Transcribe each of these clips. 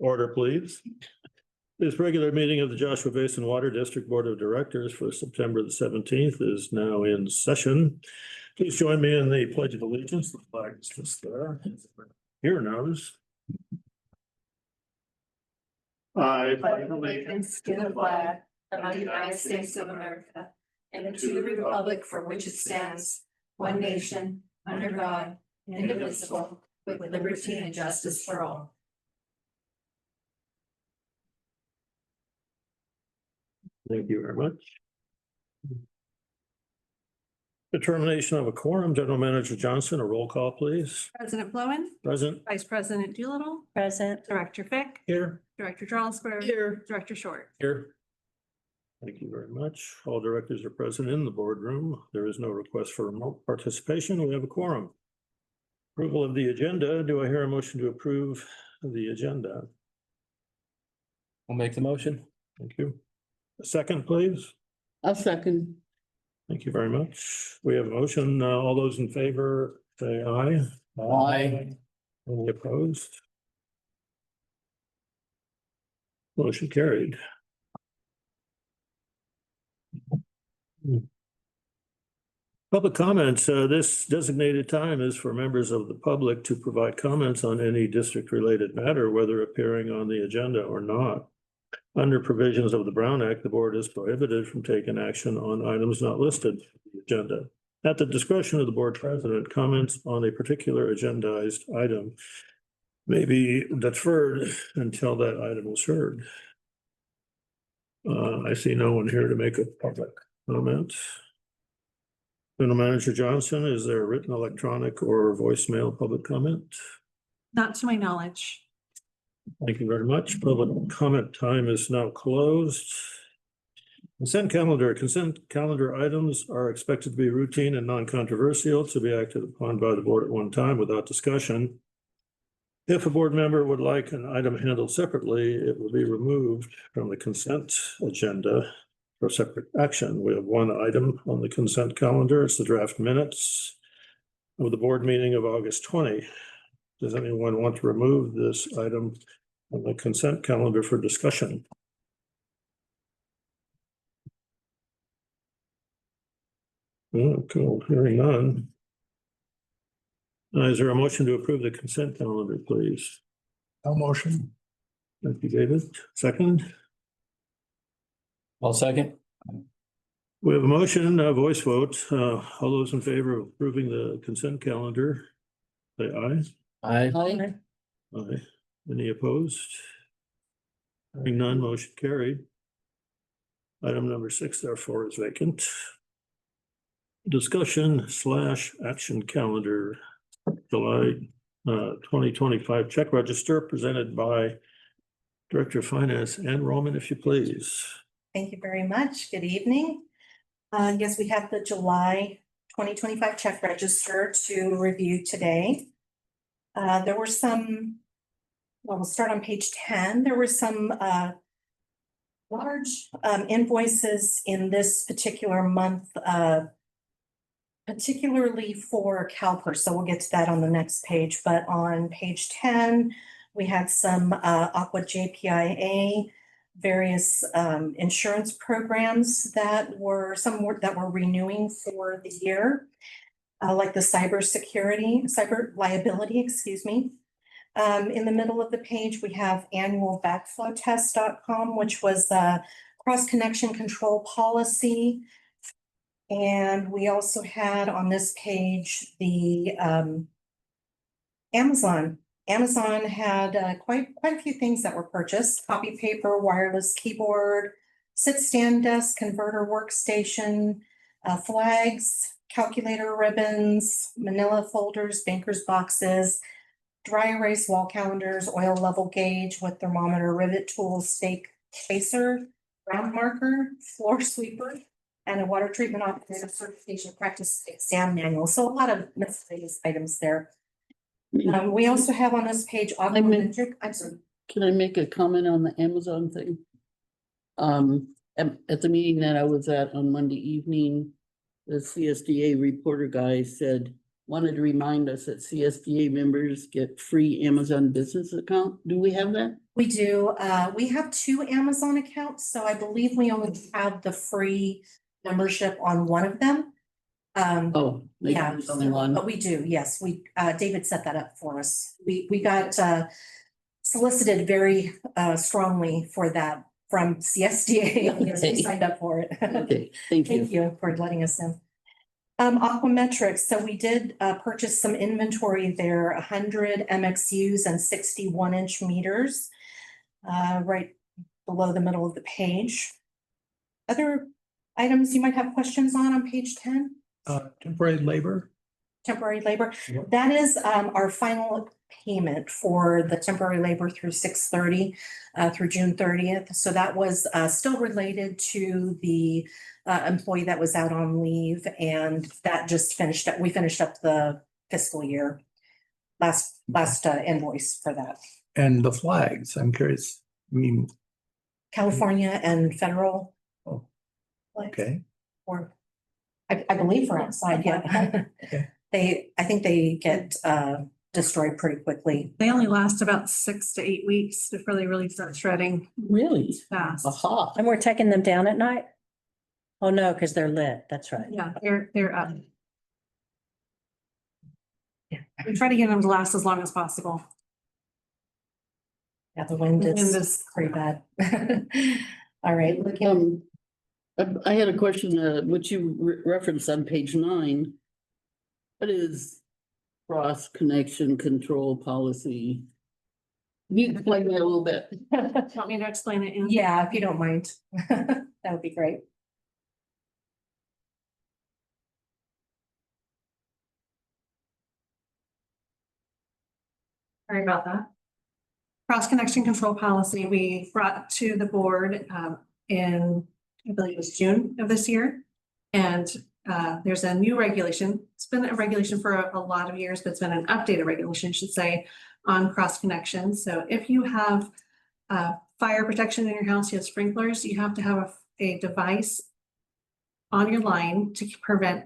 Order, please. This regular meeting of the Joshua Basin Water District Board of Directors for September the 17th is now in session. Please join me in the Pledge of Allegiance. The flag is just there. Here knows. I pledge allegiance to the flag of the United States of America and to the republic for which it stands, one nation, under God, indivisible, with liberty and justice for all. Thank you very much. Determination of a quorum. General Manager Johnson, a roll call, please. President Blowen. Present. Vice President Doolittle. Present. Director Fick. Here. Director Charlesburg. Here. Director Short. Here. Thank you very much. All directors are present in the boardroom. There is no request for remote participation. We have a quorum. Approval of the agenda. Do I hear a motion to approve the agenda? I'll make the motion. Thank you. A second, please. I'll second. Thank you very much. We have a motion. All those in favor, say aye. Aye. Any opposed? Motion carried. Public comments. This designated time is for members of the public to provide comments on any district-related matter, whether appearing on the agenda or not. Under provisions of the Brown Act, the board is prohibited from taking action on items not listed on the agenda. At the discretion of the board president, comments on a particular agendized item may be deferred until that item is heard. I see no one here to make a public comment. General Manager Johnson, is there a written, electronic, or voicemail public comment? Not to my knowledge. Thank you very much. Public comment time is now closed. Consent calendar items are expected to be routine and non-controversial, to be acted upon by the board at one time without discussion. If a board member would like an item handled separately, it will be removed from the consent agenda for separate action. We have one item on the consent calendar. It's the draft minutes of the board meeting of August 20. Does anyone want to remove this item on the consent calendar for discussion? Oh, cool. Hearing none. Is there a motion to approve the consent calendar, please? I'll motion. Thank you, David. Second. I'll second. We have a motion, a voice vote. All those in favor of approving the consent calendar, say aye. Aye. Aye. Any opposed? Hearing none, motion carried. Item number 6, therefore, is vacant. Discussion / action calendar, July 2025 check register presented by Director of Finance Ann Roman, if you please. Thank you very much. Good evening. Yes, we have the July 2025 check register to review today. There were some, well, we'll start on page 10. There were some large invoices in this particular month, particularly for CalPERS. So we'll get to that on the next page. But on page 10, we had some Aqua JPIA, various insurance programs that were renewing for the year, like the cyber liability, excuse me. In the middle of the page, we have annual backflowtest.com, which was a cross-connection control policy. And we also had on this page the Amazon. Amazon had quite a few things that were purchased: copy paper, wireless keyboard, sit-stand desk, converter workstation, flags, calculator ribbons, manila folders, banker's boxes, dry erase wall calendars, oil level gauge with thermometer, rivet tool, stake spacer, round marker, floor sweeper, and a water treatment operator certification practice exam manual. So a lot of miscellaneous items there. We also have on this page, I'm sorry. Can I make a comment on the Amazon thing? At the meeting that I was at on Monday evening, the CSDA reporter guy said wanted to remind us that CSDA members get free Amazon business account. Do we have that? We do. We have 2 Amazon accounts, so I believe we only have the free membership on one of them. Oh, maybe Yeah, there's only one. but we do, yes. David set that up for us. We got solicited very strongly for that from CSDA. Yes, we signed up for it. Okay, thank you. Thank you for letting us in. Aquametrics, so we did purchase some inventory there, 100 MXUs and 61-inch meters, right below the middle of the page. Other items you might have questions on page 10? Temporary labor. Temporary labor. Yep. That is our final payment for the temporary labor through 6/30 through June 30th. So that was still related to the employee that was out on leave, and that just finished up. We finished up the fiscal year last invoice for that. And the flags, I'm curious, I mean, California and federal. Oh, flags, okay, Or I believe for outside, yeah. Okay. I think they get destroyed pretty quickly. They only last about 6 to 8 weeks before they really start shredding Really? fast. Aha. And we're taking them down at night? Oh, no, because they're lit. That's right. Yeah, they're up. We try to get them to last as long as possible. Yeah, the wind And is this, pretty bad. All right, looking, I had a question, which you referenced on page 9. What is cross connection control policy? Can you explain that a little bit? want me to explain it? Ann? yeah, if you don't mind, that would be great. Sorry about that. Cross-connection control policy, we brought to the board in, I believe it was June of this year. And there's a new regulation. It's been a regulation for a lot of years, but it's been an updated regulation, I should say, on cross-connection. So if you have fire protection in your house, you have sprinklers, you have to have a device on your line to prevent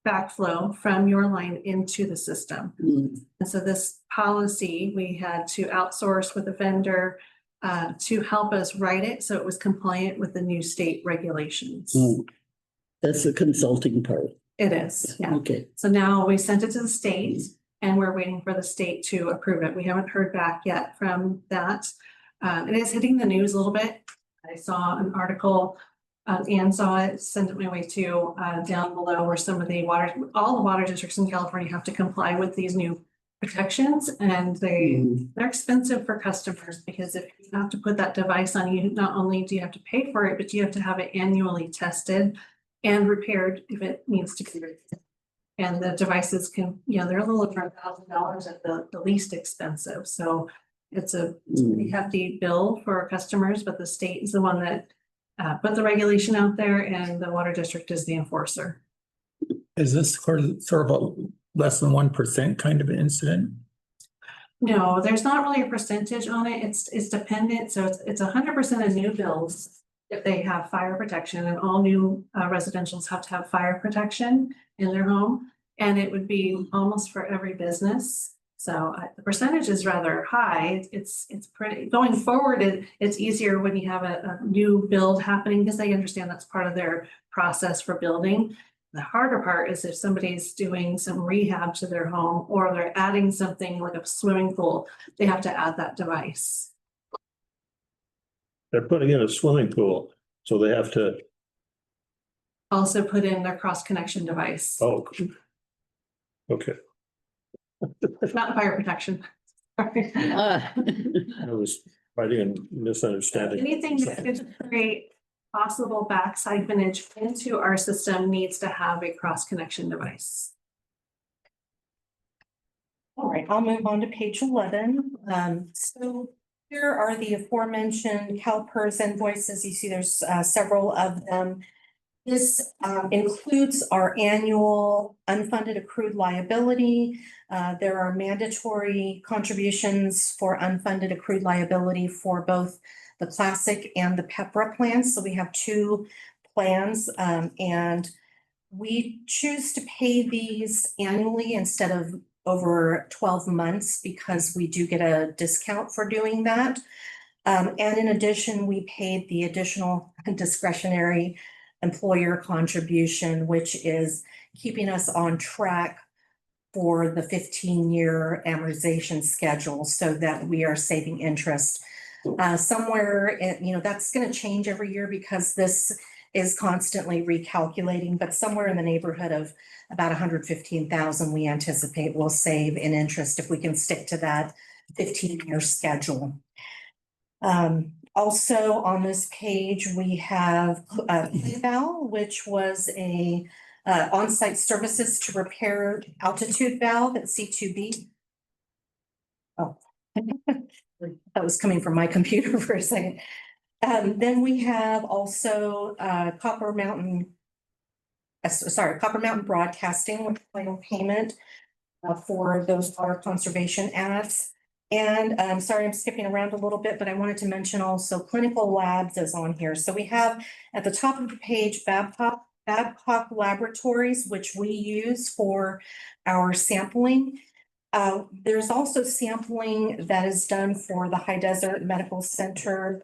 backflow from your line into the system. Mm, And so this policy, we had to outsource with a vendor to help us write it so it was compliant with the new state regulations. mm. That's the consulting part. It is, yeah. Okay. So now we sent it to the state and we're waiting for the state to approve it. We haven't heard back yet from that. It is hitting the news a little bit. I saw an article, Ann saw it, sent it my way too, down below where some of the all the water districts in California have to comply with these new protections, and they're expensive for customers because if you have to put that device on, you not only do you have to pay for it, but you have to have it annually tested and repaired if it needs to be repaired. And the devices can, they're a little over $1,000 at the least expensive. So it's a pretty hefty bill for our customers, but the state is the one that put the regulation out there and the water district is the enforcer. is this sort of a less than 1% kind of incident? No, there's not really a percentage on it. It's dependent. So it's 100% of new builds if they have fire protection, and all new residentials have to have fire protection in their home. And it would be almost for every business. So the percentage is rather high. It's pretty, going forward, it's easier when you have a new build happening because they understand that's part of their process for building. The harder part is if somebody's doing some rehab to their home or they're adding something like a swimming pool, they have to add that device. They're putting in a swimming pool, so they have to, Also put in their cross-connection device, oh. Okay, not fire protection. Sorry. Ah. I was fighting a misunderstanding. Anything that could create possible backside vintage into our system needs to have a cross-connection device. All right, I'll move on to page 11. So here are the aforementioned CalPERS invoices. You see there's several of them. This includes our annual unfunded accrued liability. There are mandatory contributions for unfunded accrued liability for both the classic and the PEPRA plans. So we have 2 plans, and We choose to pay these annually instead of over 12 months because we do get a discount for doing that. And in addition, we paid the additional discretionary employer contribution, which is keeping us on track for the 15-year amortization schedule so that we are saving interest. That's going to change every year because this is constantly recalculating, but somewhere in the neighborhood of about 115,000 we anticipate we'll save in interest if we can stick to that 15-year schedule. Also on this page, we have valve, which was a on-site services to repair altitude valve at C2B. Oh, that was coming from my computer for a second. Then we have also Copper Mountain Broadcasting with final payment for those water conservation ads. And I'm sorry, I'm skipping around a little bit, but I wanted to mention also clinical labs is on here. So we have at the top of the page, Babcock Laboratories, which we use for our sampling. There's also sampling that is done for the High Desert Medical Center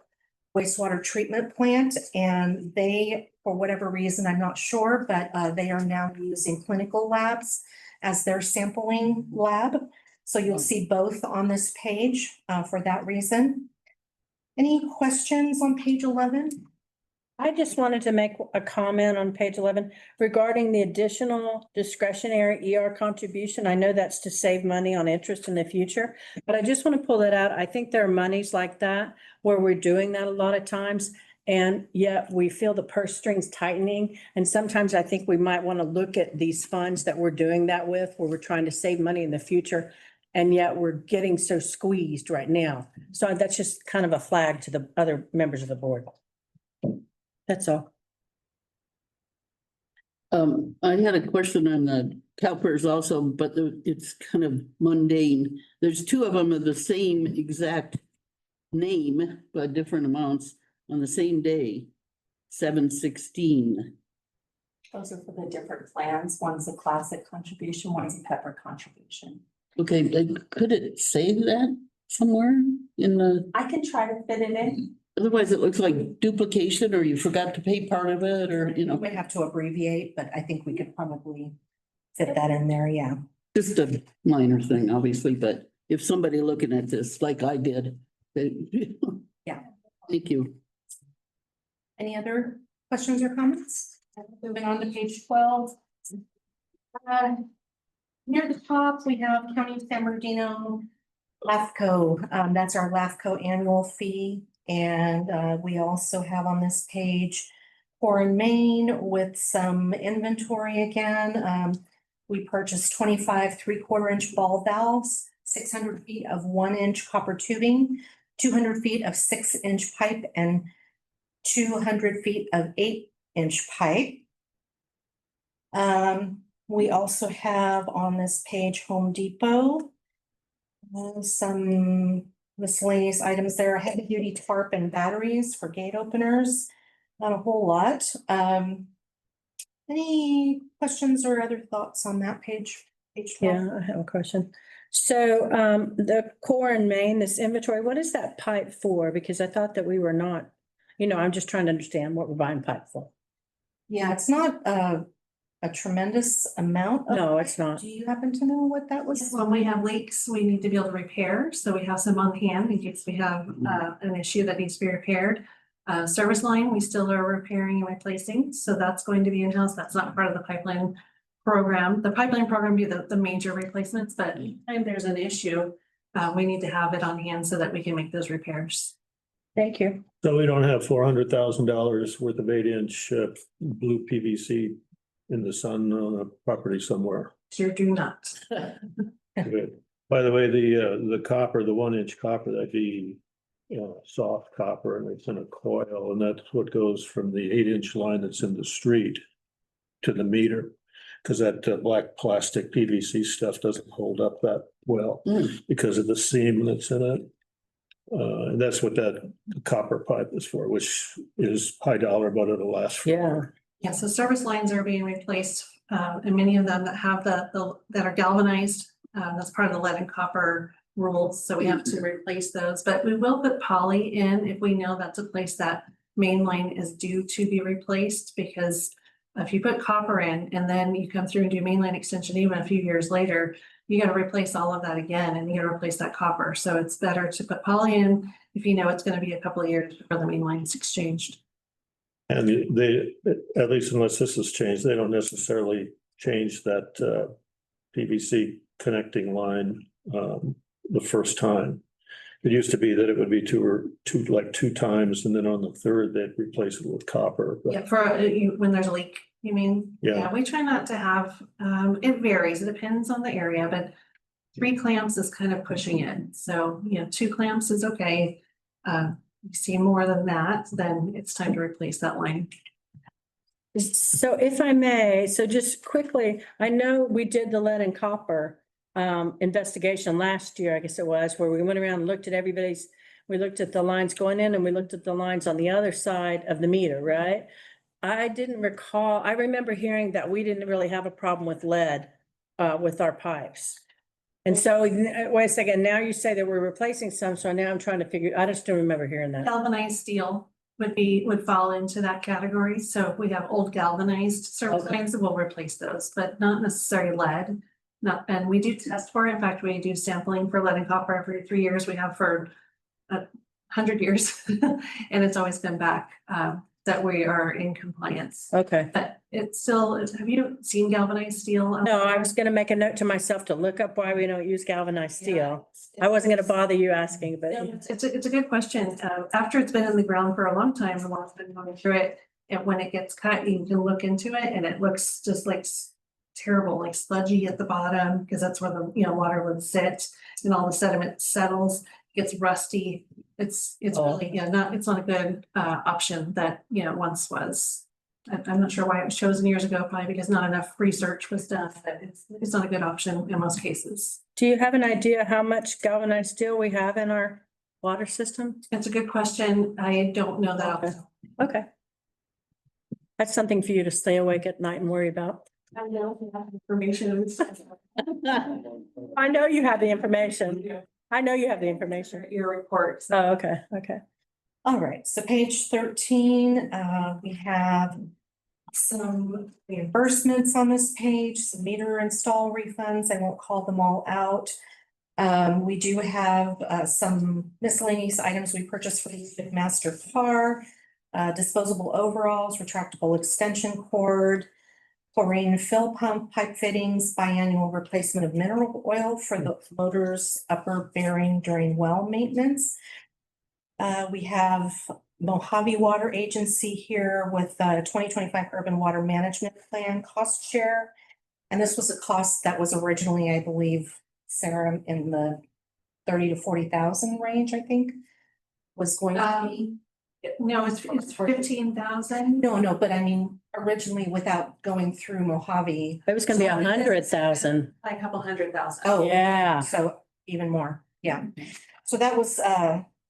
wastewater treatment plant. And they, for whatever reason, I'm not sure, but they are now using clinical labs as their sampling lab. So you'll see both on this page for that reason. Any questions on page 11? I just wanted to make a comment on page 11 regarding the additional discretionary ER contribution. I know that's to save money on interest in the future, but I just want to pull that out. I think there are monies like that where we're doing that a lot of times. And yet we feel the purse strings tightening. And sometimes I think we might want to look at these funds that we're doing that with, where we're trying to save money in the future. And yet we're getting so squeezed right now. So that's just kind of a flag to the other members of the board. That's all. I had a question on the CalPERS also, but it's kind of mundane. There's two of them of the same exact name, but different amounts on the same day, 7/16. Those are for the different plans. One's a classic contribution, one's a pepper contribution. Okay, like, could it say that somewhere in the, I can try to fit it in. otherwise it looks like duplication or you forgot to pay part of it or, you know, We have to abbreviate, but I think we could probably fit that in there, yeah. just a minor thing, obviously, but if somebody looking at this like I did, they. Yeah. Thank you. Any other questions or comments? Moving on to page 12. Near the top, we have County of San Bernardino LAFCO. That's our LAFCO annual fee. And we also have on this page Core and Main with some inventory again. We purchased 25 3/4-inch ball valves, 600 feet of 1-inch copper tubing, 200 feet of 6-inch pipe, and 200 feet of 8-inch pipe. We also have on this page Home Depot. Some miscellaneous items there, heavy duty tarp and batteries for gate openers. Not a whole lot. Any questions or other thoughts on that page? Page 12? Yeah, I have a question. So the core and main, this inventory, what is that pipe for? Because I thought that we were not, I'm just trying to understand what we're buying pipe for. Yeah, it's not a tremendous amount. No, it's not. Do you happen to know what that was? When we have leaks, we need to be able to repair, so we have some on hand in case we have an issue that needs to be repaired. Service line, we still are repairing and replacing, so that's going to be in-house. That's not part of the pipeline program. The pipeline program be the major replacements, but anytime there's an issue, we need to have it on hand so that we can make those repairs. Thank you. So we don't have $400,000 worth of 8-inch blue PVC in the sun on a property somewhere. Sure do not. Good. By the way, the copper, the 1-inch copper, that'd be, soft copper, and it's in a coil, and that's what goes from the 8-inch line that's in the street to the meter. Because that black plastic PVC stuff doesn't hold up that well because of the seam that's in it. And that's what that copper pipe is for, which is high dollar, but it'll last. Yeah. Yeah, so service lines are being replaced, and many of them that have that are galvanized, that's part of the lead and copper rules, so we have to replace those, but we will put poly in if we know that's a place that main line is due to be replaced, because if you put copper in and then you come through and do main line extension even a few years later, you gotta replace all of that again, and you gotta replace that copper, so it's better to put poly in if you know it's gonna be a couple of years before the main line is exchanged. And they, at least unless this has changed, they don't necessarily change that PVC connecting line the first time. It used to be that it would be two times, and then on the third, they'd replace it with copper. But Yeah, for when there's a leak, you mean? Yeah. We try not to have, it varies, it depends on the area, but 3 clamps is kind of pushing it. So, 2 clamps is okay. You see more than that, then it's time to replace that line. So if I may, so just quickly, I know we did the lead and copper investigation last year, I guess it was, where we went around and looked at we looked at the lines going in and we looked at the lines on the other side of the meter, right? I didn't recall, I remember hearing that we didn't really have a problem with lead with our pipes. And so, wait a second, now you say that we're replacing some, so now I'm trying to figure, I just don't remember hearing that. Galvanized steel would fall into that category. So if we have old galvanized service Okay. lines, we'll replace those, but not necessarily lead. And we do test for it. In fact, we do sampling for lead and copper every 3 years. We have for 100 years, and it's always been back that we are in compliance. Okay. But it's still, have you seen galvanized steel? No, I was gonna make a note to myself to look up why we don't use galvanized steel. I wasn't gonna bother you asking, but. No, it's a good question. After it's been in the ground for a long time, the one's been going through it, and when it gets cut, you can look into it and it looks just like terrible, like sludgy at the bottom, because that's where the water would sit and all the sediment settles, gets rusty. It's really, it's not a good option that, once was. I'm not sure why it was chosen years ago, probably because not enough research was done, but it's not a good option in most cases. Do you have an idea how much galvanized steel we have in our water system? It's a good question. I don't know that. Okay. That's something for you to stay awake at night and worry about. I know we have information. I know you have the information. I know you have the information. Your report. Oh, okay, okay. All right, so page 13, we have some reimbursements on this page, some meter install refunds. I won't call them all out. We do have some miscellaneous items we purchased for the master car, disposable overalls, retractable extension cord, chlorine fill pump, pipe fittings, biannual replacement of mineral oil for the motor's upper bearing during well maintenance. We have Mojave Water Agency here with the 2025 Urban Water Management Plan cost share. And this was a cost that was originally, I believe, Sarah, in the 30 to 40,000 range, I think, was going to be. No, it's 15,000. No, but I mean, originally without going through Mojave. It was gonna be 100,000. Like a couple 100,000. Oh, Yeah. so even more, yeah. So that was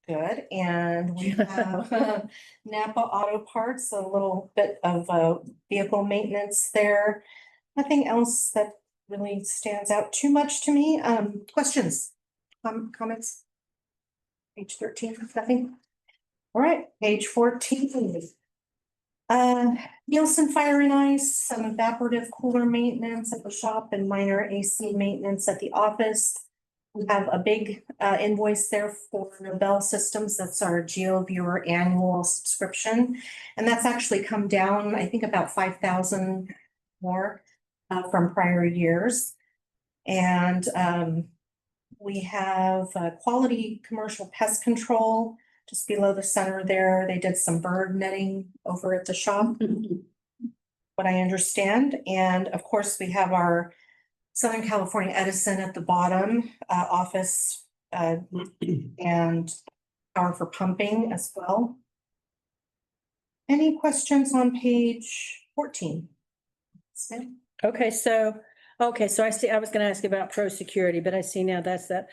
good, and we have Napa Auto Parts, a little bit of vehicle maintenance there. Nothing else that really stands out too much to me. Questions, comments? Page 13, nothing. All right, page 14. Nielsen Fire and Ice, some evaporative cooler maintenance at the shop and minor AC maintenance at the office. We have a big invoice there for Nobel Systems. That's our GeoViewer annual subscription. And that's actually come down, I think, about 5,000 more from prior years. And we have quality commercial pest control just below the center there. They did some bird netting over at the shop, what I understand. And of course, we have our Southern California Edison at the bottom, office and power for pumping as well. Any questions on page 14? Okay, so I see, I was gonna ask about pro security, but I see now that's that.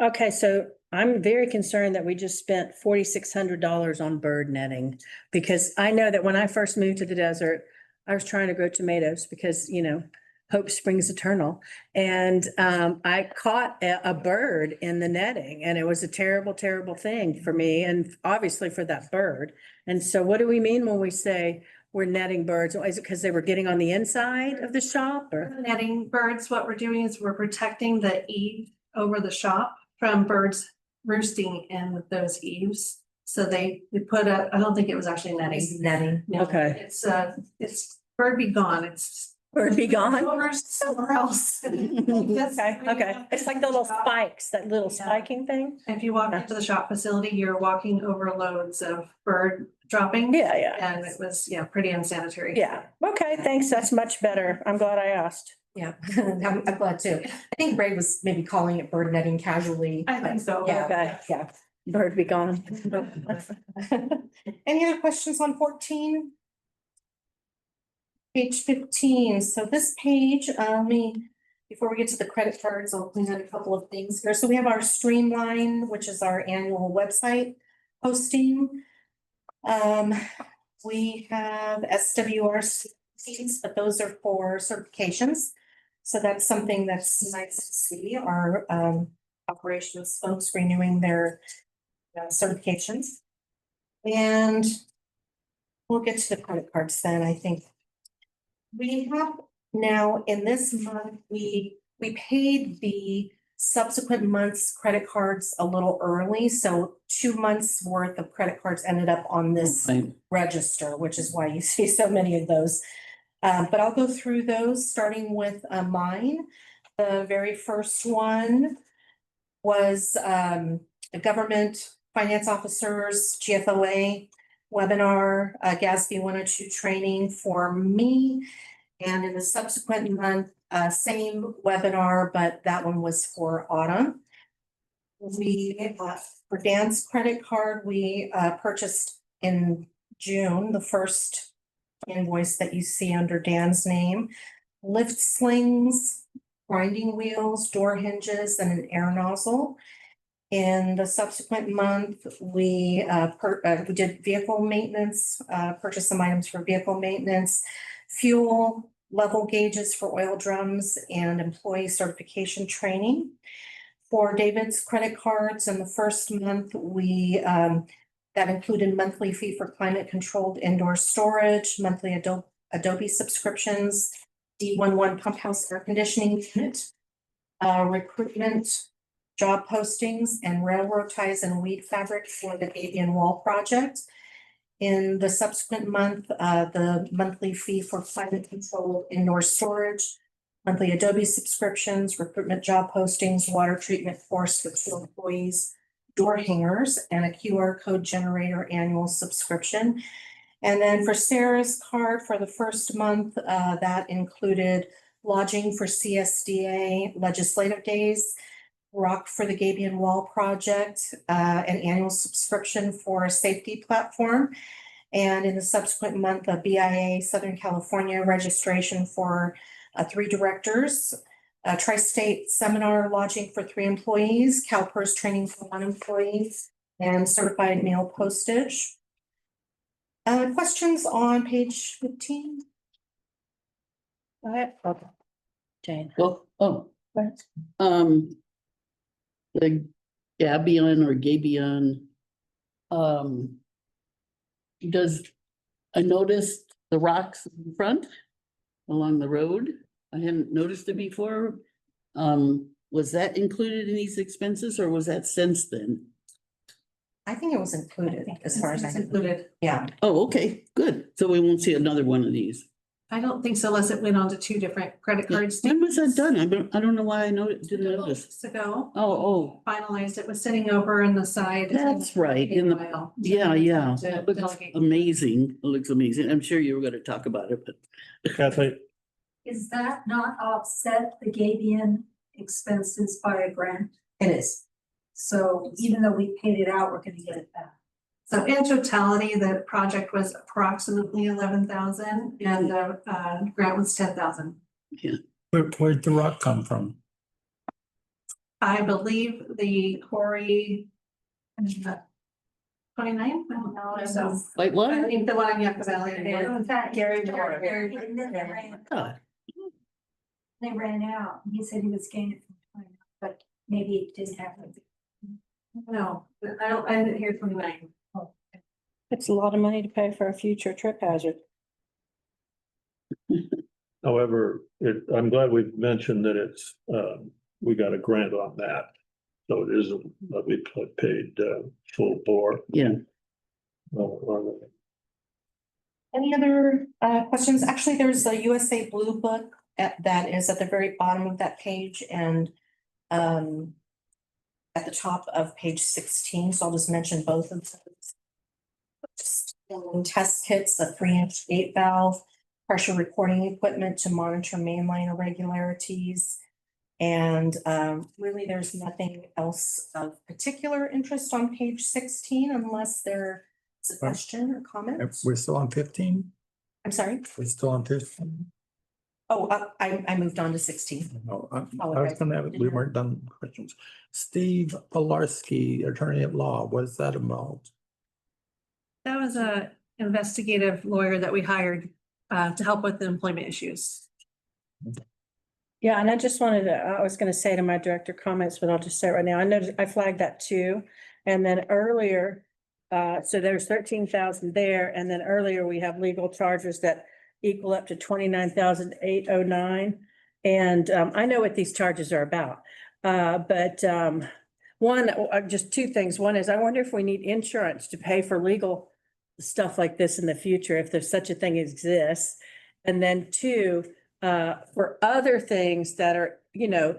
Okay, so I'm very concerned that we just spent $4,600 on bird netting, because I know that when I first moved to the desert, I was trying to grow tomatoes because, hope springs eternal. And I caught a bird in the netting, and it was a terrible, terrible thing for me and obviously for that bird. And so what do we mean when we say we're netting birds? Is it because they were getting on the inside of the shop or? Netting birds, what we're doing is we're protecting the eave over the shop from birds roosting in those eaves. So they put I don't think it was actually netting. Netting. No, Okay. It's bird be gone. It's Bird be gone? somewhere else. Okay. It's like the little spikes, that little Yeah. spiking thing? If you walk into the shop facility, you're walking over loads of bird dropping. Yeah. And it was, pretty unsanitary. Yeah. Okay, thanks. That's much better. I'm glad I asked. Yeah, I'm glad too. I think Ray was maybe calling it bird netting casually. I think so. Yeah. Okay, yeah. Bird be gone. Any other questions on 14? Page 15. So this page, before we get to the credit cards, I'll clean out a couple of things here. So we have our Streamline, which is our annual website posting. We have SWRCs, but those are for certifications. So that's something that's nice to see, our operations folks renewing their certifications. And we'll get to the credit cards then, I think. We have now in this month, we paid the subsequent month's credit cards a little early. So 2 months worth of credit cards ended up on this Right. register, which is why you see so many of those. But I'll go through those, starting with mine. The very first one was the government finance officers, GFOA webinar, GASB 102 training for me. And in the subsequent month, same webinar, but that one was for autumn. We, for Dan's credit card, we purchased in June, the first invoice that you see under Dan's name, lift slings, grinding wheels, door hinges, and an air nozzle. In the subsequent month, we did vehicle maintenance, purchased some items for vehicle maintenance, fuel level gauges for oil drums, and employee certification training. For David's credit cards, in the first month, we that included monthly fee for climate controlled indoor storage, monthly Adobe subscriptions, D11 pump house air conditioning unit, recruitment, job postings, and railroad ties and weed fabric for the Gabion Wall project. In the subsequent month, the monthly fee for climate controlled indoor storage, monthly Adobe subscriptions, recruitment job postings, water treatment course for 2 employees, door hangers, and a QR code generator annual subscription. And then for Sarah's card for the first month, that included lodging for CSDA legislative days, Rock for the Gabion Wall project, an annual subscription for a safety platform. And in the subsequent month, a BIA Southern California registration for 3 directors, a tri-state seminar lodging for 3 employees, CalPERS training for 1 employee, and certified mail postage. Questions on page 15? Go ahead. Okay. Jane. Oh, What? the Gabion or Gabion. I noticed the rocks in front along the road. I hadn't noticed it before. Was that included in these expenses or was that since then? I think it was included as far as I know. Included. Yeah. Oh, okay, good. So we won't see another one of these. I don't think so, unless it went on to 2 different credit cards. When was that done? I don't know why I didn't notice. Weeks ago. Oh, Finalized, it was sitting over in the side. That's right, in the- File. yeah. To It looks delegate. amazing. It looks amazing. I'm sure you were gonna talk about it, but Kathleen, Is that not offset the Gabion expenses by a grant? It is. So even though we paid it out, we're gonna get it back. So in totality, the project was approximately 11,000 and the grant was 10,000. Where'd the rock come from? I believe the quarry 29? I don't know. So Like I what? think the one in Yucca Valley. In fact, Gary. Gary. And then God. they ran out. He said he was getting it from China, but maybe it didn't happen. No, I didn't hear 29. It's a lot of money to pay for a future trip hazard. However, I'm glad we've mentioned that it's, we got a grant on that. So it isn't that we paid, full bore. Yeah. On it. Any other questions? Actually, there's a USA Blue Book that is at the very bottom of that page and at the top of page 16. So I'll just mention both of those. Just test kits, a 3-inch gate valve, pressure recording equipment to monitor mainline irregularities. And really, there's nothing else of particular interest on page 16 unless there is a question or comment. We're still on 15? I'm sorry. We're still on 15? Oh, I moved on to 16. No, I was gonna have, we weren't done with questions. Steve Polarski, attorney at law, what is that about? That was a investigative lawyer that we hired to help with the employment issues. Yeah, and I just wanted to, I was gonna say to my director comments, but I'll just say it right now. I noticed I flagged that too. And then earlier, so there's 13,000 there, and then earlier we have legal charges that equal up to 29,809. And I know what these charges are about. But one, just two things. One is I wonder if we need insurance to pay for legal stuff like this in the future, if there's such a thing exists. And then two, for other things that are, you know,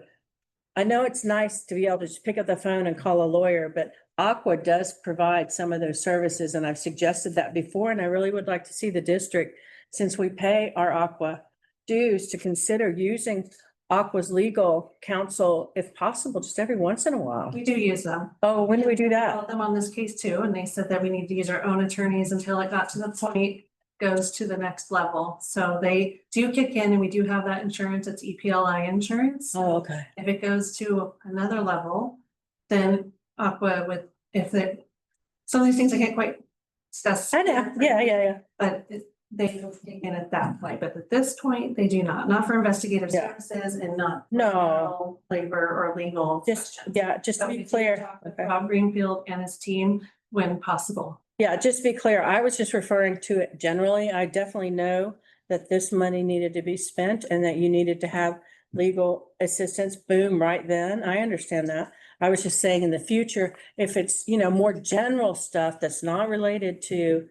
I know it's nice to be able to just pick up the phone and call a lawyer, but Aqua does provide some of those services, and I've suggested that before, and I really would like to see the district, since we pay our Aqua dues, to consider using Aqua's legal counsel, if possible, just every once in a while. We do use them. Oh, when do we do I that? called them on this case too, and they said that we need to use our own attorneys until it got to the point goes to the next level. So they do kick in, and we do have that insurance. It's EPLI insurance. Oh, okay. If it goes to another level, then Aqua would, if it, some of these things I can't quite discuss. I know, yeah. But they will kick in at that point, but at this point, they do not for investigative Yeah. services and not. No. Labor or legal. Just, questions. yeah, just to So we be do clear. talk with Okay. Bob Greenfield and his team when possible. Yeah, just to be clear, I was just referring to it generally. I definitely know that this money needed to be spent and that you needed to have legal assistance, boom, right then. I understand that. I was just saying in the future, if it's, you know, more general stuff that's not related to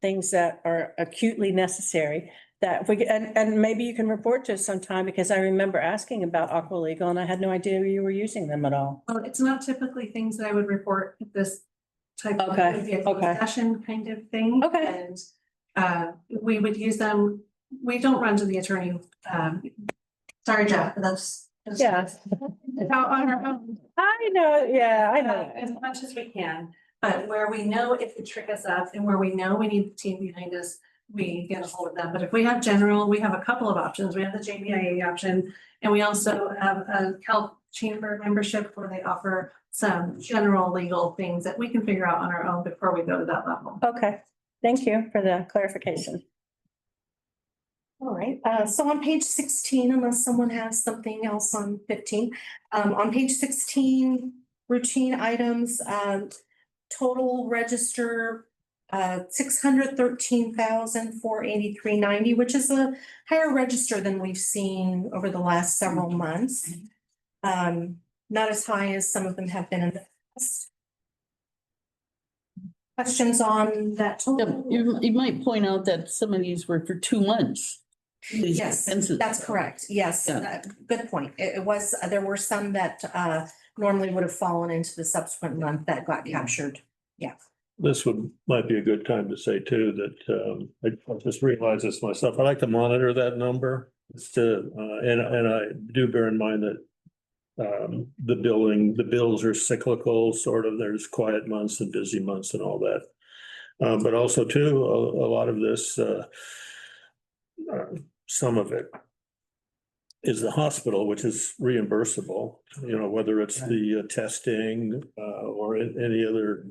things that are acutely necessary, that we, and maybe you can report to us sometime, because I remember asking about Aqua Legal and I had no idea you were using them at all. Well, it's not typically things that I would report at this type of. Okay, it would be a okay. Session kind of thing. Okay. And we would use them, we don't run to the attorney, sorry, Jeff, but that's. Yeah. How on our own. I know, yeah, I know. As much as we can, but where we know it could trick us up and where we know we need the team behind us, we get a hold of them. But if we have general, we have a couple of options. We have the JBIA option, and we also have a Health Chamber membership where they offer some general legal things that we can figure out on our own before we go to that level. Okay, thank you for the clarification. All right, so on page 16, unless someone has something else on 15, on page 16, routine items, total register, 613,483.90, which is a higher register than we've seen over the last several months. Not as high as some of them have been in the past. Questions on that Yeah, total? you might point out that some of these were for 2 months. These Yes, expenses. that's correct. Yes, Yeah. good point. It was, there were some that normally would have fallen into the subsequent month that got captured. This might be a good time to say too, that, I just realized this myself. I like to monitor that number. It's to, and I do bear in mind that the bills are cyclical, sort of. There's quiet months and busy months and all that. But also too, a lot of this, some of it is the hospital, which is reimbursable, you know, whether it's the testing or any other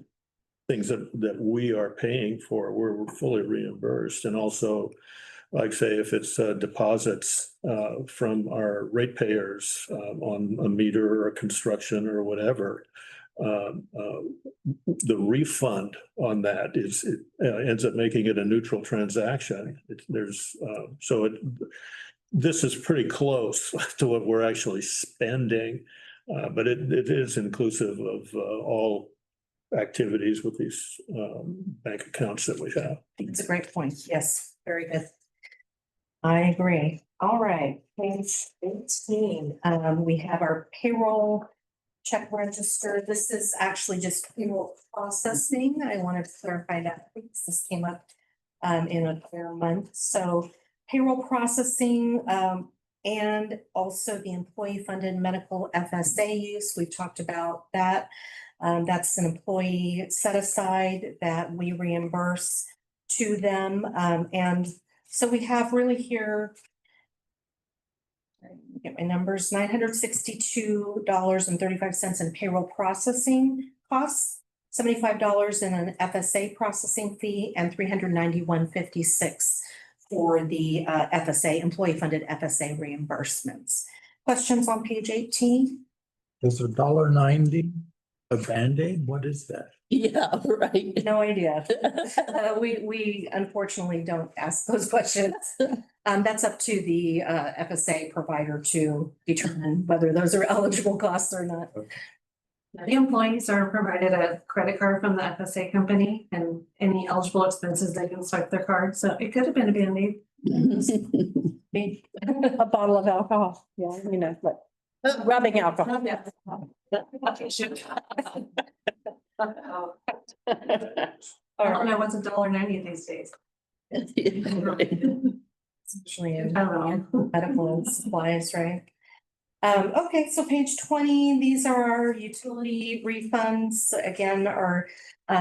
things that we are paying for, we're fully reimbursed. And also, like say, if it's deposits from our ratepayers on a meter or construction or whatever, the refund on that ends up making it a neutral transaction. This is pretty close to what we're actually spending, but it is inclusive of all activities with these bank accounts that we have. I think it's a great point. Yes, very good. I agree. All right, page 18, we have our payroll check register. This is actually just payroll processing. I wanted to clarify that because this came up in a prior month. So payroll processing and also the employee funded medical FSA use. We've talked about that. That's an employee set aside that we reimburse to them. And so we have really here, get my numbers, $962.35 in payroll processing costs, $75 in an FSA processing fee, and $391.56 for the FSA, employee funded FSA reimbursements. Questions on page 18? Is $1.90 a Band-Aid? What is that? Yeah, right. No idea. We unfortunately don't ask those questions. That's up to the FSA provider to determine whether those are eligible costs or not. The employees are provided a credit card from the FSA company and any eligible expenses, they can swipe their card. So it could have been a Band-Aid. A bottle of alcohol, yeah, you know, like rubbing alcohol. I don't know what's $1.90 these days. Especially in I don't know. medical supplies, right? Okay, so page 20, these are our utility refunds. Again, our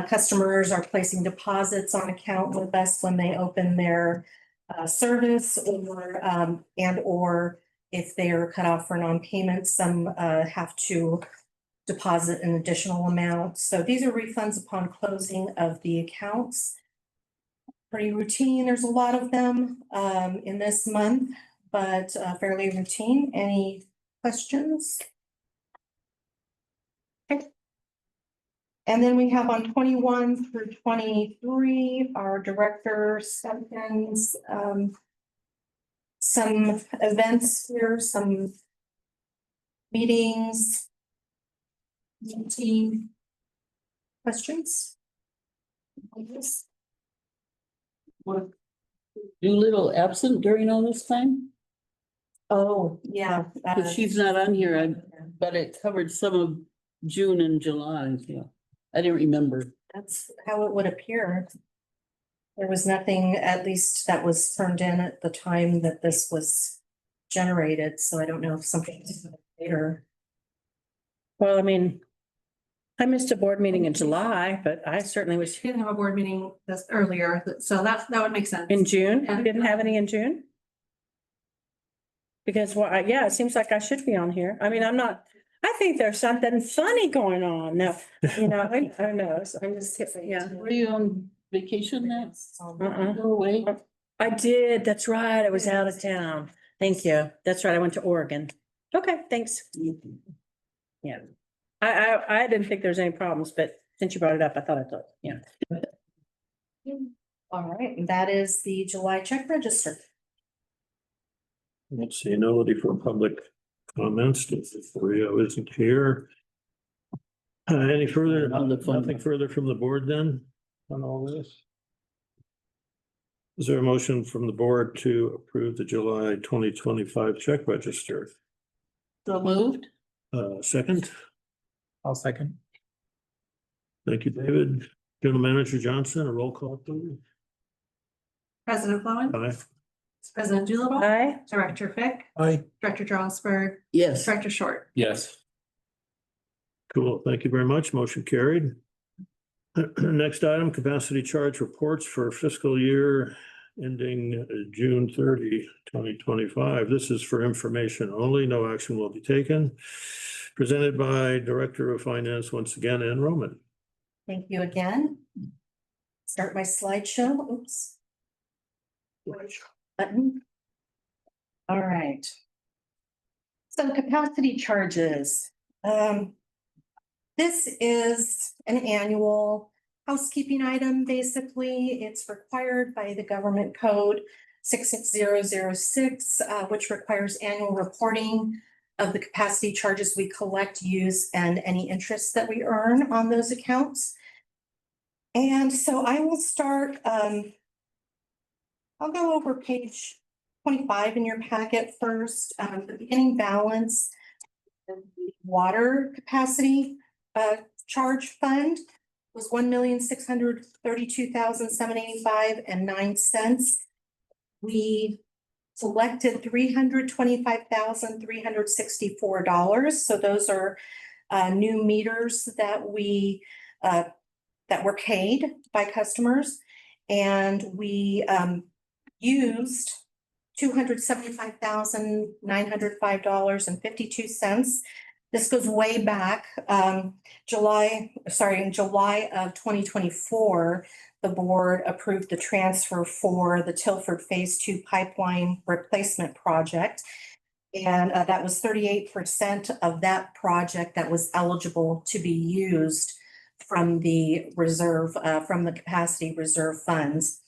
customers are placing deposits on account with us when they open their service or or if they are cut off for non-payment, some have to deposit an additional amount. So these are refunds upon closing of the accounts. Pretty routine. There's a lot of them in this month, but fairly routine. Any questions? Okay. And then we have on 21 through 23, our director stipends, some events here, some meetings. Team questions? Doolittle absent during all this time? Oh, yeah. Because she's not on here, but it covered some of June and July, yeah. I didn't remember. That's how it would appear. There was nothing, at least that was turned in at the time that this was generated, so I don't know if something later. Well, I mean, I missed a board meeting in July, but I certainly was We didn't have a board meeting this earlier, so that would make sense. in June. I didn't have any in June. Because, well, yeah, it seems like I should be on here. I mean, I'm not, I think there's something funny going on. No, you know, I don't know. So I'm just, yeah. Were you on vacation then? Uh-uh. Go away. I did. That's right. I was out of town. Thank you. That's right. I went to Oregon. Okay, thanks. Yeah. I didn't think there was any problems, but since you brought it up, I thought, yeah. All right, and that is the July check register. Let's see, nobody for public comments. Rio isn't here. Any further, On the phone. nothing further from the board then on all this? Is there a motion from the board to approve the July 2025 check register? So moved? Second, I'll second. thank you, David. General Manager Johnson, a roll call, please. President Flowin, Aye. President Doolittle, Hi. Director Fick, Aye. Director Jarlsberg, Yes. Director Short. Yes. Cool, thank you very much. Motion carried. Next item, capacity charge reports for fiscal year ending June 30, 2025. This is for information only. No action will be taken. Presented by Director of Finance once again, Ann Roman. Thank you again. Start my slideshow. Oops. Button. All right. So capacity charges. This is an annual housekeeping item, basically. It's required by the government code 66006, which requires annual reporting of the capacity charges we collect, use, and any interest that we earn on those accounts. And so I will start, I'll go over page 25 in your packet first. The beginning balance of the water capacity charge fund was $1,632,785.09. We selected $325,364. So those are new meters that that were paid by customers, and we used $275,905.52. This goes way back, in July of 2024, the board approved the transfer for the Tilford Phase 2 pipeline replacement project. And that was 38% of that project that was eligible to be used from the reserve, from the capacity reserve funds.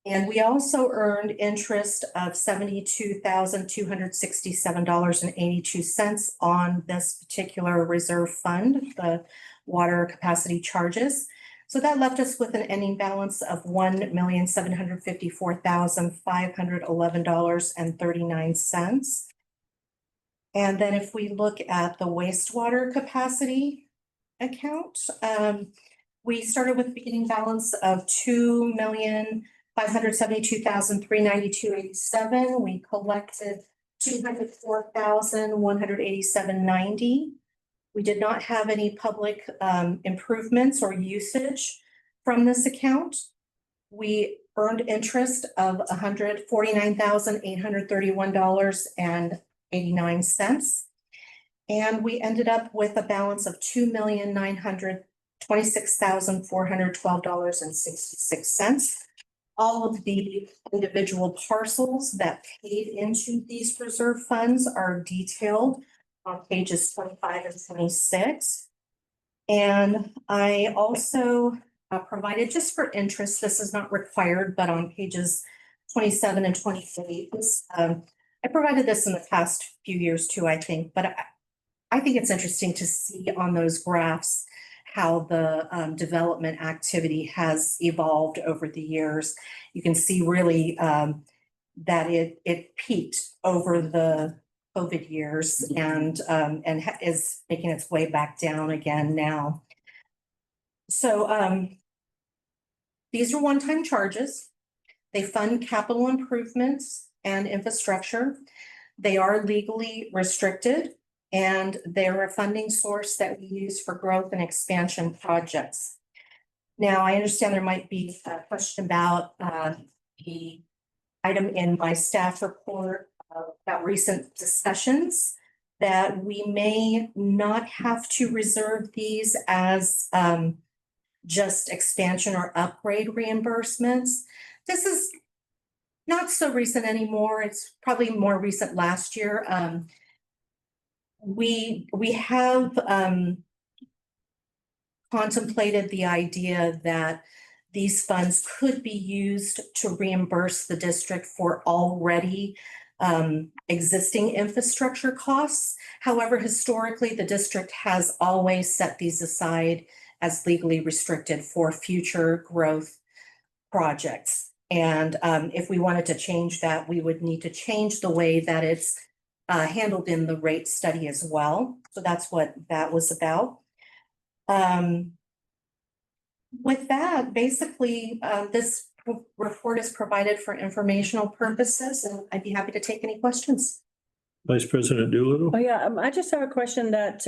And we also earned interest of $72,267.82 on this particular reserve fund, the water capacity charges. So that left us with an ending balance of $1,754,511.39. And then if we look at the wastewater capacity account, we started with a beginning balance of $2,572,392.87. We collected $204,187.90. We did not have any public improvements or usage from this account. We earned interest of $149,831.89. And we ended up with a balance of $2,926,412.66. All of the individual parcels that paid into these reserve funds are detailed on pages 25 and 26. And I also provided, just for interest, this is not required, but on pages 27 and 28, I provided this in the past few years too, I think, but I think it's interesting to see on those graphs how the development activity has evolved over the years. You can see really that it peaked over the COVID years and is making its way back down again now. So these are one-time charges. They fund capital improvements and infrastructure. They are legally restricted, and they're a funding source that we use for growth and expansion projects. Now, I understand there might be a question about the item in my staff report about recent discussions that we may not have to reserve these as just expansion or upgrade reimbursements. This is not so recent anymore. It's probably more recent last year. We have contemplated the idea that these funds could be used to reimburse the district for already existing infrastructure costs. However, historically, the district has always set these aside as legally restricted for future growth projects. And if we wanted to change that, we would need to change the way that it's handled in the rate study as well. So that's what that was about. With that, basically, this report is provided for informational purposes, and I'd be happy to take any questions. Vice President Doolittle? Oh, yeah, I just have a question that,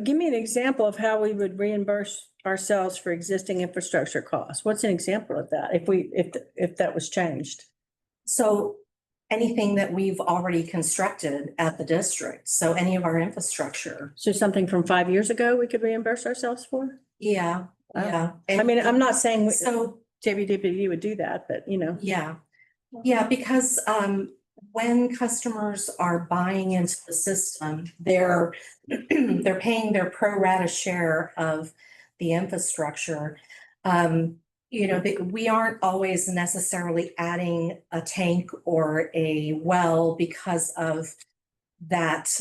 give me an example of how we would reimburse ourselves for existing infrastructure costs. What's an example of that if that was changed? So anything that we've already constructed at the district. So any of our infrastructure. So something from 5 years ago we could reimburse ourselves for? Yeah, yeah. I mean, I'm not saying So, JBWD would do that, but you know. yeah. Yeah, because when customers are buying into the system, they're they're paying their pro rata share of the infrastructure. We aren't always necessarily adding a tank or a well because of that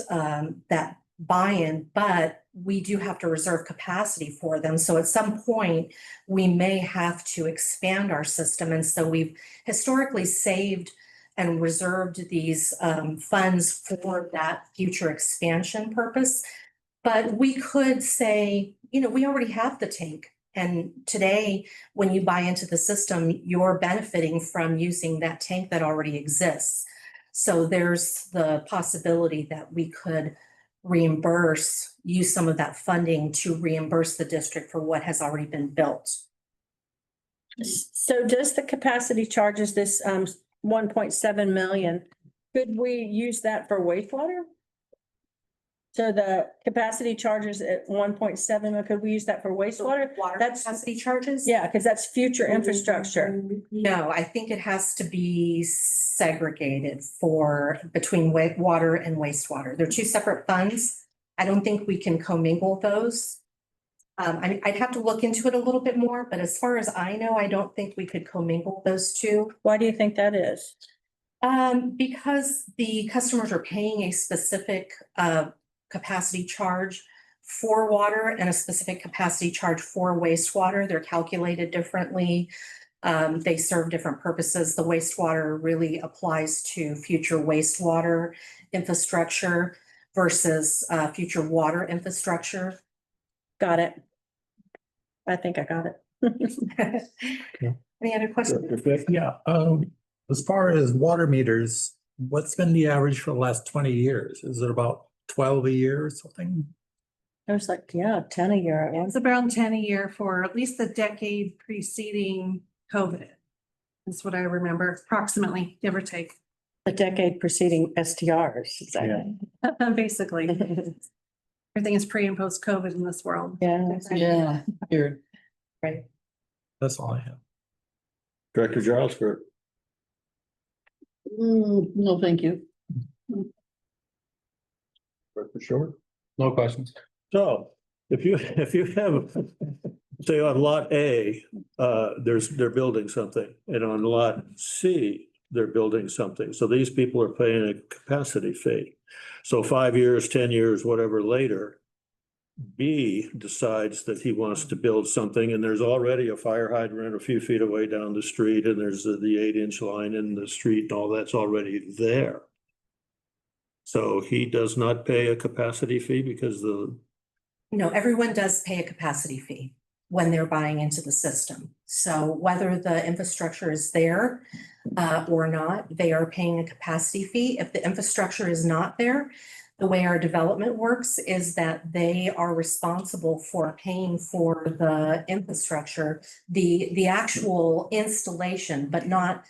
buy-in, but we do have to reserve capacity for them. So at some point, we may have to expand our system. And so we've historically saved and reserved these funds for that future expansion purpose. But we could say, we already have the tank. And today, when you buy into the system, you're benefiting from using that tank that already exists. So there's the possibility that we could use some of that funding to reimburse the district for what has already been built. So does the capacity charges, this 1.7 million, could we use that for wastewater? So the capacity charges at 1.7, could we use that for wastewater? Water That's- capacity charges? Yeah, because that's future infrastructure. No, I think it has to be segregated between water and wastewater. They're two separate funds. I don't think we can commingle those. I'd have to look into it a little bit more, but as far as I know, I don't think we could commingle those two. Why do you think that is? Because the customers are paying a specific capacity charge for water and a specific capacity charge for wastewater. They're calculated differently. They serve different purposes. The wastewater really applies to future wastewater infrastructure versus future water infrastructure. Got it. I think I got it. Any other questions? Director Fick? Yeah, as far as water meters, what's been the average for the last 20 years? Is it about 12 a year or something? I was like, yeah, 10 a year. It's around 10 a year for at least the decade preceding COVID. That's what I remember, approximately, give or take. The decade preceding STRs, exactly. Basically, everything is pre and post COVID in this world. Yeah. Yeah, here. Right. That's all I have. Director Giles? No, thank you. Director Short? No questions. So if you have, say on lot A, they're building something, and on lot C, they're building something. So these people are paying a capacity fee. So 5 years, 10 years, whatever later, B decides that he wants to build something, and there's already a fire hydrant a few feet away down the street, and there's the 8-inch line in the street, and all that's already there. So he does not pay a capacity fee because No, everyone does pay a capacity fee when they're buying into the system. So whether the infrastructure is there or not, they are paying a capacity fee. If the infrastructure is not there, the way our development works is that they are responsible for paying for the infrastructure, the actual installation, but not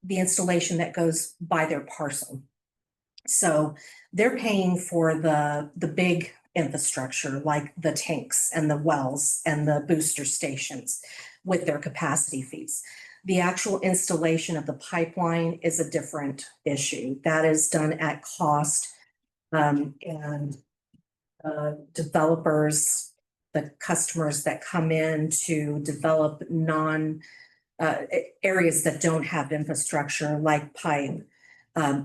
the installation that goes by their parcel. So they're paying for the big infrastructure like the tanks and the wells and the booster stations with their capacity fees. The actual installation of the pipeline is a different issue. That is done at cost. And developers, the customers that come in to develop areas that don't have infrastructure like pipe,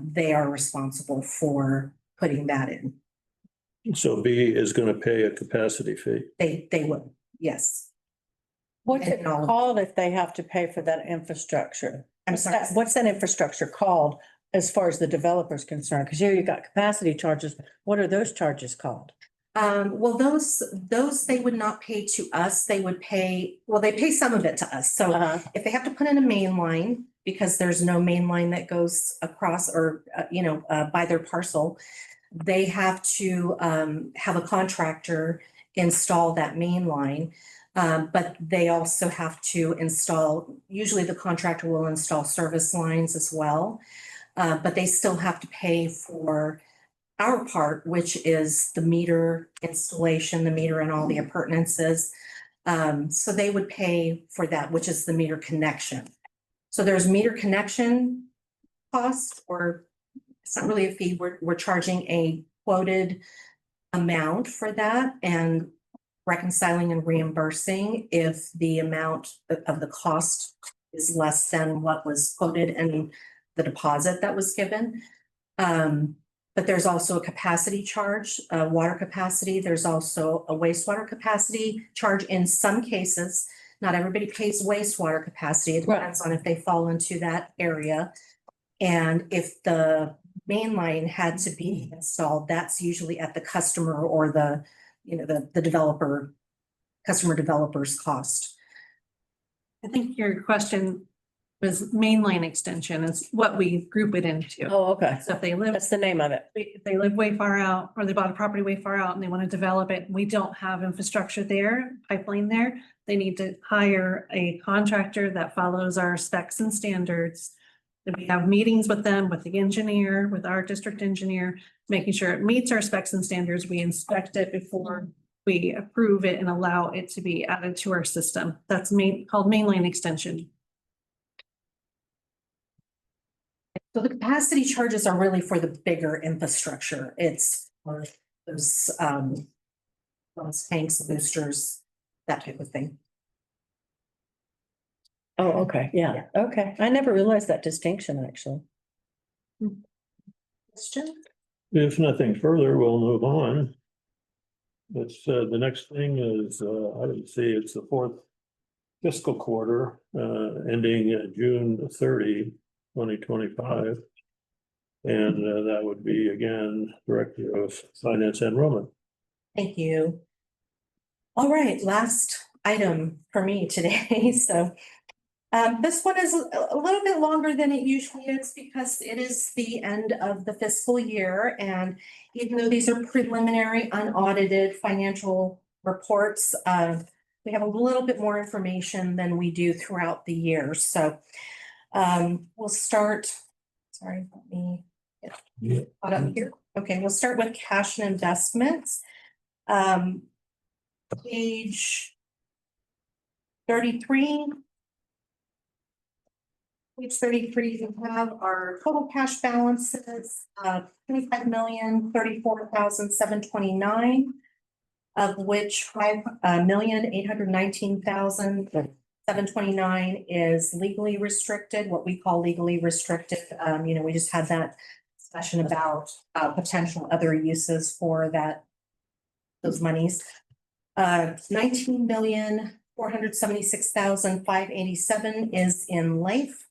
they are responsible for putting that in. So B is going to pay a capacity fee. They will, yes. What's it And all- called if they have to pay for that infrastructure? I'm sorry. What's that infrastructure called as far as the developer's concerned? Because here you got capacity charges. What are those charges called? Well, those they would not pay to us. They would pay, well, they pay some of it to us. So if they have to put in a main line, because there's no main line that goes across or, by their parcel, they have to have a contractor install that main line. But they also have to install, usually the contractor will install service lines as well. but they still have to pay for our part, which is the meter installation, the meter and all the appurtenances. So they would pay for that, which is the meter connection. So there's meter connection cost, or it's not really a fee. We're charging a quoted amount for that and reconciling and reimbursing if the amount of the cost is less than what was quoted and the deposit that was given. But there's also a capacity charge, water capacity. There's also a wastewater capacity charge in some cases. Not everybody pays wastewater capacity. It depends on if they fall into that area. And if the main line had to be installed, that's usually at the customer or the, the developer, customer developer's cost. I think your question was mainline extension is what we group it into. Oh, okay. So if they live, That's the name of it. if they live way far out, or they bought a property way far out and they want to develop it, we don't have infrastructure there, pipeline there. They need to hire a contractor that follows our specs and standards. Then we have meetings with them, with the engineer, with our district engineer, making sure it meets our specs and standards. We inspect it before we approve it and allow it to be added to our system. That's called mainline extension. So the capacity charges are really for the bigger infrastructure. It's for those tanks, boosters, that type of thing. Oh, okay, yeah, okay. I never realized that distinction, actually. Question? If nothing further, we'll move on. It's, the next thing is, I didn't see, it's the fourth fiscal quarter, ending June 30, 2025. And that would be again, Director of Finance and Enrollment. Thank you. All right, last item for me today. So this one is a little bit longer than it usually is because it is the end of the fiscal year. And even though these are preliminary, unaudited financial reports, we have a little bit more information than we do throughout the year. So we'll start, sorry, let me get caught up here. Okay, we'll start with cash and investments. Page 33. Page 33, we have our total cash balances, 25,034,729, of which 5,819,729 is legally restricted, what we call legally restricted. We just had that discussion about potential other uses for those monies. 19,476,587 is in life,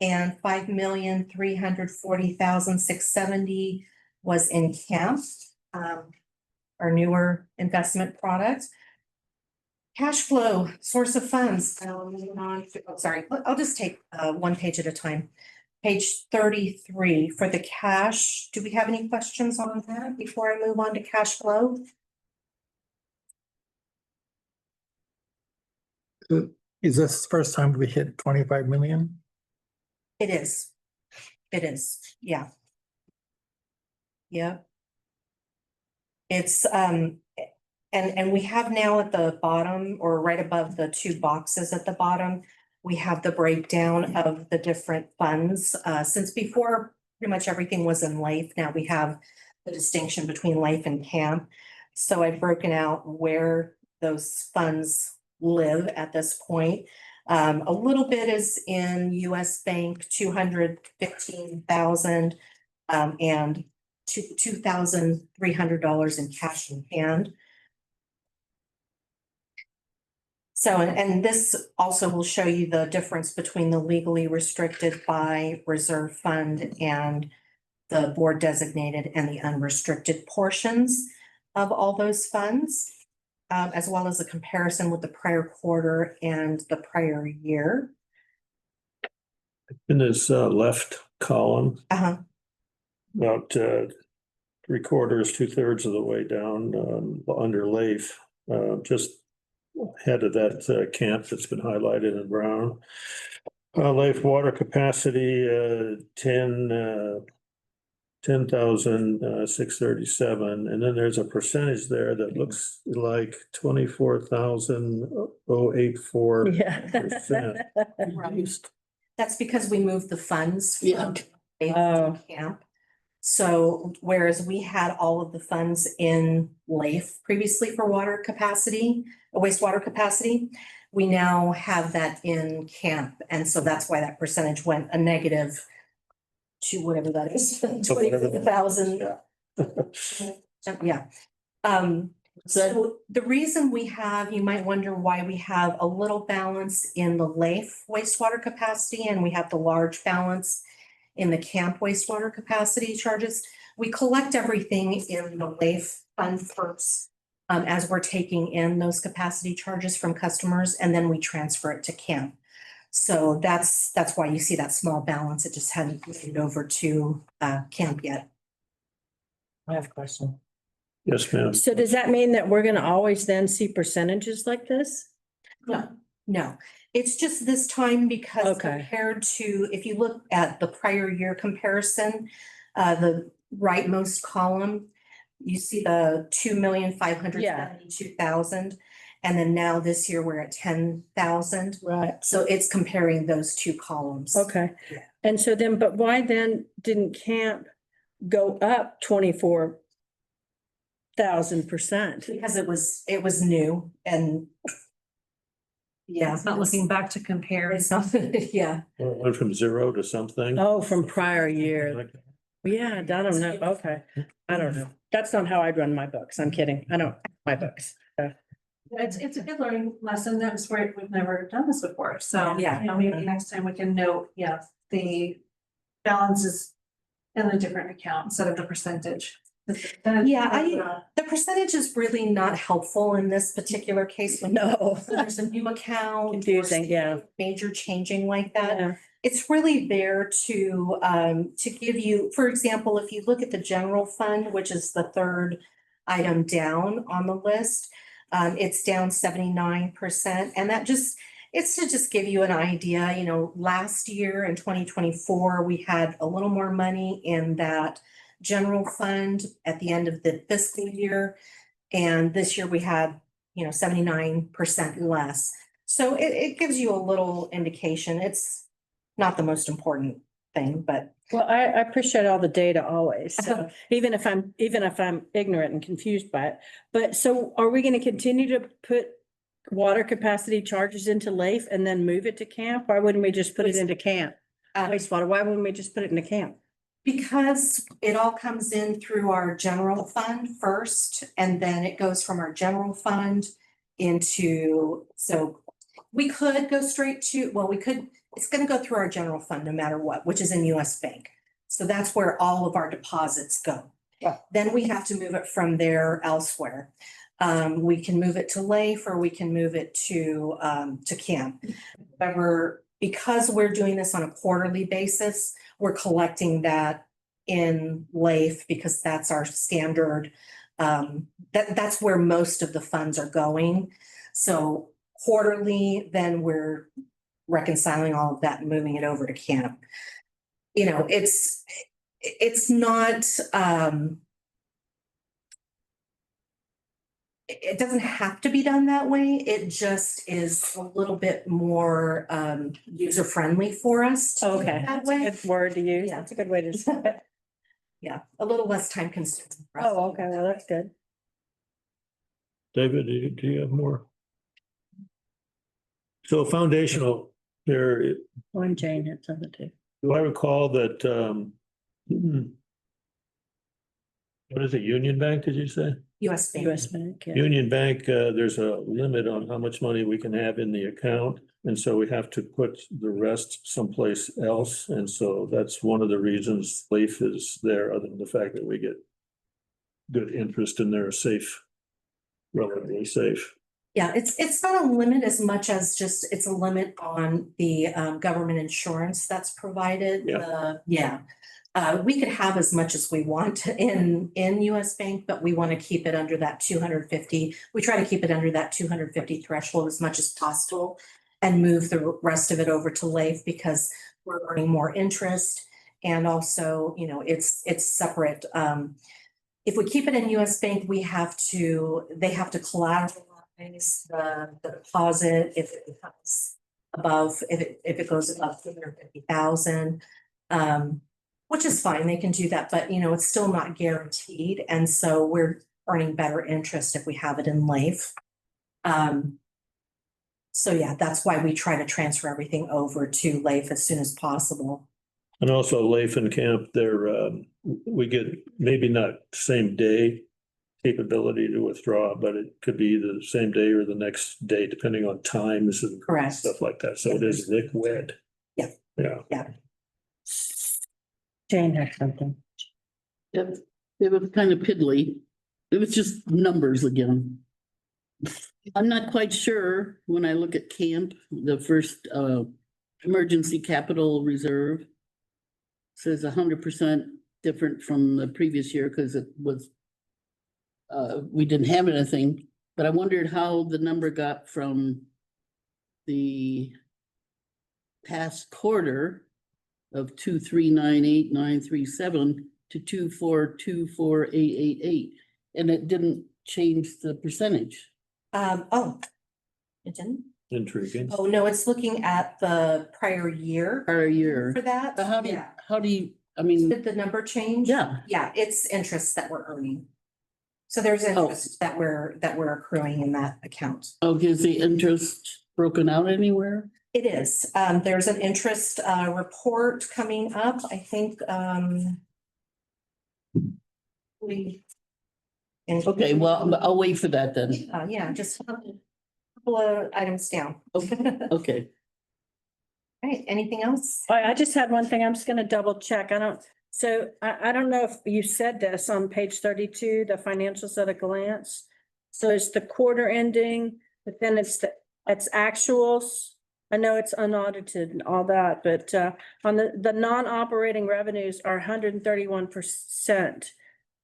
and 5,340,670 was in camp, our newer investment product. Cash flow, source of funds. I'll just take one page at a time. Page 33 for the cash. Do we have any questions on that before I move on to cash flow? Is this the first time we hit 25 million? It is. It is, yeah. Yeah. It's, and we have now at the bottom or right above the two boxes at the bottom, we have the breakdown of the different funds. Since before pretty much everything was in life, now we have the distinction between life and camp. So I've broken out where those funds live at this point. A little bit is in US Bank, 215,000, and $2,300 in cash in hand. So, and this also will show you the difference between the legally restricted by reserve fund and the board designated and the unrestricted portions of all those funds, as well as a comparison with the prior quarter and the prior year. In this left column, Uh-huh. about 3/4, 2/3 of the way down under Leif, just head of that camp that's been highlighted in brown. Life water capacity, 10,637, and then there's a percentage there that looks like 24,084. Yeah. Reduced. That's because we moved the funds Yeah. from Oh. camp. So whereas we had all of the funds in LAIF previously for water capacity, wastewater capacity, we now have that in camp. And so that's why that percentage went a negative to whatever that is, 20,000. Yeah. So the reason we have, you might wonder why we have a little balance in the LAIF wastewater capacity and we have the large balance in the camp wastewater capacity charges. We collect everything in the LAIF fund first, as we're taking in those capacity charges from customers, and then we transfer it to camp. So that's why you see that small balance. It just hadn't moved over to camp yet. I have a question. Yes, ma'am. So does that mean that we're gonna always then see percentages like this? No, it's just this time because Okay. compared to, if you look at the prior year comparison, the rightmost column, you see the 2,572,000. And then now this year we're at 10,000. Right. So it's comparing those two columns. Okay. Yeah. And so then, but why then didn't camp go up 24,000%? Because it was new and yeah. It's not looking back to compare. It's not, yeah. Well, it went from 0 to something. Oh, from prior year. Yeah, I don't know. Okay. I don't know. That's not how I'd run my books. I'm kidding. I don't, my books. It's a good learning lesson. That's where we've never done this before. So, Yeah. you know, maybe next time we can note, yeah, the balance is in a different account instead of the percentage. Yeah, the percentage is really not helpful in this particular case. When No. there's a new account. or Confusing, yeah. Major changing like that. Yeah. It's really there to give you, for example, if you look at the general fund, which is the third item down on the list, it's down 79%. And it's to just give you an idea, you know, last year in 2024, we had a little more money in that general fund at the end of the fiscal year. And this year we had, 79% less. So it gives you a little indication. It's not the most important thing, but. Well, I appreciate all the data always, so even if I'm ignorant and confused by it. But so are we gonna continue to put water capacity charges into LAIF and then move it to camp? Why wouldn't we just put it into camp? Wastewater, why wouldn't we just put it into camp? Because it all comes in through our general fund first, and then it goes from our general fund into, so we could go straight to, it's gonna go through our general fund no matter what, which is in US Bank. So that's where all of our deposits go. Yeah. Then we have to move it from there elsewhere. We can move it to LAIF or we can move it to camp. However, because we're doing this on a quarterly basis, we're collecting that in LAIF because that's our standard. That's where most of the funds are going. So quarterly, then we're reconciling all of that and moving it over to camp. It's not, it doesn't have to be done that way. It just is a little bit more user-friendly for us to do it Okay, that that's a way. good word to use. Yeah. That's a good way to say it. Yeah, a little less time consuming. for us. Oh, okay, well, that's good. David, do you have more? So foundational here, One Jane had something too. do I recall that, what is it, Union Bank, did you say? US Bank. US Bank, yeah. Union Bank, there's a limit on how much money we can have in the account. And so we have to put the rest someplace else. And so that's one of the reasons LAIF is there, other than the fact that we get good interest and they're safe, relatively safe. Yeah, it's not a limit as much as just, it's a limit on the government insurance that's provided. We could have as much as we want in US Bank, but we want to keep it under that 250. We try to keep it under that 250 threshold as much as possible. and move the rest of it over to LAIF because we're earning more interest. And also, you know, it's separate. If we keep it in US Bank, they have to collateralize the deposit if it becomes above, if it goes above 350,000. Which is fine, they can do that, but you know, it's still not guaranteed. And so we're earning better interest if we have it in LAIF. So yeah, that's why we try to transfer everything over to LAIF as soon as possible. And also Leif and Camp, we get maybe not same day capability to withdraw, but it could be the same day or the next day, depending on times and Correct. stuff like that. So it is liquid. Yeah. Yeah. Jane had something. It was kind of piddly. It was just numbers again. I'm not quite sure when I look at camp, the first emergency capital reserve says 100% different from the previous year because it was we didn't have anything, but I wondered how the number got from the past quarter of 2398937 to 2424888, and it didn't change the percentage. Oh, it didn't? Intriguing. Oh, no, it's looking at the prior year Prior year. for that. But how do Yeah. you, I mean, Did the number change? yeah, Yeah, it's interest that we're earning. So there's interest that we're accruing in that account. okay, is the interest broken out anywhere? It is. There's an interest report coming up, I think. Okay, well, I'll wait for that then. Yeah, just a couple of items down. Okay. Right, anything else? I just had one thing. I'm just gonna double check. I don't know if you said this on page 32, the financials at a glance. So it's the quarter ending, but then it's actuals. I know it's unaudited and all that, but on the non-operating revenues are 131%.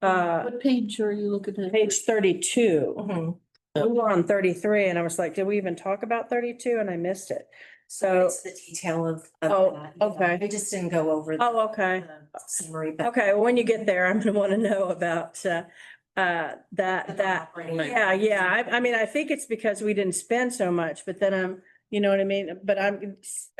What page are you looking at? Page 32. Mhm. We were on 33 and I was like, did we even talk about 32? And I missed it. So, It's the detail of Oh, that, you know. okay. I just didn't go over the okay. summary, but. Okay, well, when you get there, I'm gonna wanna know about that. operating. Yeah. I mean, I think it's because we didn't spend so much, but then you know what I mean? But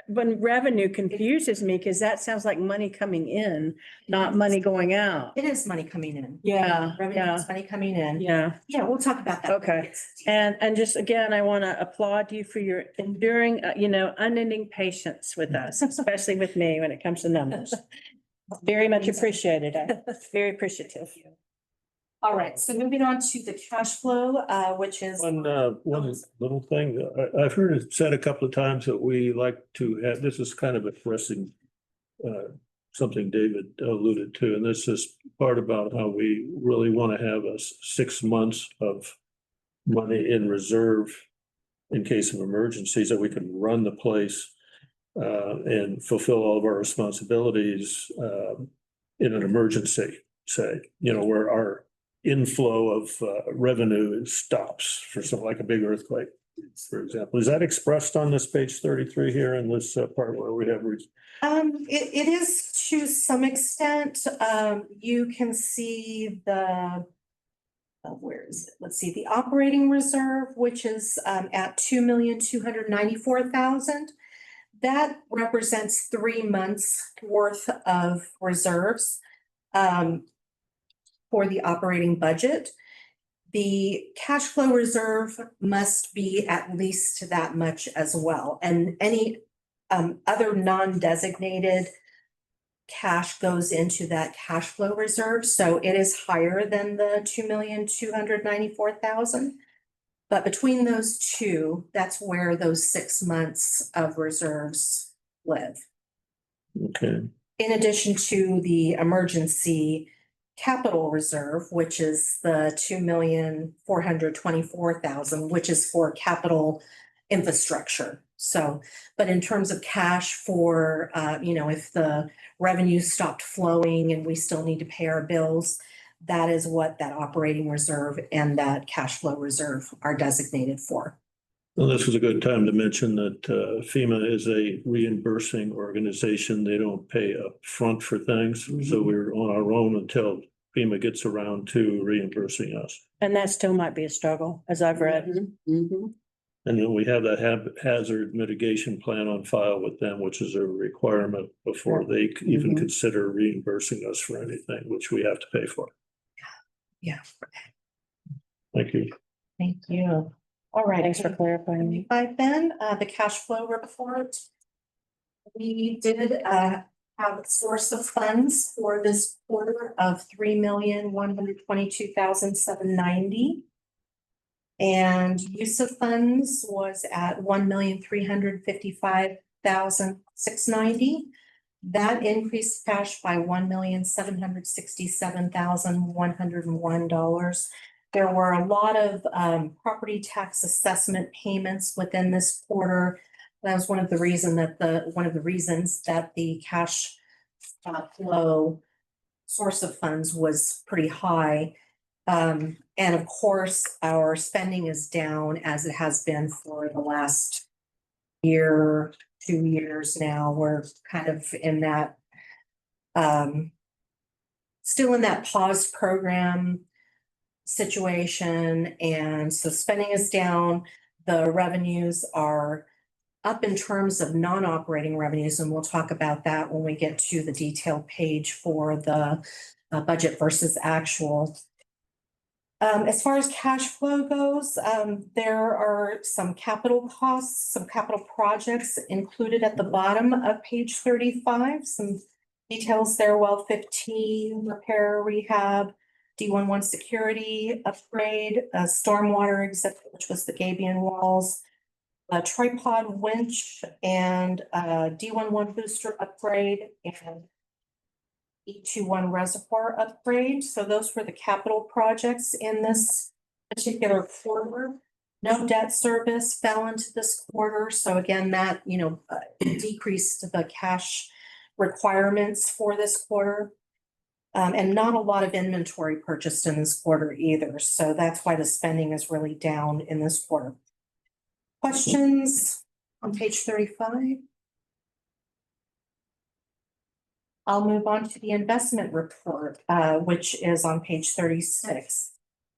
when revenue confuses me, because that sounds like money coming in, not money going out. It is money coming in. Yeah, Revenue is money coming in. yeah. Yeah, we'll talk about that. Okay. And just again, I want to applaud you for your enduring, unending patience with us, especially with me when it comes to numbers. Very much appreciated. I'm very appreciative. All right, so moving on to the cash flow, which is. One little thing, I've heard it said a couple of times that we like to have, this is kind of addressing something David alluded to, and this is part about how we really want to have 6 months of money in reserve in case of emergencies, that we can run the place and fulfill all of our responsibilities in an emergency, say, where our inflow of revenue stops for something like a big earthquake, for example. Is that expressed on this page 33 here in this part where we have? It is to some extent. You can see the, where is it? Let's see, the operating reserve, which is at 2,294,000. That represents 3 months worth of reserves. For the operating budget, the cash flow reserve must be at least that much as well. And any other non-designated cash goes into that cash flow reserve. So it is higher than the 2,294,000. But between those two, that's where those 6 months of reserves live. Okay. In addition to the emergency capital reserve, which is the 2,424,000, which is for capital infrastructure. So, but in terms of cash for, if the revenue stopped flowing and we still need to pay our bills, that is what that operating reserve and that cash flow reserve are designated for. Well, this is a good time to mention that FEMA is a reimbursing organization. They don't pay up front for things. So we're on our own until FEMA gets around to reimbursing us. And that still might be a struggle, as I've read. Mhm. And then we have that hazard mitigation plan on file with them, which is a requirement before they even Mhm. consider reimbursing us for anything, which we have to pay for. Yeah. Thank you. Thank you. All right. Thanks for clarifying. Then, the cash flow report. We did have a source of funds for this quarter of $3,122,790. And use of funds was at $1,355,690. That increased cash by $1,767,101. There were a lot of property tax assessment payments within this quarter. That was one of the reasons that the cash flow source of funds was pretty high. And of course, our spending is down as it has been for the last year, 2 years now. We're kind of in that still in that paused program situation, and so spending is down. The revenues are up in terms of non-operating revenues, and we'll talk about that when we get to the detailed page for the budget versus actual. As far as cash flow goes, there are some capital costs, some capital projects included at the bottom of page 35. Some details there: well 15 repair, rehab, D11 security upgrade, a stormwater exit, which was the gabion walls, a tripod winch, and D11 booster upgrade, and E21 reservoir upgrade. So those were the capital projects in this particular quarter. No debt service fell into this quarter. So again, that, decreased the cash requirements for this quarter. And not a lot of inventory purchased in this quarter either. So that's why the spending is really down in this quarter. Questions on page 35? I'll move on to the investment report, which is on page 36.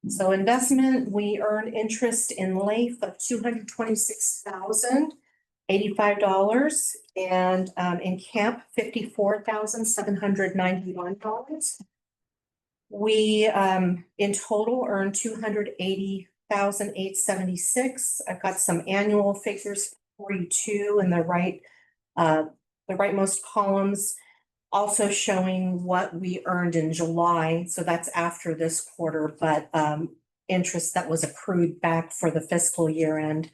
So investment, we earn interest in LAIF of $226,085, and in camp $54,791. We in total earn $280,876. I've got some annual figures for you too in the rightmost columns, also showing what we earned in July. So that's after this quarter, but interest that was accrued back for the fiscal year end.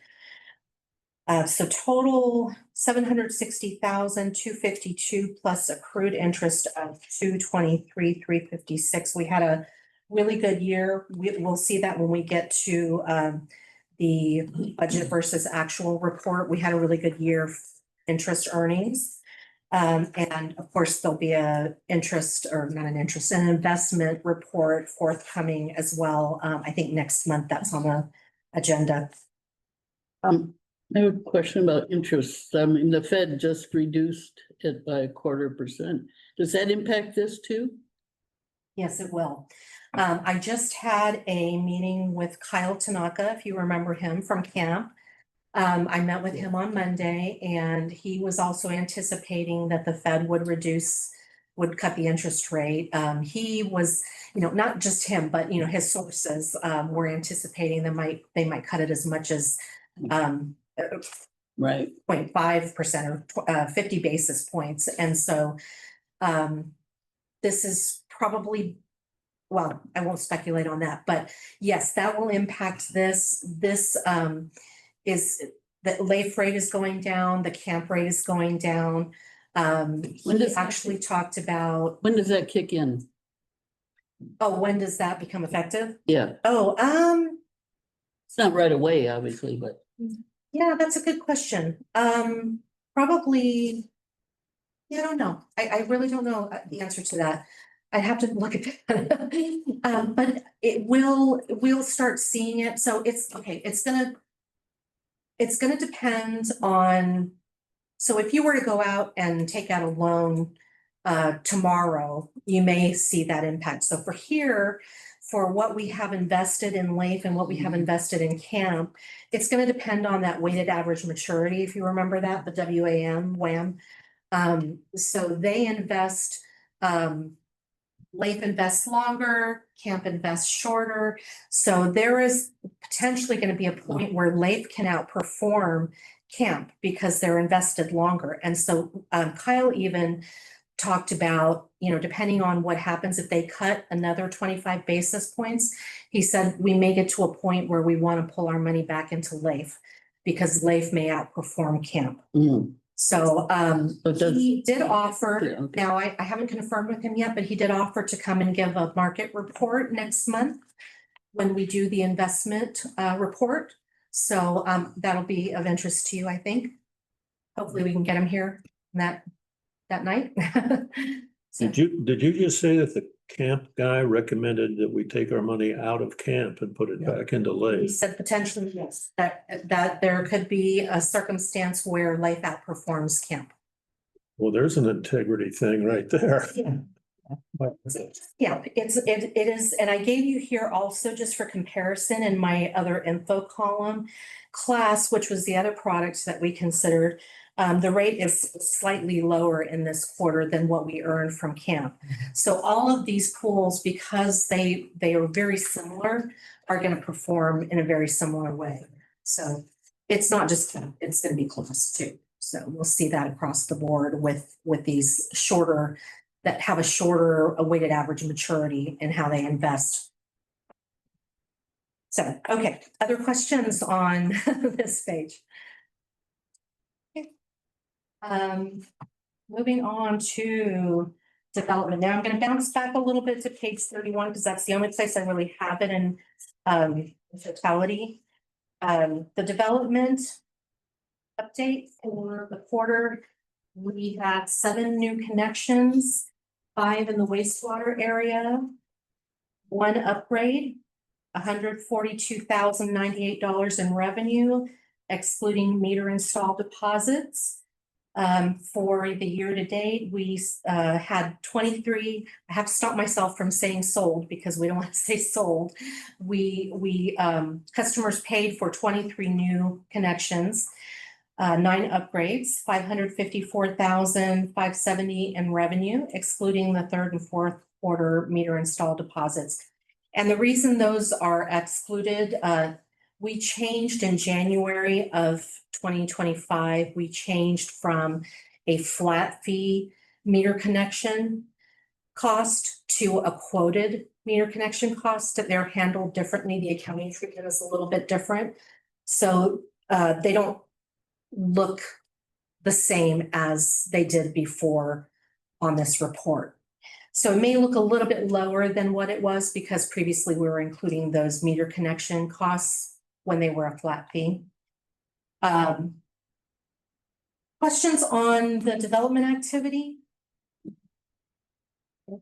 So total $760,252 plus accrued interest of $223,356. We had a really good year. We'll see that when we get to the budget versus actual report. We had a really good year of interest earnings. And of course, there'll be an investment report forthcoming as well. I think next month that's on the agenda. I have a question about interest. I mean, the Fed just reduced it by 0.25%. Does that impact this too? Yes, it will. I just had a meeting with Kyle Tanaka, if you remember him from camp. I met with him on Monday, and he was also anticipating that the Fed would cut the interest rate. He was, not just him, but his sources were anticipating they might cut it as much as Right. 0.5% or 50 basis points. And so this is probably, well, I won't speculate on that, but yes, that will impact this. This is the LAIF rate is going down, the camp rate is going down. He actually talked about. When does that kick in? Oh, when does that become effective? Yeah, Oh, it's not right away, obviously, but. yeah, that's a good question. Probably, I don't know. I really don't know the answer to that. I'd have to look at that. But we'll start seeing it. So it's okay. It's gonna depend on, so if you were to go out and take out a loan tomorrow, you may see that impact. So for here, for what we have invested in LAIF and what we have invested in CAMP, it's gonna depend on that weighted average maturity, if you remember that, the WAM. So they invest, LAIF invests longer, CAMP invests shorter. So there is potentially going to be a point where LAIF can outperform CAMP because they're invested longer. And so Kyle even talked about, you know, depending on what happens if they cut another 25 basis points, he said we may get to a point where we want to pull our money back into LAIF because LAIF may outperform CAMP. So he did offer, now I haven't confirmed with him yet, but he did offer to come and give a market report next month when we do the investment report. So that'll be of interest to you, I think. Hopefully we can get him here that night. So, Did you just say that the CAMP guy recommended that we take our money out of CAMP and put it back into he LAIF? said potentially, yes, that there could be a circumstance where LAIF outperforms CAMP. Well, there's an integrity thing right there. Yeah. Yeah, it is, and I gave you here also just for comparison in my other info column, class, which was the other products that we considered. The rate is slightly lower in this quarter than what we earned from CAMP. So all of these pools, because they are very similar, are going to perform in a very similar way. So it's not just CAMP, it's going to be class too. So we'll see that across the board with these shorter, that have a weighted average maturity in how they invest. So, okay, other questions on this page? Okay. Moving on to development. Now I'm going to bounce back a little bit to page 31 because that's the only place I really have it in totality. The development update for the quarter, we had 7 new connections, 5 in the wastewater area, 1 upgrade, $142,098 in revenue, excluding meter install deposits. For the year to date, we had 23. I have to stop myself from saying sold because we don't want to say sold. We customers paid for 23 new connections. 9 upgrades, $554,570 in revenue, excluding the 3rd and 4th quarter meter install deposits. And the reason those are excluded, we changed in January of 2025. We changed from a flat fee meter connection cost to a quoted meter connection cost. That they're handled differently. The accounting treatment is a little bit different. So they don't look the same as they did before on this report. So it may look a little bit lower than what it was because previously we were including those meter connection costs when they were a flat fee. Questions on the development activity?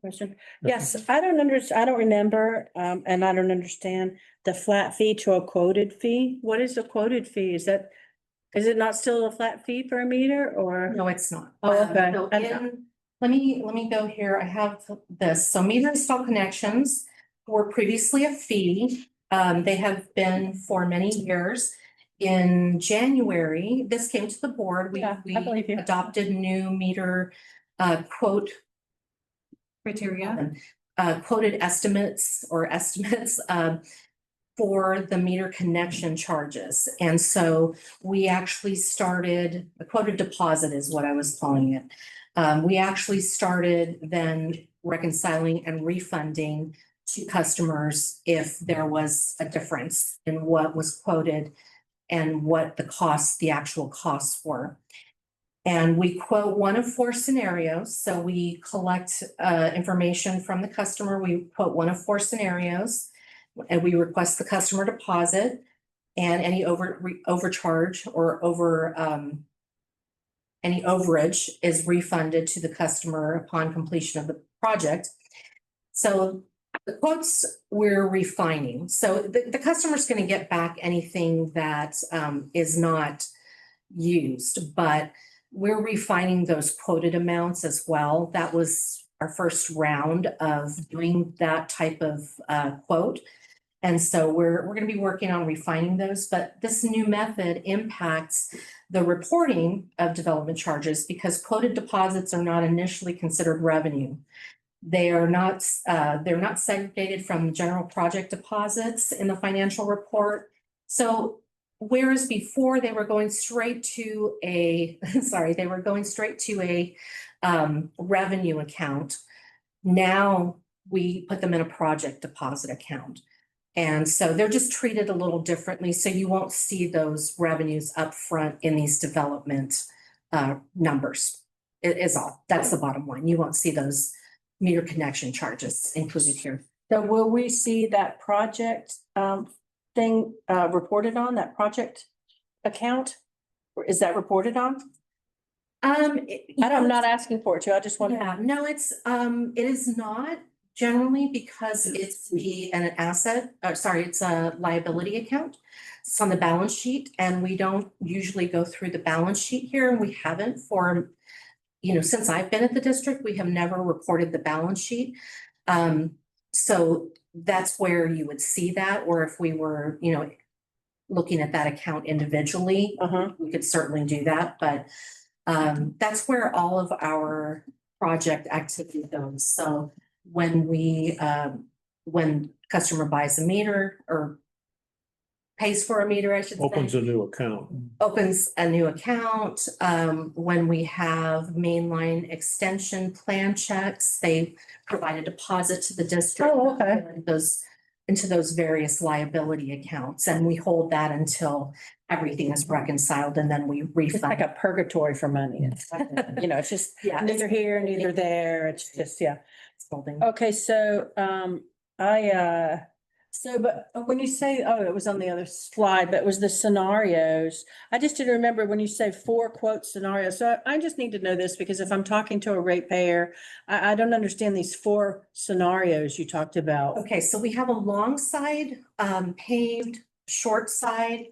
Question. Yes, I don't remember, and I don't understand the flat fee to a quoted fee. What is a quoted fee? Is it not still a flat fee per meter or? No, it's not. Oh, okay. So let me go here. I have this. So meter install connections were previously a fee. They have been for many years. In January, this came to the board. We adopted new meter quote Criteria. quoted estimates for the meter connection charges. And so we actually started, a quoted deposit is what I was calling it. We actually started then reconciling and refunding to customers if there was a difference in what was quoted and what the actual costs were. And we quote 1 of 4 scenarios. So we collect information from the customer. We quote 1 of 4 scenarios. And we request the customer deposit, and any overcharge or any overage is refunded to the customer upon completion of the project. So The quotes we're refining. So the customer's gonna get back anything that is not used, but we're refining those quoted amounts as well. That was our first round of doing that type of quote. And so we're gonna be working on refining those, but this new method impacts the reporting of development charges because quoted deposits are not initially considered revenue. They're not segregated from general project deposits in the financial report. So whereas before they were going straight to a, they were going straight to a revenue account. Now we put them in a project deposit account. And so they're just treated a little differently. So you won't see those revenues up front in these development numbers. It is all, that's the bottom line. You won't see those meter connection charges included here. So will we see that project thing reported on, that project account? Or is that reported on? I'm not asking for it to, I just want. Yeah, no, it is not generally because it's an asset, it's a liability account. It's on the balance sheet and we don't usually go through the balance sheet here and we haven't for, since I've been at the district, we have never reported the balance sheet. So that's where you would see that, or if we were, looking at that account individually, we could certainly do that, but that's where all of our project activity goes. So when customer buys a meter or pays for a meter, I should say. Opens a new account. Opens a new account. When we have mainline extension plan checks, they provide a deposit to the district. Oh, okay. Into those various liability accounts, and we hold that until everything is reconciled, and then we It's refund. like a purgatory for money. It's like, it's just Yeah, neither here, neither there. It's just, yeah. it's holding. Okay, so but when you say, oh, it was on the other slide, but it was the scenarios. I just didn't remember when you say 4 quote scenarios. So I just need to know this because if I'm talking to a ratepayer, I don't understand these 4 scenarios you talked about. Okay, so we have a long side paved, short side,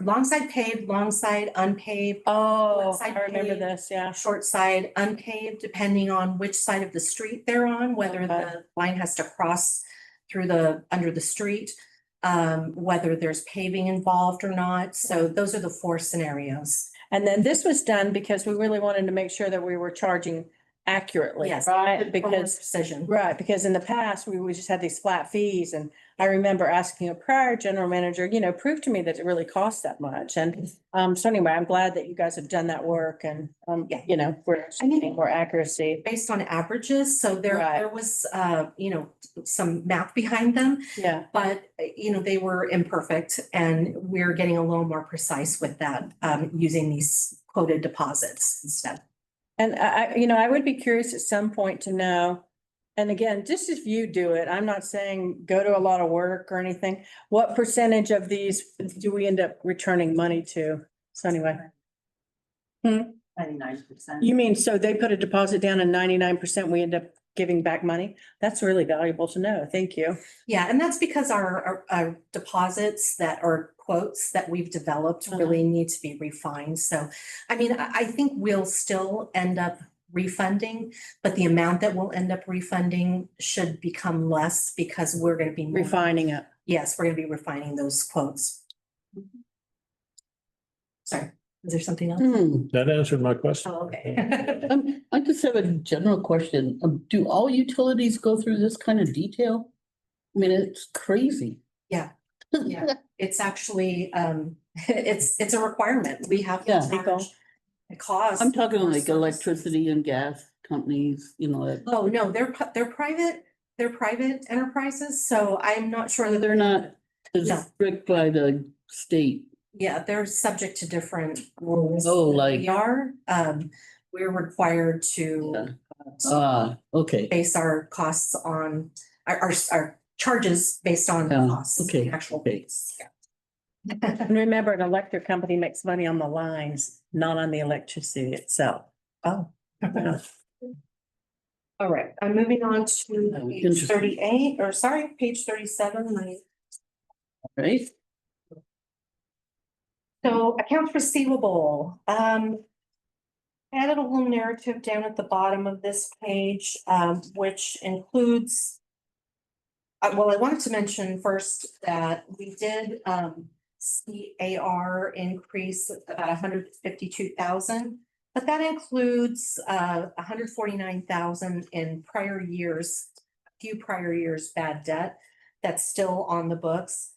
long side paved, long side unpaved, Oh, side I remember paved, this, yeah. short side unpaved, depending on which side of the street they're on, whether the line has to cross through under the street, whether there's paving involved or not. So those are the 4 scenarios. And then this was done because we really wanted to make sure that we were charging accurately, Yes, right? Because precision. right, because in the past, we just had these flat fees and I remember asking a prior general manager, prove to me that it really costs that much. And so anyway, I'm glad that you guys have done that work and we're getting more accuracy. Based on averages, so there was some math behind them, Yeah. but they were imperfect and we're getting a little more precise with that, using these quoted deposits instead. And I would be curious at some point to know, and again, just if you do it, I'm not saying go to a lot of work or anything. What percentage of these do we end up returning money to? So anyway. 99%. You mean, so they put a deposit down and 99% we end up giving back money? That's really valuable to know. Thank you. Yeah, and that's because our deposits that are quotes that we've developed really need to be refined. So, I think we'll still end up refunding, but the amount that we'll end up refunding should become less because we're going to be Refining it. Yes, we're going to be refining those quotes. Sorry, is there something else? That answered my question. Oh, okay. I just have a general question. Do all utilities go through this kind of detail? I mean, it's crazy. Yeah, it's actually, it's a requirement. We have to Yeah. charge a cost. I'm talking for like services. electricity and gas companies, that Oh, no, they're private enterprises, so I'm not sure that they're not as No. strict by the state. yeah, they're subject to different rules. Oh, than like- We are, we're required to Okay. base our costs on, our charges based on Yeah, costs. okay, Actual okay. base, yeah. And remember, an electric company makes money on the lines, not on the electricity itself. Oh. Yeah. All right, I'm moving on to Oh, page interesting. 38, or sorry, page 37. Right? So accounts receivable, added a little narrative down at the bottom of this page, which includes. Well, I wanted to mention first that we did, see AR increase about 152,000. But that includes, 149,000 in prior years, a few prior years bad debt that's still on the books.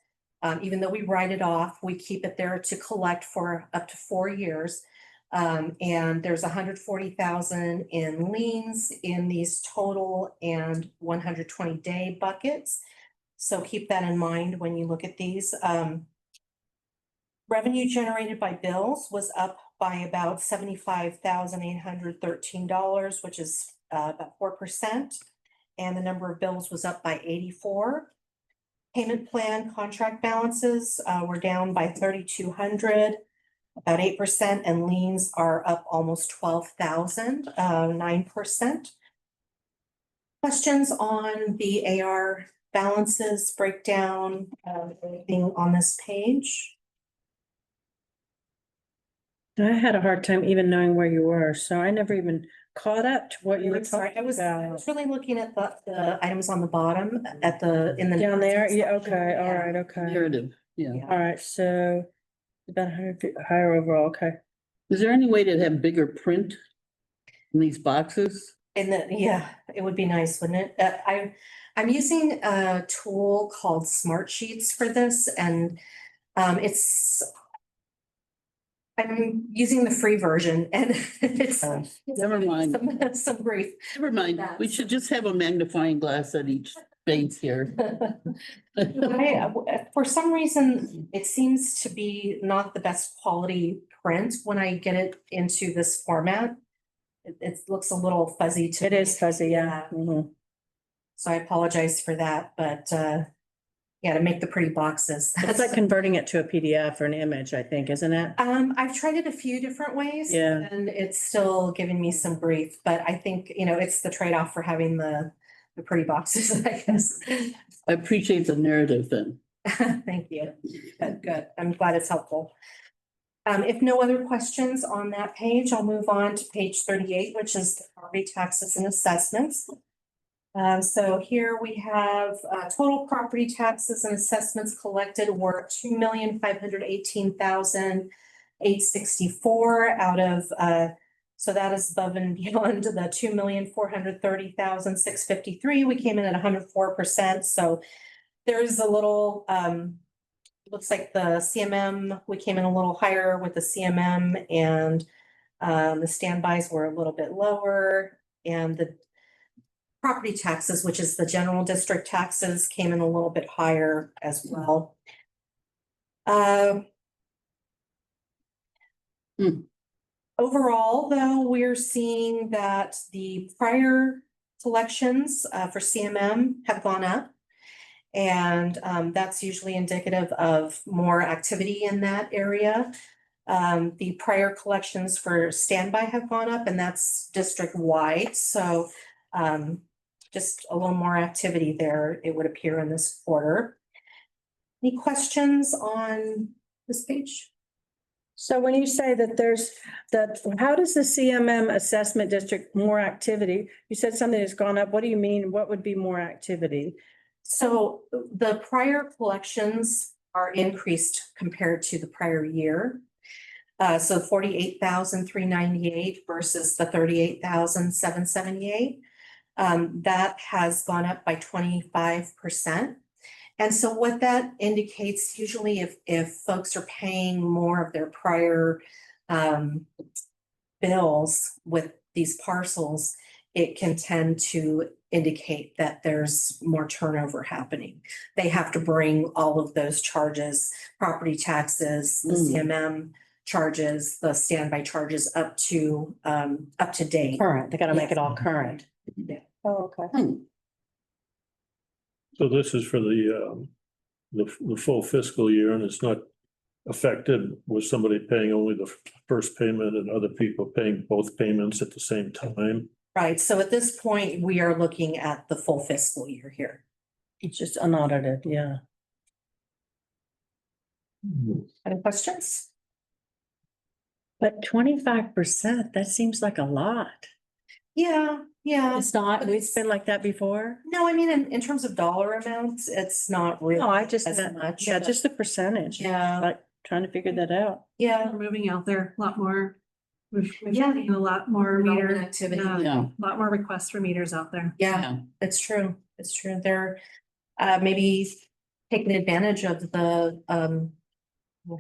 Even though we write it off, we keep it there to collect for up to 4 years. And there's 140,000 in liens in these total and 120-day buckets. So keep that in mind when you look at these. Revenue generated by bills was up by about $75,813, which is about 4%. And the number of bills was up by 84. Payment plan contract balances were down by 3,200, about 8%, and liens are up almost 12,000, 9%. Questions on the AR balances, breakdown, anything on this page? I had a hard time even knowing where you were, so I never even caught up to what you were I'm sorry, talking I was about. really looking at the items on the bottom at in the. Down there, yeah, section. okay, all Yeah. right, okay. Narrative, yeah. Yeah. All right, so about 100 higher overall, okay. Is there any way to have bigger print in these boxes? Yeah, it would be nice, wouldn't it? I'm using a tool called Smart Sheets for this, and I'm using the free version, and it's. Never mind. Some grief. Never mind, we should just have a magnifying glass at each space here. For some reason, it seems to be not the best quality print when I get it into this format. It looks a little fuzzy to It me. is fuzzy, yeah. Mhm. So I apologize for that, but yeah, to make the pretty boxes. It's like converting it to a PDF or an image, I think, isn't it? I've tried it a few different ways. Yeah. And it's still giving me some grief, but I think, it's the trade-off for having the pretty boxes, I guess. I appreciate the narrative then. Thank you. Good. I'm glad it's helpful. If no other questions on that page, I'll move on to page 38, which is the property taxes and assessments. So here we have total property taxes and assessments collected were $2,518,864 out of so that is above and beyond the $2,430,653. We came in at 104%. So there's a little looks like the CMM, we came in a little higher with the CMM, and the standbys were a little bit lower, and the property taxes, which is the general district taxes, came in a little bit higher as well. Overall, though, we're seeing that the prior collections for CMM have gone up. And that's usually indicative of more activity in that area. The prior collections for standby have gone up, and that's district-wide. So just a little more activity there, it would appear in this quarter. Any questions on this page? So when you say that how does the CMM assessment district more activity? You said something has gone up. What do you mean? What would be more activity? So the prior collections are increased compared to the prior year. So 48,398 versus the 38,778. That has gone up by 25%. And so what that indicates, usually if folks are paying more of their prior bills with these parcels, it can tend to indicate that there's more turnover happening. They have to bring all of those charges, property taxes, the CMM charges, the standby charges up to date. Current, they gotta make Yes. it all current. Yeah. Oh, okay. So this is for the full fiscal year, and it's not affected with somebody paying only the first payment and other people paying both payments at the same time. Right, so at this point, we are looking at the full fiscal year here. It's just unaudited, yeah. Any questions? But 25%, that seems like a lot. Yeah, yeah. It's not, but we've it's- been like that before? No, I mean, in terms of dollar amounts, it's not really No, I just as meant, much. yeah, but- just the percentage. Yeah, Like trying to figure that out. yeah. We're moving out there a lot more. We've Yeah. seen a lot more Development meter activity. Yeah. a lot more requests for meters out there. Yeah, it's true. It's true. They're maybe taking advantage of the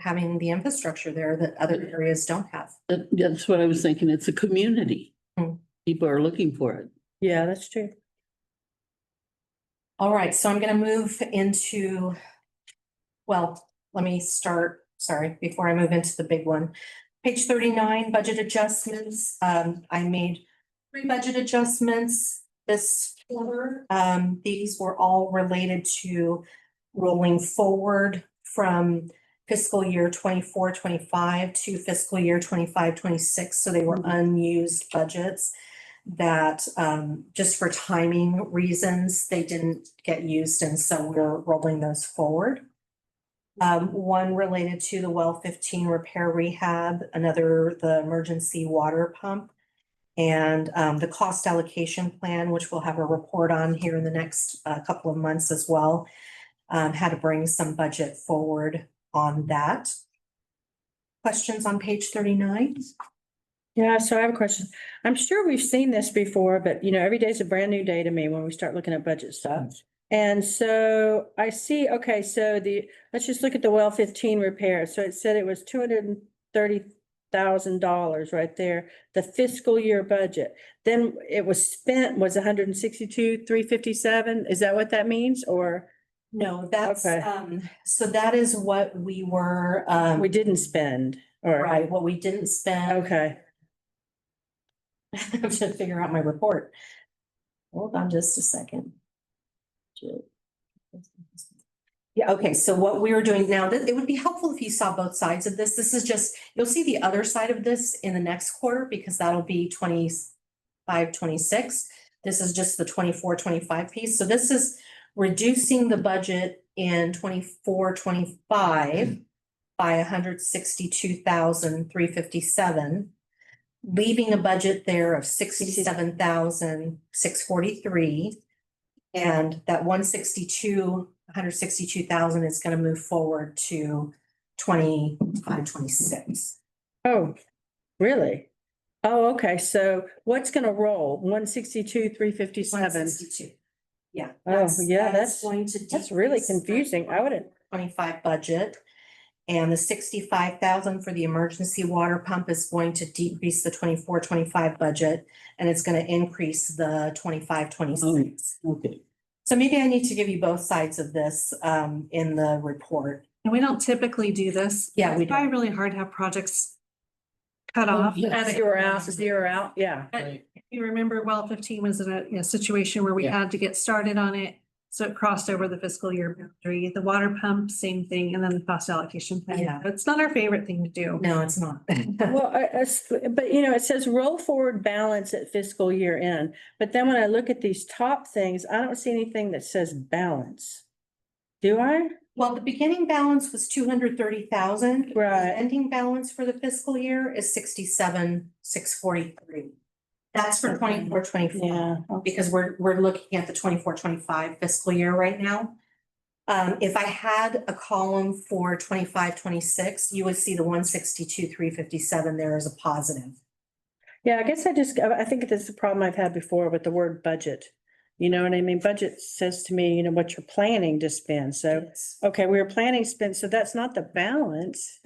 having the infrastructure there that other areas don't have. That's what I was thinking. It's a community. Hmm. People are looking for it. Yeah, that's true. All right, so I'm gonna move into, well, let me start, sorry, before I move into the big one. Page 39, budget adjustments. I made 3 budget adjustments this quarter. These were all related to rolling forward from fiscal year 24-25 to fiscal year 25-26. So they were unused budgets that just for timing reasons, they didn't get used, and so we're rolling those forward. One related to the well 15 repair rehab, another the emergency water pump, and the cost allocation plan, which we'll have a report on here in the next couple of months as well. Had to bring some budget forward on that. Questions on page 39? Yeah, so I have a question. I'm sure we've seen this before, but you know, every day's a brand new day to me when we start looking at budget stuff. And so I see, okay, so let's just look at the well 15 repair. So it said it was $230,000 right there, the fiscal year budget. Then it was spent was 162,357. Is that what that means? Or No, that's, Okay. so that is what we were, we didn't spend? Or right, what we didn't spend. Okay, I'm trying to figure out my report. Hold on just a second. Yeah, okay, so what we were doing now, it would be helpful if you saw both sides of this. This is just, you'll see the other side of this in the next quarter because that'll be 25-26. This is just the 24-25 piece. So this is reducing the budget in 24-25 by 162,357, leaving a budget there of 67,643. And that 162,000 is going to move forward to 25-26. oh, really? Oh, okay, so what's gonna roll? 162,357. 162. Yeah. Oh, yeah, that's that's- going to. That's really decrease the confusing. I wouldn't, 25 budget. And the 65,000 for the emergency water pump is going to decrease the 24-25 budget. And it's going to increase the 25-26. Okay. So maybe I need to give you both sides of this in the report. And we don't typically do this. Yeah, we It's probably do. really hard to have projects cut Oh, off. yes. zero out, yeah. But if you remember, well 15 was in a situation where we Yeah. had to get started on it. So it crossed over the fiscal year boundary. The water pump, same thing, and then the cost allocation plan. Yeah. It's not our favorite thing to do. No, it's not. Well, but you know, it says roll forward balance at fiscal year end. But then when I look at these top things, I don't see anything that says balance. Do I? Well, the beginning balance was 230,000. Right. The ending balance for the fiscal year is 67,643. That's for 24-25. Yeah. Because we're looking at the 24-25 fiscal year right now. If I had a column for 25-26, you would see the 162,357 there as a positive. Yeah, I guess I think this is a problem I've had before with the word budget. You know what I mean? Budget says to me, you know, what you're planning to spend. So, okay, we were planning to spend, so that's not the balance.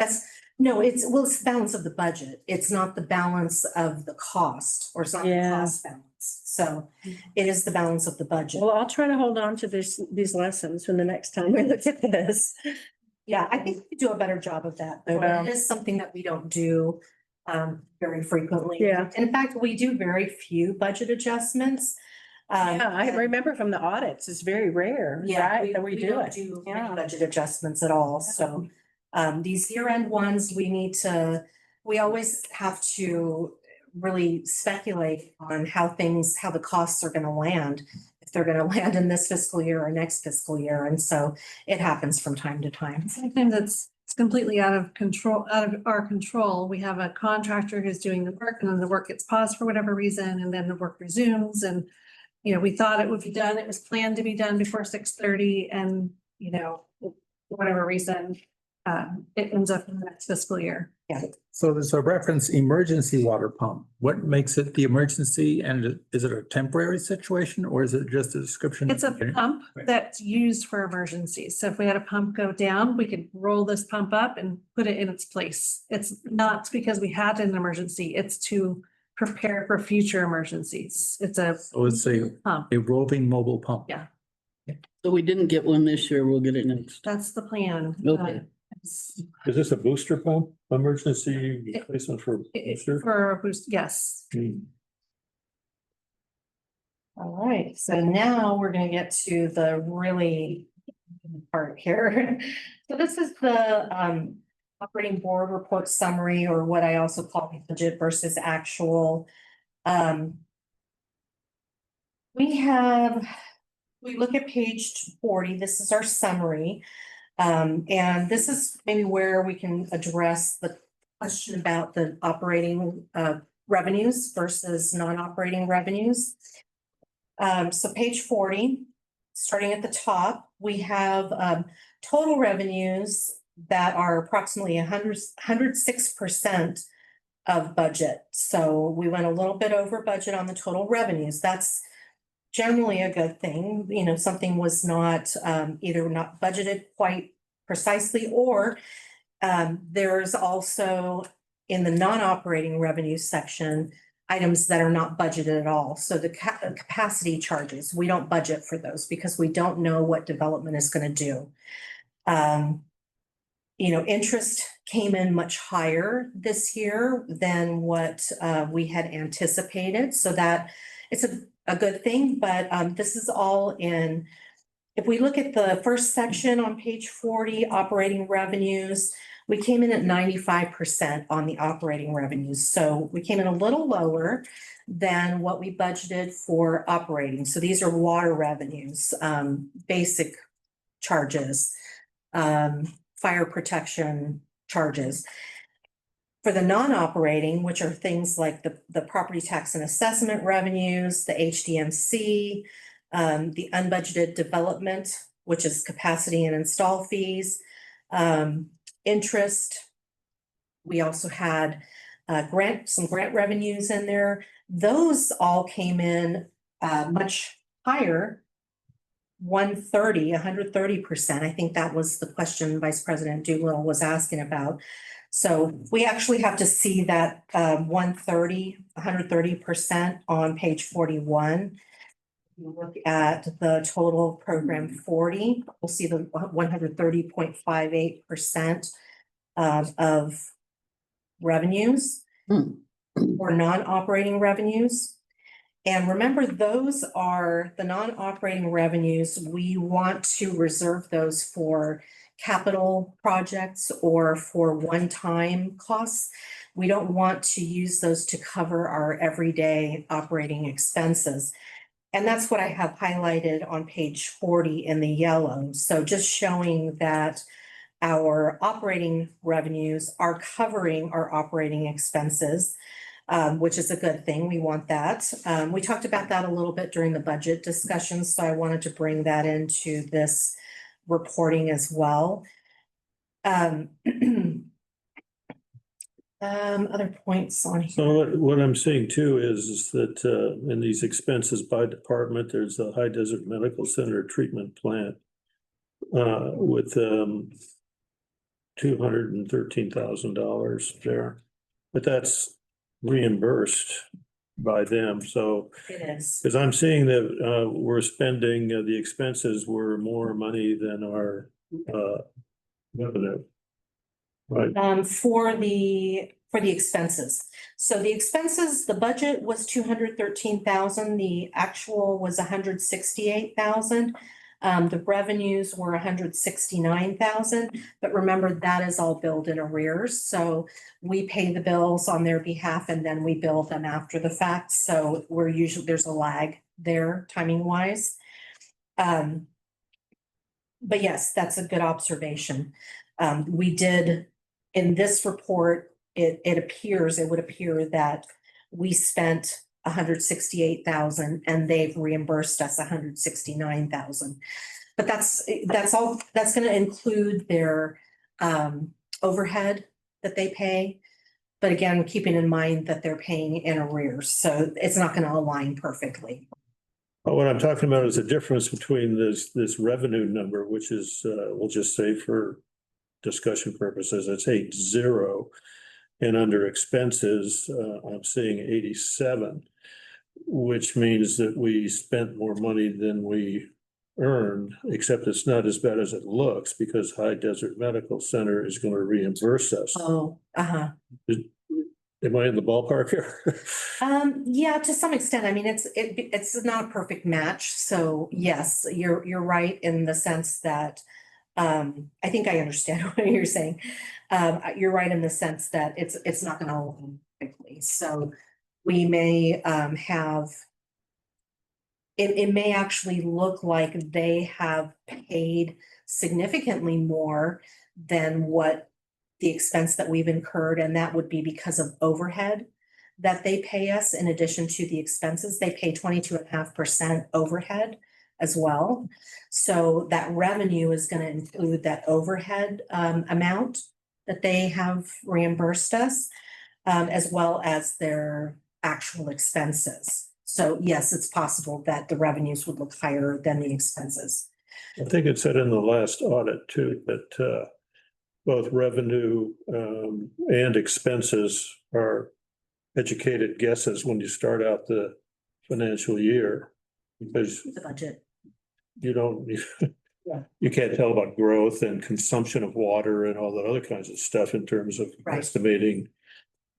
No, it's the balance of the budget. It's not the balance of the cost, or it's not the Yeah. cost balance. So it is the balance of the budget. Well, I'll try to hold on to these lessons when the next time we look at this. Yeah, I think we do a better job of that, though. Well- It is something that we don't do very frequently. Yeah. In fact, we do very few budget adjustments. Yeah, I remember from the audits, it's very rare, Yeah, right, that we do don't it. do Yeah. many budget adjustments at all, so. These year-end ones, we always have to really speculate on how the costs are gonna land. If they're gonna land in this fiscal year or next fiscal year, and so it happens from time to time. Sometimes it's completely out of control, out of our control. We have a contractor who's doing the work and then the work gets paused for whatever reason and then the work resumes and, you know, we thought it would be done, it was planned to be done before 6:30 and, you know, for whatever reason, it ends up in the next fiscal year. So there's a reference emergency water pump. What makes it the emergency, and is it a temporary situation or is it just a description? It's a pump that's used for emergencies. So if we had a pump go down, we could roll this pump up and put it in its place. It's not because we had an emergency, it's to prepare for future emergencies. It's a So it's pump. a roving mobile pump. Yeah. So we didn't get one this year, we'll get it next. That's the plan. Okay. It's- Is this a booster pump, emergency replacement for booster? For a boost, yes. Hmm. All right, so now we're gonna get to the really part here. So this is the operating board report summary, or what I also call budget versus actual. We look at page 40, this is our summary. And this is maybe where we can address the question about the operating revenues versus non-operating revenues. So page 40, starting at the top, we have total revenues that are approximately 106% of budget. So we went a little bit over budget on the total revenues. That's generally a good thing. You know, something was not either not budgeted quite precisely, or there's also in the non-operating revenue section, items that are not budgeted at all. So the capacity charges, we don't budget for those because we don't know what development is going to do. You know, interest came in much higher this year than what we had anticipated. So that it's a good thing, but this is all in. If we look at the first section on page 40, operating revenues, we came in at 95% on the operating revenues. So we came in a little lower than what we budgeted for operating. So these are water revenues, basic charges, fire protection charges. For the non-operating, which are things like the property tax and assessment revenues, the HDMC, the unbudgeted development, which is capacity and install fees, interest. We also had some grant revenues in there. Those all came in much higher, 130%. I think that was the question Vice President Doolittle was asking about. So we actually have to see that 130% on page 41. You look at the total program 40, we'll see the 130.58% of revenues or non-operating revenues. And remember, those are the non-operating revenues. We want to reserve those for capital projects or for one-time costs. We don't want to use those to cover our everyday operating expenses. And that's what I have highlighted on page 40 in the yellow. So just showing that our operating revenues are covering our operating expenses, which is a good thing. We want that. We talked about that a little bit during the budget discussion, so I wanted to bring that into this reporting as well. Other points on here. So what I'm seeing too is that in these expenses by department, there's a High Desert Medical Center treatment plant with $213,000 there, but that's reimbursed by them. So It is. because I'm seeing that we're spending, the expenses were more money than our revenue. Right. For the expenses. So the expenses, the budget was 213,000. The actual was 168,000. The revenues were 169,000, but remember that is all billed in arrears. So we pay the bills on their behalf and then we bill them after the fact. So we're usually, there's a lag there timing wise. But yes, that's a good observation. We did, in this report, it would appear that we spent 168,000 and they've reimbursed us 169,000. But that's all, that's gonna include their overhead that they pay. But again, keeping in mind that they're paying in arrears, so it's not gonna align perfectly. But what I'm talking about is the difference between this revenue number, which is, we'll just say for discussion purposes, it's 80. And under expenses, I'm seeing 87, which means that we spent more money than we earned, except it's not as bad as it looks because High Desert Medical Center is going to reimburse us. Oh, Am I in the ballpark here? Yeah, to some extent. I mean, it's not a perfect match. So yes, you're right in the sense that I think I understand what you're saying. You're right in the sense that it's not going to align quickly. So we may have it may actually look like they have paid significantly more than what the expense that we've incurred, and that would be because of overhead that they pay us in addition to the expenses. They pay 22.5% overhead as well. So that revenue is going to include that overhead amount that they have reimbursed us, as well as their actual expenses. So yes, it's possible that the revenues would look higher than the expenses. I think it said in the last audit too, that both revenue and expenses are educated guesses when you start out the financial year. Because The budget. you don't, Yeah. you can't tell about growth and consumption of water and all that other kinds of stuff in terms of Right. estimating.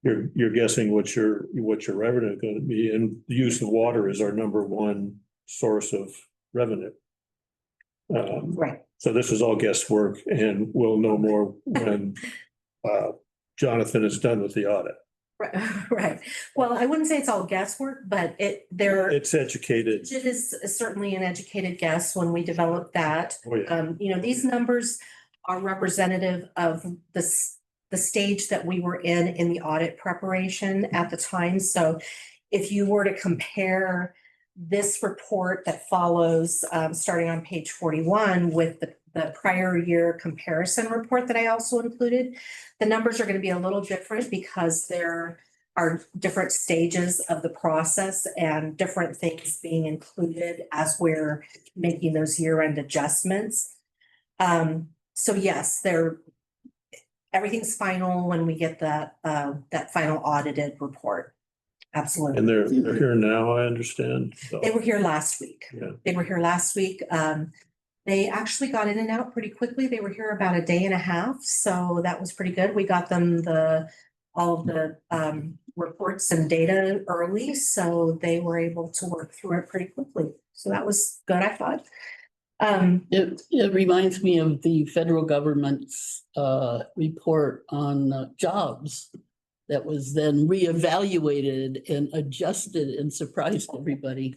You're guessing what your revenue is going to be, and the use of water is our number one source of revenue. Right. So this is all guesswork, and we'll know more when Jonathan is done with the audit. Right, right. Well, I wouldn't say it's all guesswork, but It's educated. it is certainly an educated guess when we develop that. Oh, yeah. These numbers are representative of the stage that we were in the audit preparation at the time. So if you were to compare this report that follows, starting on page 41 with the prior year comparison report that I also included, the numbers are going to be a little different because there are different stages of the process and different things being included as we're making those year-end adjustments. So yes, everything's final when we get that final audited report. Absolutely. And they're here now, I understand. So, They were here last week. yeah. They were here last week. They actually got in and out pretty quickly. They were here about a day and a half, so that was pretty good. We got them all of the reports and data early, so they were able to work through it pretty quickly. So that was good, I thought. It reminds me of the federal government's report on jobs that was then reevaluated and adjusted and surprised everybody.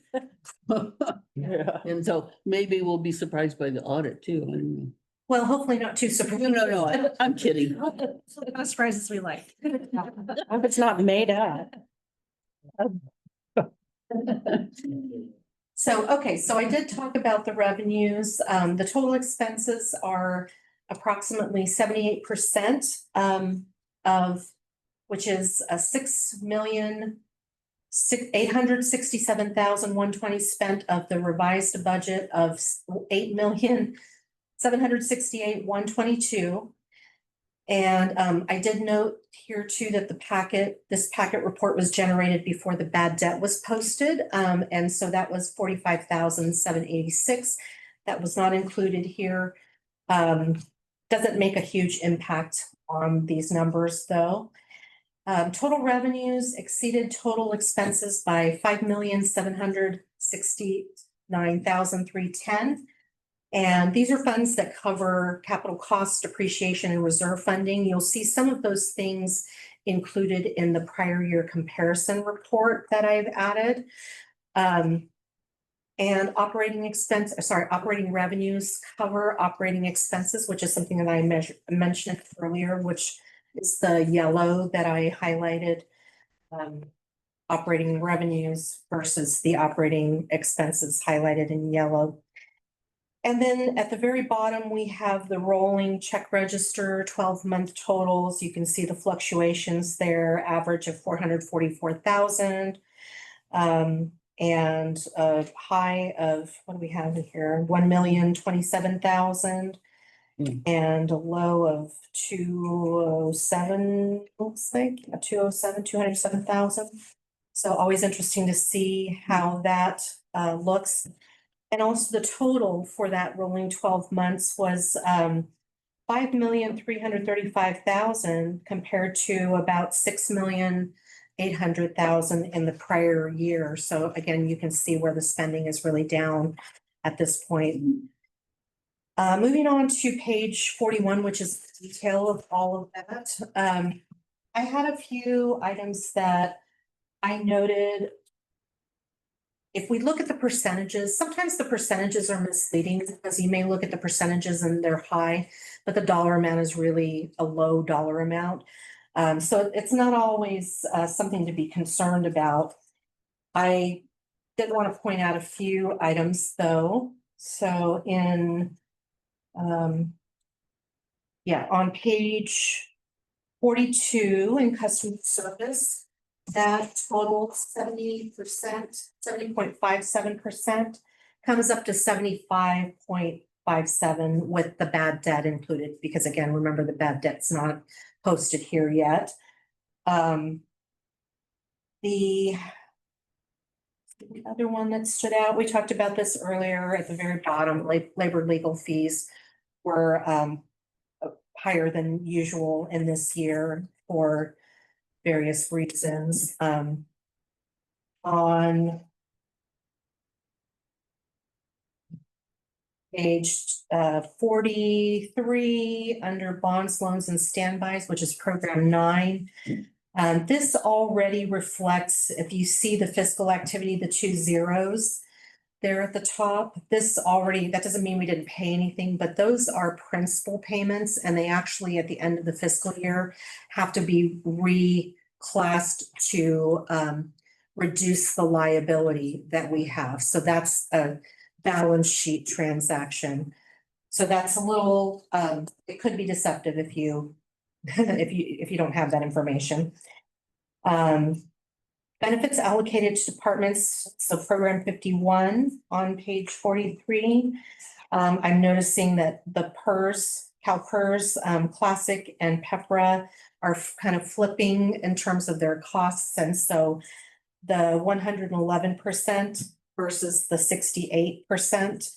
Yeah. And so maybe we'll be surprised by the audit too. I don't know. Well, hopefully not too surprising. No, I'm kidding. Not as surprised as we like. I hope it's not made up. So I did talk about the revenues. The total expenses are approximately 78% which is a 6,867,120 spent of the revised budget of 8,768,122. And I did note here too that this packet report was generated before the bad debt was posted. And so that was 45,786. That was not included here. Doesn't make a huge impact on these numbers though. Total revenues exceeded total expenses by 5,769,310. And these are funds that cover capital costs, depreciation, and reserve funding. You'll see some of those things included in the prior year comparison report that I've added. And operating revenues cover operating expenses, which is something that I mentioned earlier, which is the yellow that I highlighted. Operating revenues versus the operating expenses highlighted in yellow. And then at the very bottom, we have the rolling check register, 12-month totals. You can see the fluctuations there, average of 444,000. And a high of, what do we have in here? 1,027,000. And a low of 207, looks like, 207,000. So always interesting to see how that looks. And also the total for that rolling 12 months was 5,335,000 compared to about 6,800,000 in the prior year. So again, you can see where the spending is really down at this point. Moving on to page 41, which is the detail of all of that. I had a few items that I noted. If we look at the percentages, sometimes the percentages are misleading because you may look at the percentages and they're high, but the dollar amount is really a low dollar amount. So it's not always something to be concerned about. I did want to point out a few items though. So on page 42 in customer service, that total 70%, 70.57% comes up to 75.57 with the bad debt included, because again, remember the bad debt's not posted here yet. The other one that stood out, we talked about this earlier at the very bottom, labor legal fees were higher than usual in this year for various reasons. On page 43, under bonds, loans, and standbys, which is program 9. This already reflects, if you see the fiscal activity, the 2 zeros there at the top, that doesn't mean we didn't pay anything, but those are principal payments, and they actually at the end of the fiscal year have to be reclassed to reduce the liability that we have. So that's a balance sheet transaction. So that's a little, it could be deceptive if you if you don't have that information. Benefits allocated to departments, so program 51 on page 43. I'm noticing that the CalPERS, Classic and PEPRA are kind of flipping in terms of their costs. And so the 111% versus the 68%,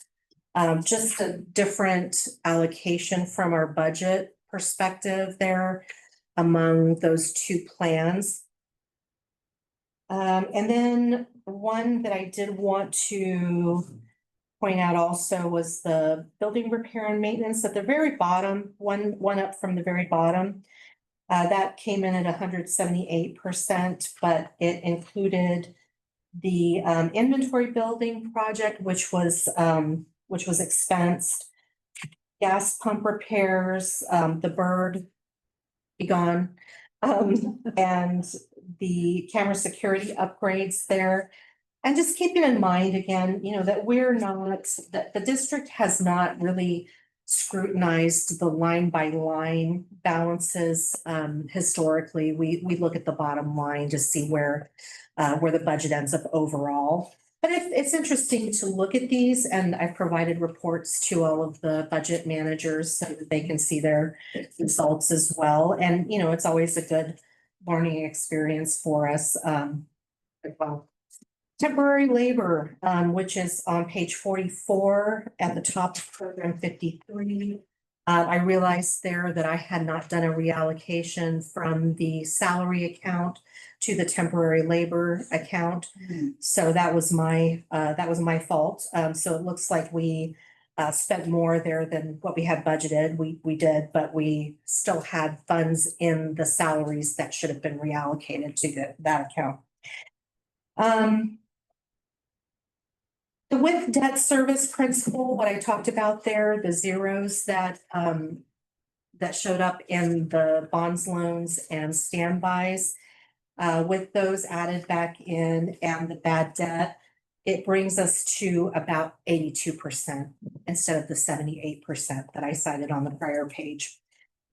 just a different allocation from our budget perspective there among those two plans. And then one that I did want to point out also was the building repair and maintenance at the very bottom, one up from the very bottom. That came in at 178%, but it included the inventory building project, which was expensed, gas pump repairs, the bird be gone, and the camera security upgrades there. And just keeping in mind again, that that the district has not really scrutinized the line by line balances. Historically, we look at the bottom line to see where the budget ends up overall. But it's interesting to look at these, and I've provided reports to all of the budget managers so that they can see their results as well. And, it's always a good learning experience for us. Well, temporary labor, which is on page 44 at the top of program 53. I realized there that I had not done a reallocation from the salary account to the temporary labor account. So that was my fault. So it looks like we spent more there than what we had budgeted. We did, but we still had funds in the salaries that should have been reallocated to that account. The with debt service principal, what I talked about there, the zeros that showed up in the bonds, loans and standbys. With those added back in and the bad debt, it brings us to about 82% instead of the 78% that I cited on the prior page.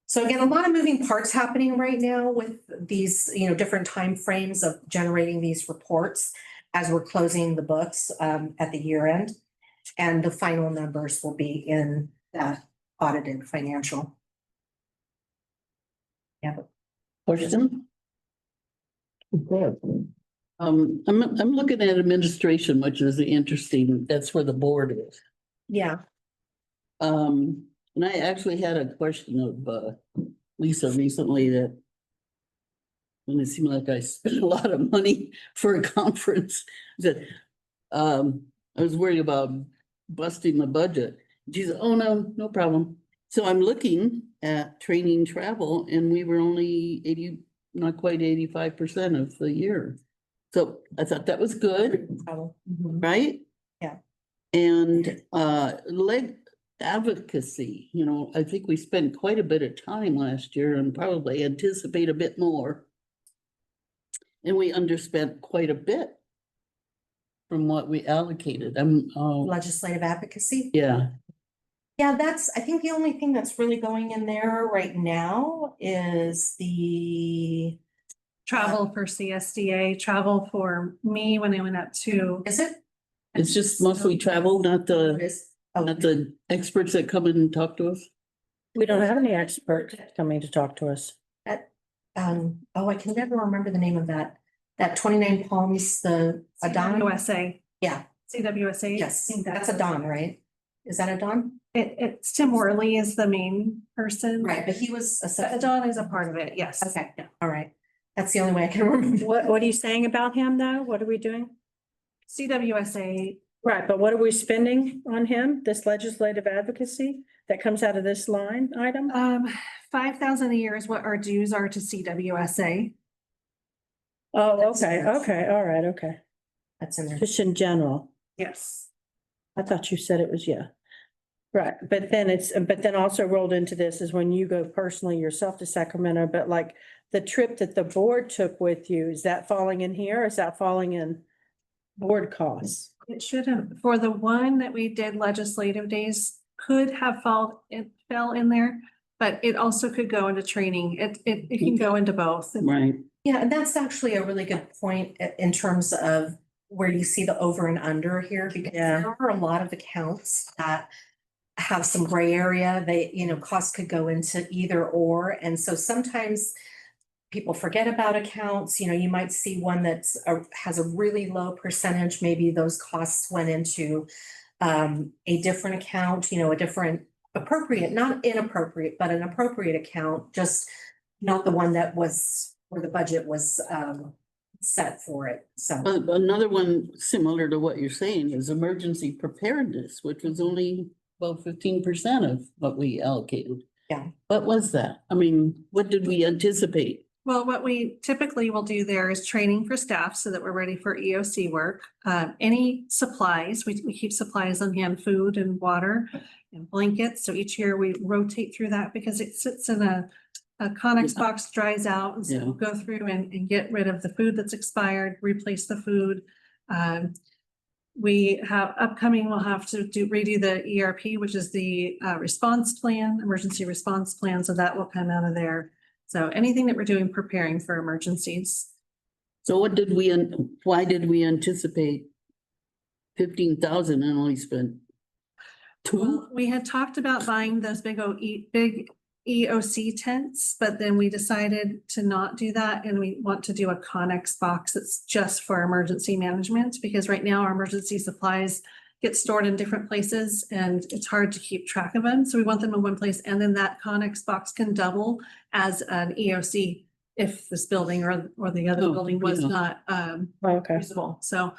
So again, a lot of moving parts happening right now with these, different timeframes of generating these reports as we're closing the books at the year end. And the final numbers will be in that audited financial. Yeah. Question? I'm looking at administration, which is interesting. That's where the board is. Yeah. And I actually had a question of Lisa recently that when it seemed like I spent a lot of money for a conference, that I was worried about busting the budget. She said, oh, no problem. So I'm looking at training travel and we were only not quite 85% of the year. So I thought that was good, right? Yeah. And leg advocacy, I think we spent quite a bit of time last year and probably anticipate a bit more. And we underspent quite a bit from what we allocated. Legislative advocacy. Yeah. Yeah, I think the only thing that's really going in there right now is the. Travel for CSDA, travel for me when I went up to. Is it? It's just mostly travel, not the experts that come in and talk to us. We don't have any experts coming to talk to us. I can never remember the name of that 29 Palms, a Don? CWSA. Yeah. CWSA. Yes, that's a Don, right? Is that a Don? It's Tim Worley is the main person. Right, but he was A Don is a part of it, yes. Okay, all right. That's the only way I can remember. What are you saying about him though? What are we doing? CWSA, Right, but what are we spending on him? This legislative advocacy that comes out of this line item? 5,000 a year is what our dues are to CWSA. Oh, okay, all right, okay. That's in there. Just in general. Yes. I thought you said it was, yeah. Right, but then also rolled into this is when you go personally yourself to Sacramento, but like the trip that the board took with you, is that falling in here? Or is that falling in board costs? It should have, for the one that we did legislative days, could have fell in there, but it also could go into training. It can go into both. Right. Yeah, and that's actually a really good point in terms of where you see the over and under here, because there are a lot of accounts that have some gray area. Costs could go into either or. And so sometimes people forget about accounts. You might see one that's has a really low percentage. Maybe those costs went into a different account, a different appropriate, not inappropriate, but an appropriate account, just not the one that was where the budget was set for it. So Another one similar to what you're saying is emergency preparedness, which was only about 15% of what we allocated. Yeah. What was that? I mean, what did we anticipate? Well, what we typically will do there is training for staff so that we're ready for EOC work. Any supplies, we keep supplies on hand, food and water and blankets. So each year we rotate through that because it sits in a Connex box, dries out, and so we'll go through and get rid of the food that's expired, replace the food. We have upcoming, we'll have to redo the ERP, which is the response plan, emergency response plan. So that will come out of there. So anything that we're doing preparing for emergencies. So why did we anticipate 15,000 and only spent 2? Well, we had talked about buying those big EOC tents, but then we decided to not do that. And we want to do a Connex box that's just for emergency management, because right now our emergency supplies get stored in different places and it's hard to keep track of them. So we want them in one place. And then that Connex box can double as an EOC if this building or the other building was not usable. So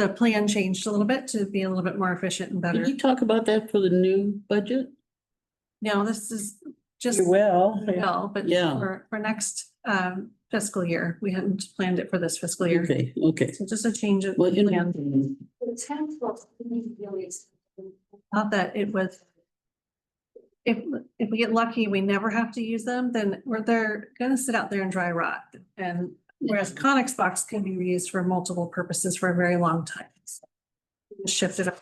the plan changed a little bit to be a little bit more efficient and Did better. you talk about that for the new budget? No, this is just. You will. Well, but Yeah. for next fiscal year, we hadn't planned it for this fiscal year. Okay. So just a change of Well, plan. you Not that it was. If we get lucky, we never have to use them, then they're gonna sit out there and dry rot. And whereas Conex box can be reused for multiple purposes for a very long time. So just shift it up.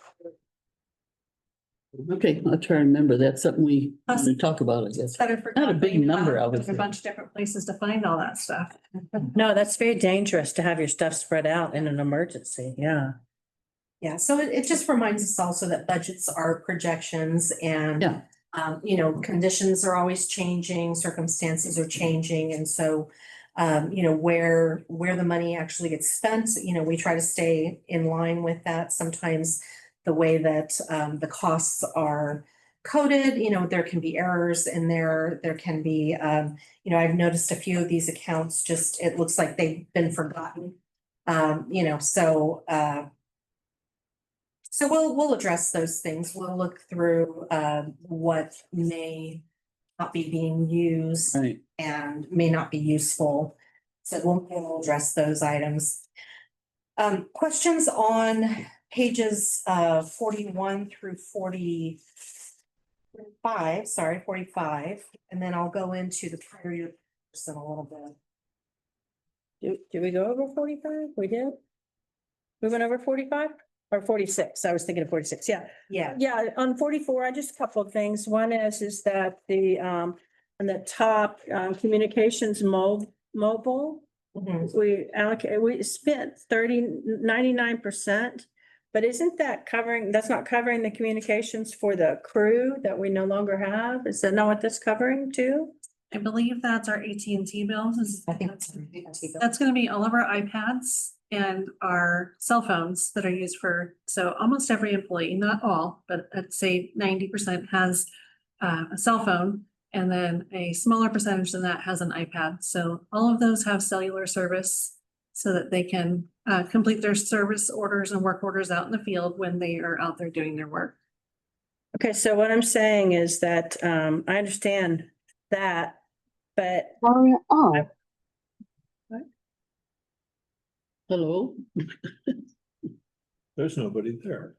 okay, I'll try to remember. That's something we Us- want to talk about, I guess. Better for. Not a big number, I would There's a say. bunch of different places to find all that stuff. No, that's very dangerous to have your stuff spread out in an emergency. Yeah. Yeah, so it just reminds us also that budgets are projections and. Yeah. You know, conditions are always changing, circumstances are changing, and so. You know, where the money actually gets spent, you know, we try to stay in line with that. Sometimes the way that the costs are coded, you know, there can be errors in there. There can be, you know, I've noticed a few of these accounts, just, it looks like they've been forgotten. You know, so we'll address those things. We'll look through what may not be being used Right. and may not be useful. So we'll address those items. Questions on pages 41 through 45, and then I'll go into the prior year in a little bit. Did we go over 45? We did? We went over 45 or 46? I was thinking of 46. Yeah. Yeah, Yeah, on 44, I just a couple of things. One is that the on the top communications mobile, mhm. we spent 99%. But isn't that covering, that's not covering the communications for the crew that we no longer have? Is that not what that's covering too? I believe that's our AT&T bills. I think That's gonna be all of our iPads and our cell phones that are used for, so almost every employee, not all, but I'd say 90% has a cell phone. And then a smaller percentage than that has an iPad. So all of those have cellular service so that they can complete their service orders and work orders out in the field when they are out there doing their work. Okay, so what I'm saying is that I understand that, but Hello? There's nobody there.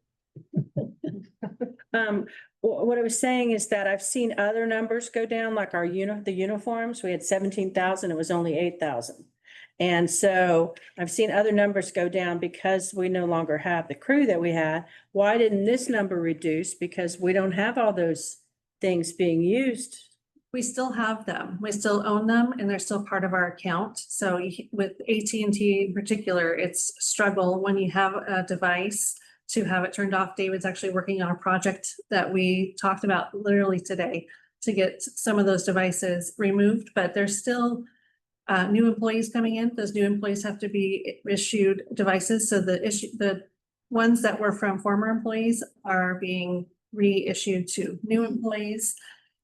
what I was saying is that I've seen other numbers go down, like our the uniforms, we had 17,000, it was only 8,000. And so I've seen other numbers go down because we no longer have the crew that we had. Why didn't this number reduce? Because we don't have all those things being used. We still have them. We still own them and they're still part of our account. So with AT&T in particular, it's a struggle when you have a device to have it turned off. David's actually working on a project that we talked about literally today to get some of those devices removed, but there's still new employees coming in. Those new employees have to be issued devices. So the ones that were from former employees are being reissued to new employees.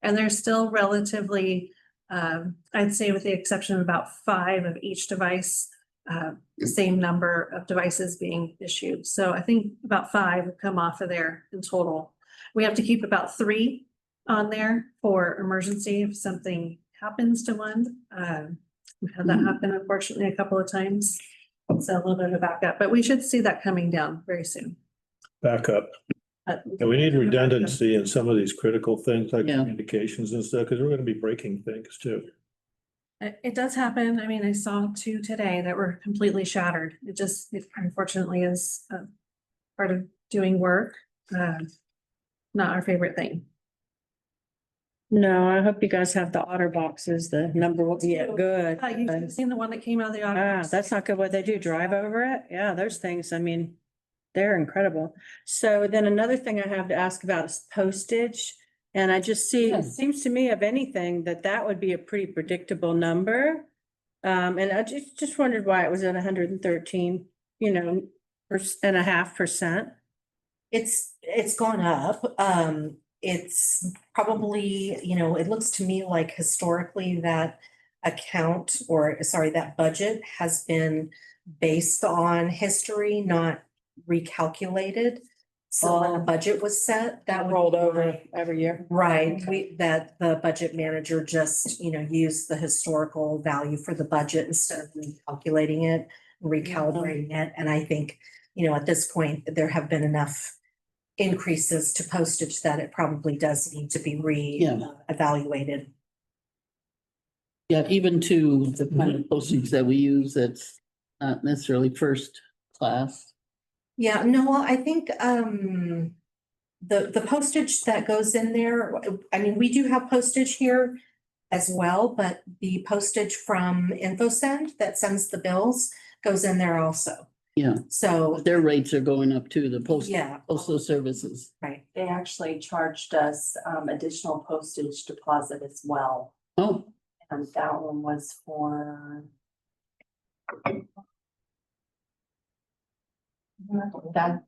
And they're still relatively, I'd say with the exception of about 5 of each device, the same number of devices being issued. So I think about 5 have come off of there in total. We have to keep about 3 on there for emergency if something happens to one. We've had that happen unfortunately a couple of times. So a little bit of a backup, but we should see that coming down very soon. Backup. And we need redundancy in some of these critical things like Yeah. communications and stuff, because we're gonna be breaking things too. It does happen. I mean, I saw 2 today that were completely shattered. It unfortunately is part of doing work. Not our favorite thing. No, I hope you guys have the otter boxes. The number will be good. You've seen the one that came out of the office. That's not good. What they do, drive over it? Yeah, those things, I mean, they're incredible. So then another thing I have to ask about is postage. And I just see, it seems to me of anything that would be a pretty predictable number. And I just wondered why it was at 113, you know, and a half percent. It's gone up. It's probably, you know, it looks to me like historically that that budget has been based on history, not recalculated. So when the budget was set, that would Rolled be over my- every year. Right, that the budget manager just, used the historical value for the budget instead of recalculating it, recalibrating it. And I think, at this point, there have been enough increases to postage that it probably does need to be evaluated. Yeah, even to the kind of postage that we use, that's not necessarily first class. Yeah, no, well, I think the postage that goes in there, I mean, we do have postage here as well, but the postage from InfoSend that sends the bills goes in there also. Yeah, So, their rates are going up too, the yeah, postal services. right. They actually charged us additional postage deposit as well. Oh, And that one was for. That,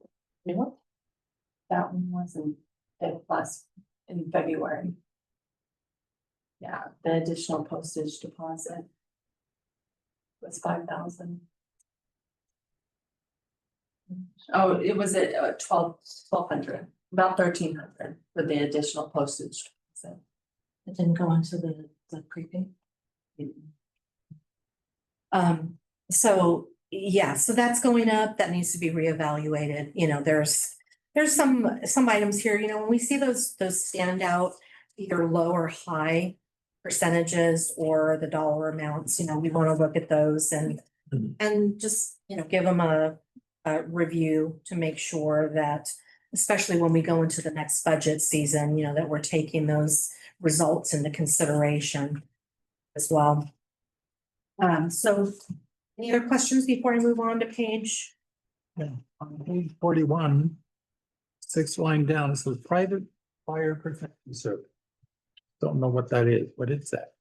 that one was in February. Yeah, the additional postage deposit was 5,000. Oh, it was at 1,200, about 1,300 for the additional postage. So It didn't go into the prepaid. So, yeah, so that's going up, that needs to be reevaluated, there's some items here, when we see those stand out, either low or high percentages or the dollar amounts, we want to look at those and just, give them a review to make sure that, especially when we go into the next budget season, that we're taking those results into consideration as well. So any other questions before I move on to page? Yeah, on page 41, 6th line down, it says private fire protection service. Don't know what that is. What is that?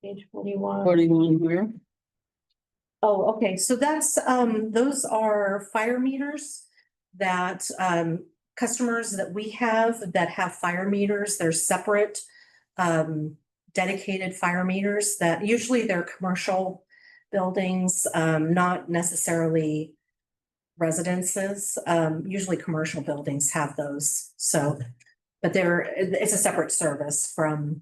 Page 41. 41 where? Oh, okay, so that's, those are fire meters that, customers that we have that have fire meters, they're separate, dedicated fire meters that usually they're commercial buildings, not necessarily residences. Usually commercial buildings have those, so, but it's a separate service from,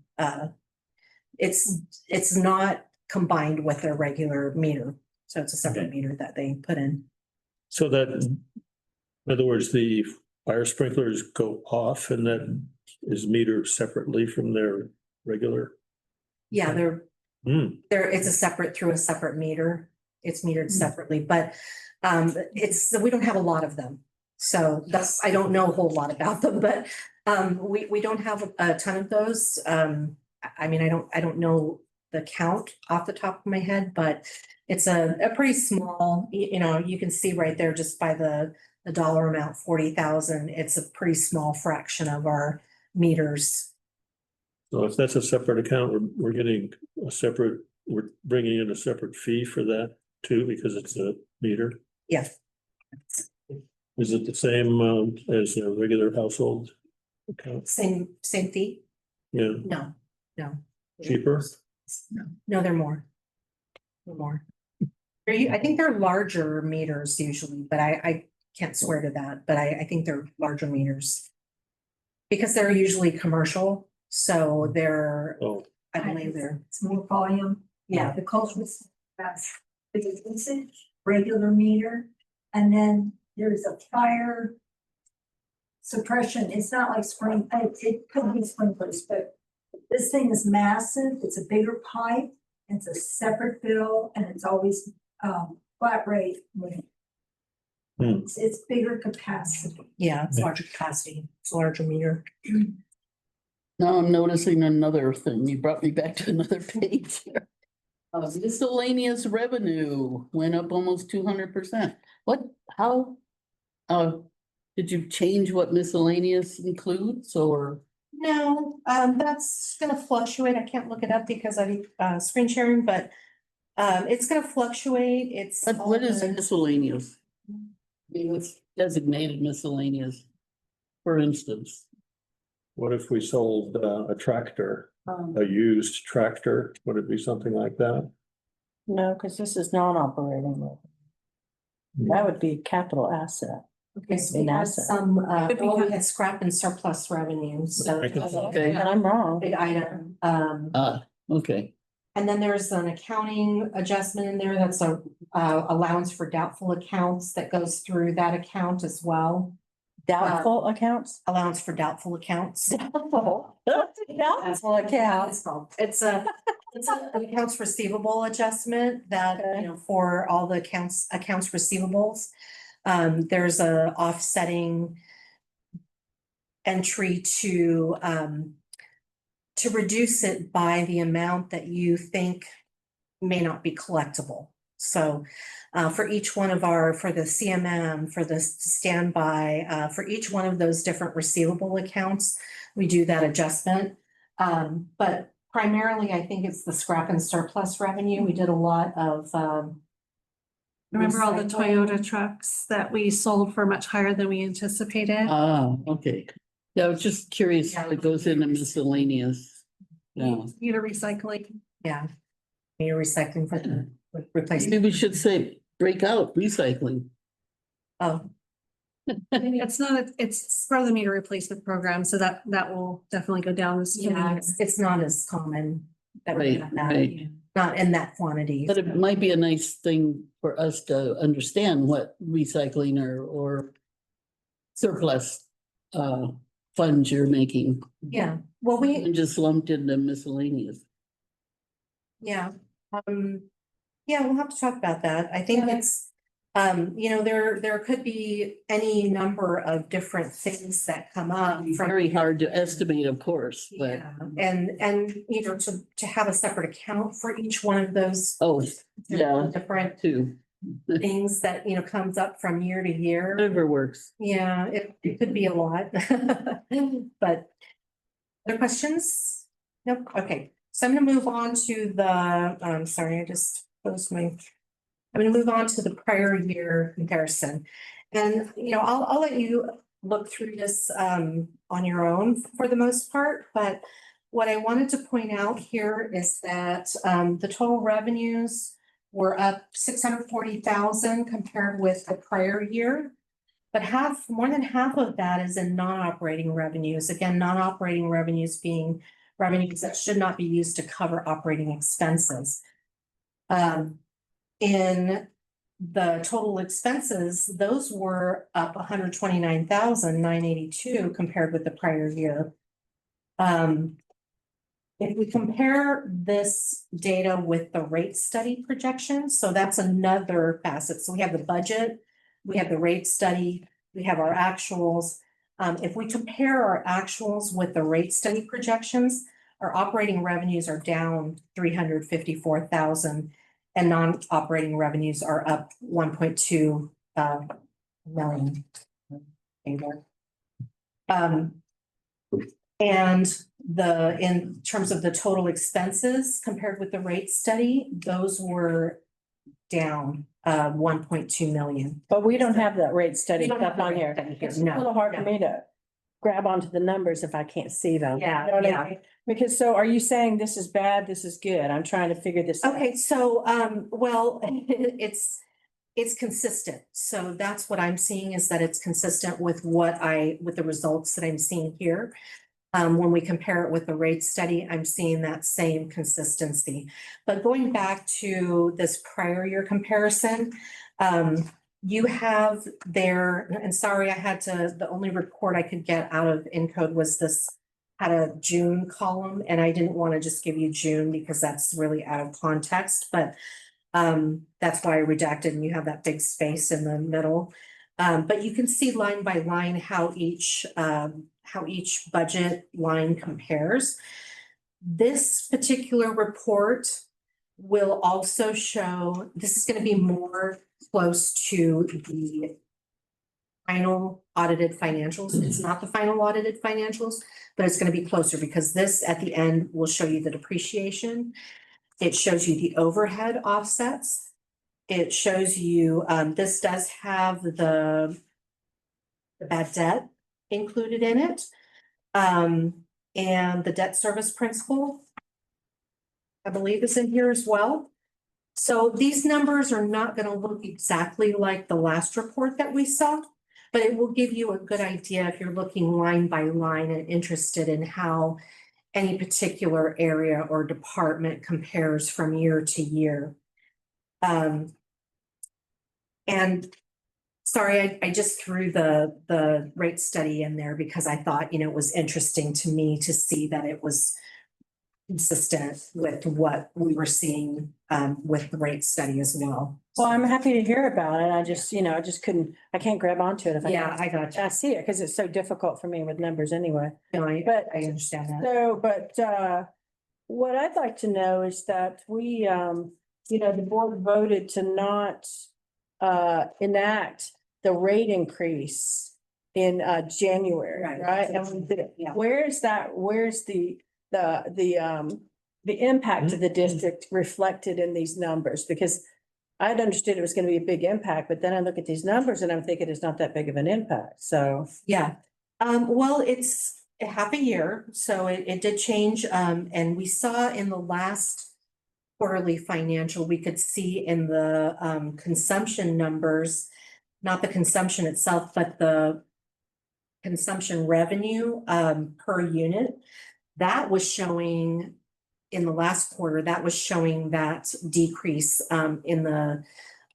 it's not combined with their regular meter. So it's a separate meter that they put in. So that, in other words, the fire sprinklers go off and that is metered separately from their regular? Yeah, Hmm. it's through a separate meter. It's metered separately, but we don't have a lot of them. So I don't know a whole lot about them, but we don't have a ton of those. I mean, I don't know the count off the top of my head, but it's a pretty small, you can see right there just by the dollar amount, 40,000. It's a pretty small fraction of our meters. So if that's a separate account, we're getting we're bringing in a separate fee for that too, because it's a meter. Yeah. Is it the same as a regular household account? Same fee? Yeah, No. cheaper? No, they're more. They're more. I think they're larger meters usually, but I can't swear to that, but I think they're larger meters. Because they're usually commercial, so they're, Oh, I believe they're, It's more volume. yeah, The cultural, that's the usage, regular meter, and then there's a fire suppression. It's not like it could be sprinklers, but this thing is massive. It's a bigger pipe. It's a separate bill and it's always flat rate. It's bigger capacity. yeah, it's larger capacity, it's a larger meter. Now I'm noticing another thing. You brought me back to another page here. Miscellaneous revenue went up almost 200%. Did you change what miscellaneous includes or? No, that's gonna fluctuate. I can't look it up because I'm screen sharing, but it's gonna fluctuate. It's. What is miscellaneous? I mean, what's designated miscellaneous, for instance? what if we sold a tractor, a used tractor? Would it be something like that? No, because this is non-operating. That would be capital asset. Okay, so we An had asset. some, Could be well, we good. had scrap and surplus revenue, so. I can- Okay. And I'm wrong. Big item, Okay, and then there's an accounting adjustment in there, that's a, allowance for doubtful accounts that goes through that account as well. Doubtful accounts? Allowance for doubtful accounts. Doubtful. Doubtful accounts. It's a, an accounts receivable adjustment that, Okay. you know, for all the accounts receivables. There's a offsetting entry to reduce it by the amount that you think may not be collectible. So for each one of our, for the CMM, for the standby, for each one of those different receivable accounts, we do that adjustment. But primarily, I think it's the scrap and surplus revenue. We did a lot of Remember all the recycling. Toyota trucks that we sold for much higher than we anticipated? okay. Yeah, I was just curious how it goes into miscellaneous. Yeah, Meter recycling. Yeah. You're recycling for the maybe replacement. we should say break out recycling. Oh, It's not, it's part of the meter replacement program, so that will definitely go down this. yeah, it's not as common. That we Right, have that, right. not in that quantity. But it might be a nice thing for us to understand what recycling or surplus funds you're making Yeah, well, we, and just lumped into miscellaneous. yeah, yeah, we'll have to talk about that. I think it's, you know, there could be any number of different things that come up from. Very hard to estimate, of course, but Yeah, and, you know, to have a separate account for each one of those. oh, yeah. Different too. things that, you know, comes up from year to year. Whatever works. Yeah, it could be a lot, but other questions? Nope, okay, so I'm gonna move on to the, sorry, I just closed my. I'm gonna move on to the prior year comparison. And, you know, I'll let you look through this, on your own for the most part, but what I wanted to point out here is that, the total revenues were up 640,000 compared with the prior year. But more than half of that is in non-operating revenues. Again, non-operating revenues being revenues that should not be used to cover operating expenses. In the total expenses, those were up 129,982 compared with the prior year. If we compare this data with the rate study projections, so that's another facet. So we have the budget, we have the rate study, we have our actuals. If we compare our actuals with the rate study projections, our operating revenues are down 354,000 and non-operating revenues are up 1.2 million. And in terms of the total expenses compared with the rate study, those were down 1.2 million. But we don't have that rate study We don't have stuff the on rate here. study here, It's a no, little hard for no. me to grab onto the numbers if I can't see them. Yeah, You know what I yeah. mean? Because so are you saying this is bad, this is good? I'm trying to figure this out. Okay, so, well, it's consistent. So that's what I'm seeing is that it's consistent with with the results that I'm seeing here. When we compare it with the rate study, I'm seeing that same consistency. But going back to this prior year comparison, you have there, and sorry, the only report I could get out of Encode was this had a June column, and I didn't want to just give you June because that's really out of context, but that's why I redacted and you have that big space in the middle. But you can see line by line how each budget line compares. This particular report will also show, this is going to be more close to the final audited financials. It's not the final audited financials, but it's going to be closer because this at the end will show you the depreciation. It shows you the overhead offsets. It shows you, this does have the bad debt included in it. And the debt service principal, I believe, is in here as well. So these numbers are not gonna look exactly like the last report that we saw, but it will give you a good idea if you're looking line by line and interested in how any particular area or department compares from year to year. And sorry, I just threw the rate study in there because I thought, it was interesting to me to see that it was consistent with what we were seeing with the rate study as well. Well, I'm happy to hear about it. I just, I just I can't grab onto it if I. Yeah, I got you. I see it because it's so difficult for me with numbers anyway. No, But I understand that. so, what I'd like to know is that we, the board voted to not enact the rate increase in January, Right. right? And we did it. Yeah. Where's the impact to the district reflected in these numbers? Because I'd understood it was gonna be a big impact, but then I look at these numbers and I'm thinking it's not that big of an impact, so. Yeah, well, it's a half a year, so it did change, and we saw in the last quarterly financial, we could see in the consumption numbers, not the consumption itself, but the consumption revenue per unit, that was showing in the last quarter, that was showing that decrease in the,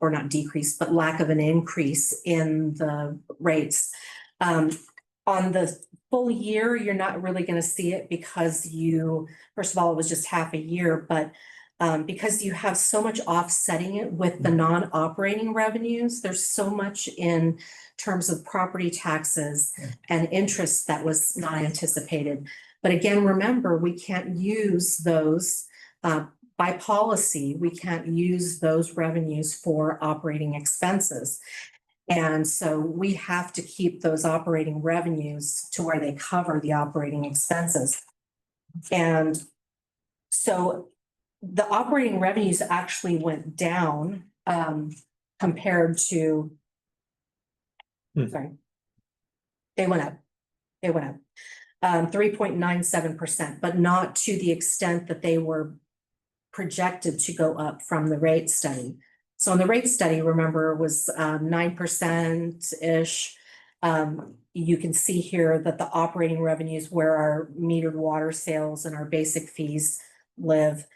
or not decrease, but lack of an increase in the rates. On the full year, you're not really going to see it because first of all, it was just half a year, but because you have so much offsetting it with the non-operating revenues, there's so much in terms of property taxes and interest that was not anticipated. But again, remember, we can't use those by policy, we can't use those revenues for operating expenses. And so we have to keep those operating revenues to where they cover the operating expenses. And so the operating revenues actually went down compared to, sorry, they went up. 3.97%, but not to the extent that they were projected to go up from the rate study. So in the rate study, remember, was 9%-ish. You can see here that the operating revenues where our metered water sales and our basic fees live,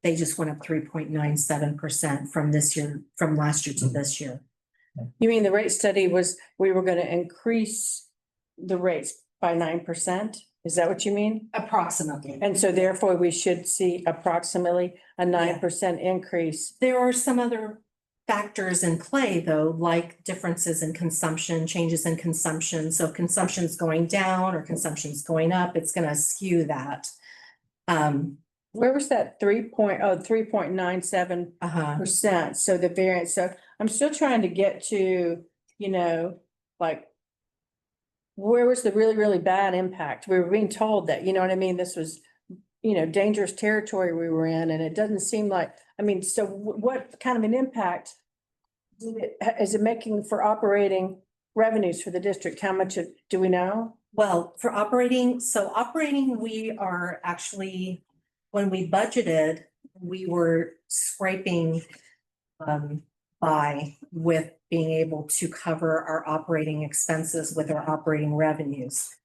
they just went up 3.97% from last year to this year. You mean the rate study was, we were gonna increase the rates by 9%? Is that what you mean? Approximately. And so therefore we should see approximately a 9% increase. There are some other factors in play, though, like differences in consumption, changes in consumption. So if consumption's going down or consumption's going up, it's going to skew that. Where was that 3.97%? So the variance, so I'm still trying to get to, like, where was the really, really bad impact? We were being told that, you know what I mean? This was, dangerous territory we were in, and it doesn't seem like, so what kind of an impact is it making for operating revenues for the district? How much do we know? Well, for operating, we are actually, when we budgeted, we were scraping by with being able to cover our operating expenses with our operating revenues.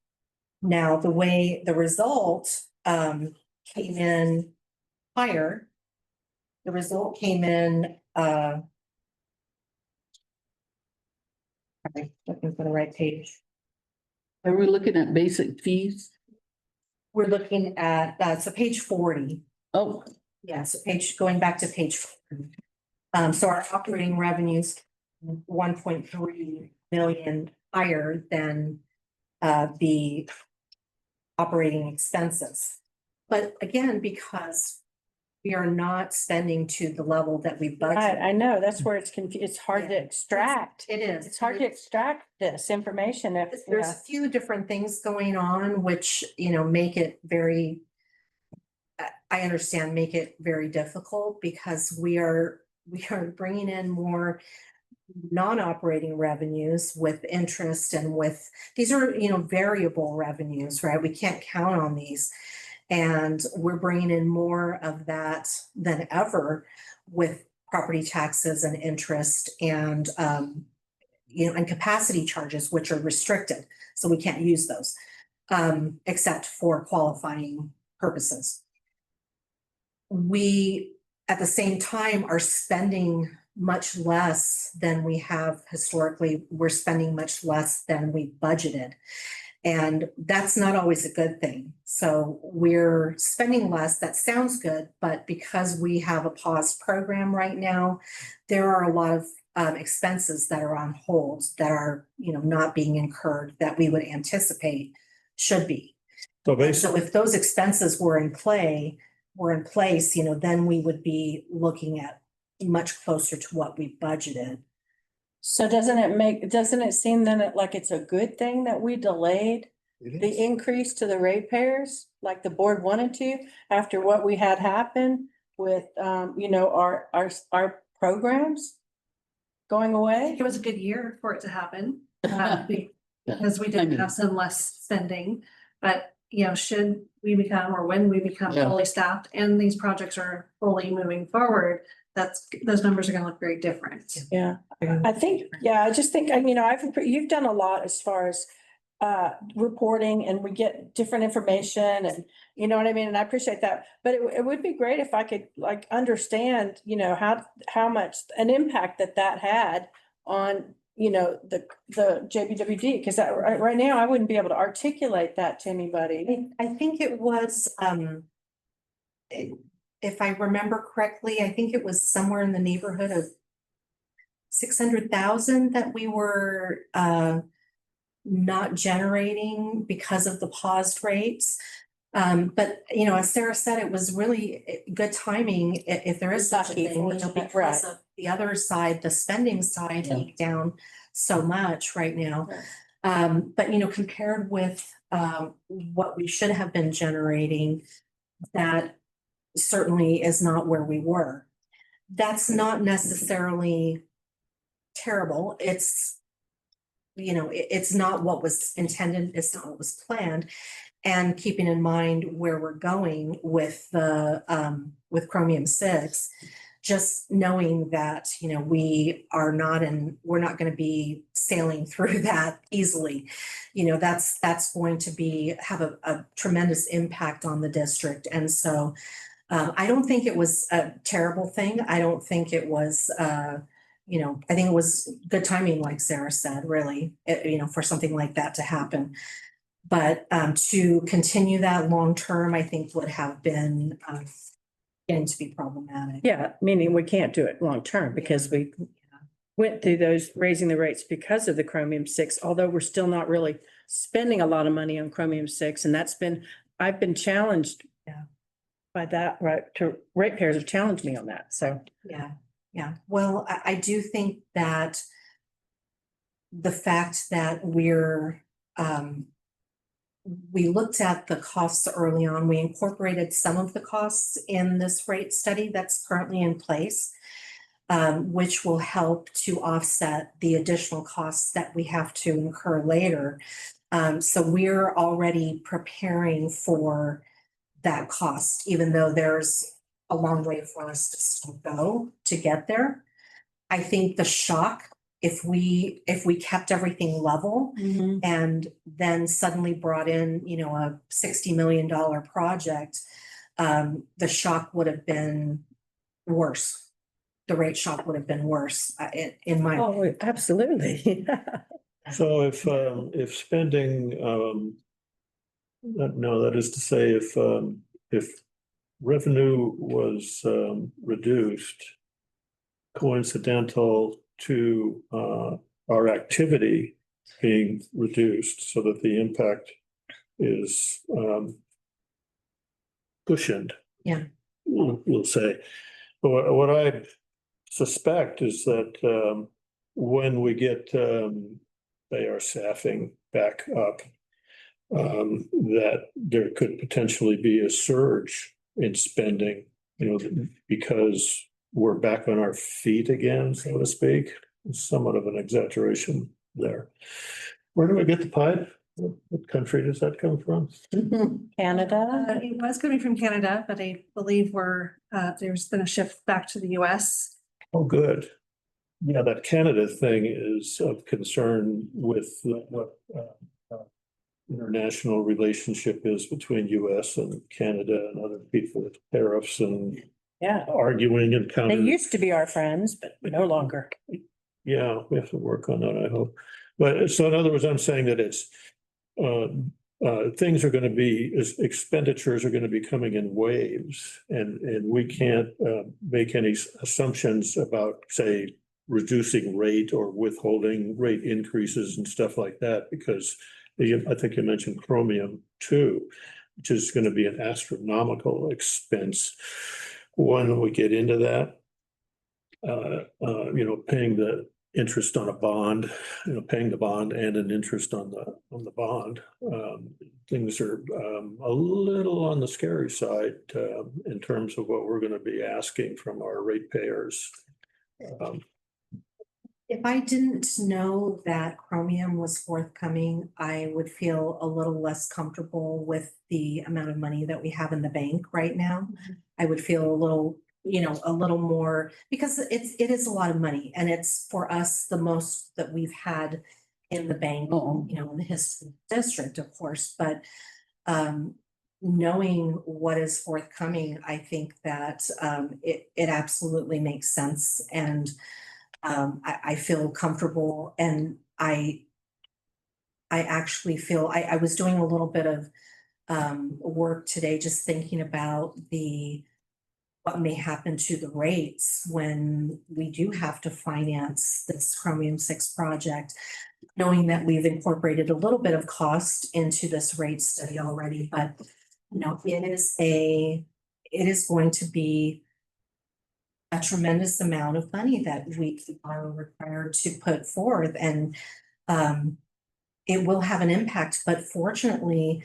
Now, the way the result came in higher, the result came in, looking for the right page. Are we looking at basic fees? We're looking at, so page 40. Oh, Yeah, so going back to page 40. So our operating revenues, 1.3 million higher than the operating expenses. But again, because we are not spending to the level that we Right, budgeted. I know, that's where it's hard to extract. It is. It's hard to extract this information if, There's a few different things going on, which, make it very, I understand, make it very difficult because we are bringing in more non-operating revenues with interest and with, these are, variable revenues, right? We can't count on these. And we're bringing in more of that than ever with property taxes and interest and, and capacity charges, which are restricted. So we can't use those, except for qualifying purposes. We, at the same time, are spending much less than we have historically. We're spending much less than we budgeted. And that's not always a good thing. So we're spending less. That sounds good, but because we have a paused program right now, there are a lot of expenses that are on hold that are, not being incurred that we would anticipate should be. So So basically, if those expenses were in place, then we would be looking at much closer to what we budgeted. So doesn't it seem then like it's a good thing that we delayed the increase to the ratepayers, like the board wanted to, after what we had happen with, our programs going I away? think it was a good year for it to happen, because we did have some less spending. But, should we become, or when we become Yeah. fully staffed and these projects are fully moving forward, those numbers are gonna look very different. Yeah, I think, I just think, you've done a lot as far as reporting, and we get different information, and you know what I mean? And I appreciate that. But it would be great if I could understand, how much an impact that had on, the JBWD, because right now I wouldn't be able to articulate that to anybody. I think it was, if I remember correctly, I think it was somewhere in the neighborhood of 600,000 that we were not generating because of the paused rates. But as Sarah said, it was really good timing if there is such a Lucky, thing, fortunate, because of the other side, the spending side Yeah. went down so much right now. But compared with what we should have been generating, that certainly is not where we were. That's not necessarily terrible. It's, it's not what was intended. It's not what was planned. And keeping in mind where we're going with the, with Chromium 6, just knowing that, we're not going to be sailing through that easily. That's going to have a tremendous impact on the district. And so I don't think it was a terrible thing. I don't think it was, I think it was good timing, like Sarah said, really, for something like that to happen. But to continue that long term, I think would have been getting to be problematic. Yeah, meaning we can't do it long term because we went through those raising the rates because of the Chromium 6, although we're still not really spending a lot of money on Chromium 6. And I've been challenged by that, right? Ratepayers have challenged me on that. So Yeah. Well, I do think that the fact that we looked at the costs early on, we incorporated some of the costs in this rate study that's currently in place, which will help to offset the additional costs that we have to incur later. So we're already preparing for that cost, even though there's a long way for us to still go to get there. I think the shock, if we kept everything level and then suddenly brought in, a $60 million project, the shock would have been worse. The rate shock would have been worse, in my opinion. Oh, absolutely. so if spending, no, that is to say, if revenue was reduced coincidental to our activity being reduced, so that the impact is cushioned. Yeah. We'll say. But what I suspect is that when we get our staffing back up, that there could potentially be a surge in spending, because we're back on our feet again, so to speak. Somewhat of an exaggeration there. Where do we get the pipe? What country does that come from? Canada. It was coming from Canada, but I believe there's been a shift back to the US. Oh, good. Yeah, that Canada thing is of concern with what international relationship is between US and Canada and other people, tariffs and Yeah, arguing and they counter. used to be our friends, but no longer. Yeah, we have to work on that, I hope. But so in other words, I'm saying that it's things are going to be, expenditures are going to be coming in waves, and we can't make any assumptions about, say, reducing rate or withholding rate increases and stuff like that, because I think you mentioned chromium too, which is going to be an astronomical expense when we get into that. Paying the interest on a bond, paying the bond and an interest on the bond. Things are a little on the scary side in terms of what we're going to be asking from our ratepayers. If I didn't know that chromium was forthcoming, I would feel a little less comfortable with the amount of money that we have in the bank right now. I would feel a little more, because it is a lot of money, and it's for us the most that we've had in the bank, in the history of the district, of course, but knowing what is forthcoming, I think that it absolutely makes sense, and I feel comfortable, and I actually feel I was doing a little bit of work today, just thinking about what may happen to the rates when we do have to finance this Chromium 6 project, knowing that we've incorporated a little bit of cost into this rate study already, but it is going to be a tremendous amount of money that we are required to put forth, and it will have an impact, but fortunately,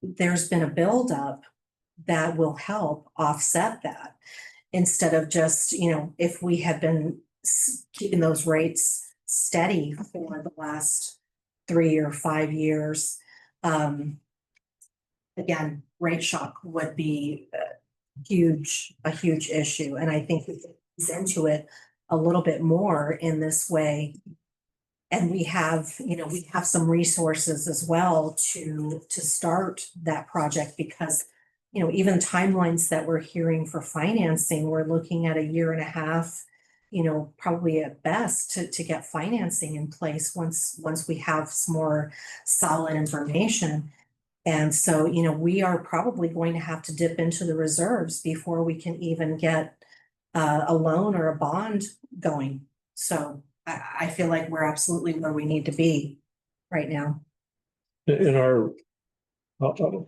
there's been a buildup that will help offset that, instead of just, if we had been keeping those rates steady for the last 3 or 5 years. Again, rate shock would be a huge issue, and I think we can ease into it a little bit more in this way. And we have some resources as well to start that project, because even timelines that we're hearing for financing, we're looking at 1.5 years, probably at best to get financing in place once we have some more solid information. And so, we are probably going to have to dip into the reserves before we can even get a loan or a bond going. So I feel like we're absolutely where we need to be right now. In our,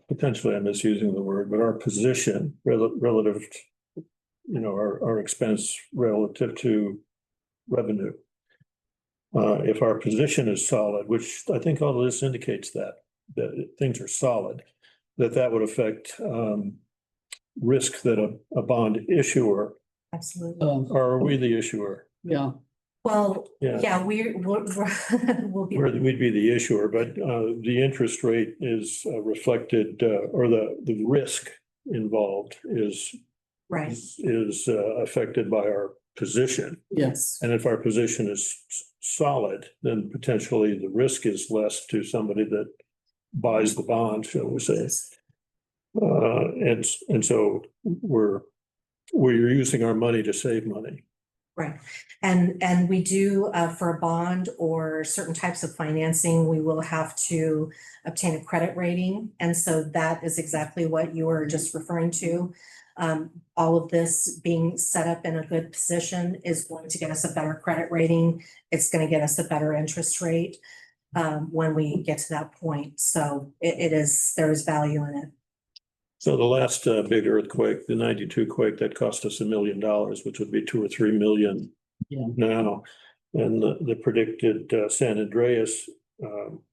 potentially I'm misusing the word, but our position relative, our expense relative to revenue. If our position is solid, which I think all of this indicates that things are solid, that would affect risk that a bond issuer. Absolutely. Or are we the issuer? Yeah. Well, Yeah. yeah, we'll be. We'd be the issuer, but the interest rate is reflected, or the risk involved is Right. is affected by our position. Yes. And if our position is solid, then potentially the risk is less to somebody that buys the bond, shall we say. And so we're using our money to save money. Right. And we do, for a bond or certain types of financing, we will have to obtain a credit rating. And so that is exactly what you were just referring to. All of this being set up in a good position is going to get us a better credit rating. It's going to get us a better interest rate when we get to that point. So there is value in it. So the last big earthquake, the 92 quake, that cost us $1 million, which would be 2 or 3 million now. And the predicted San Andreas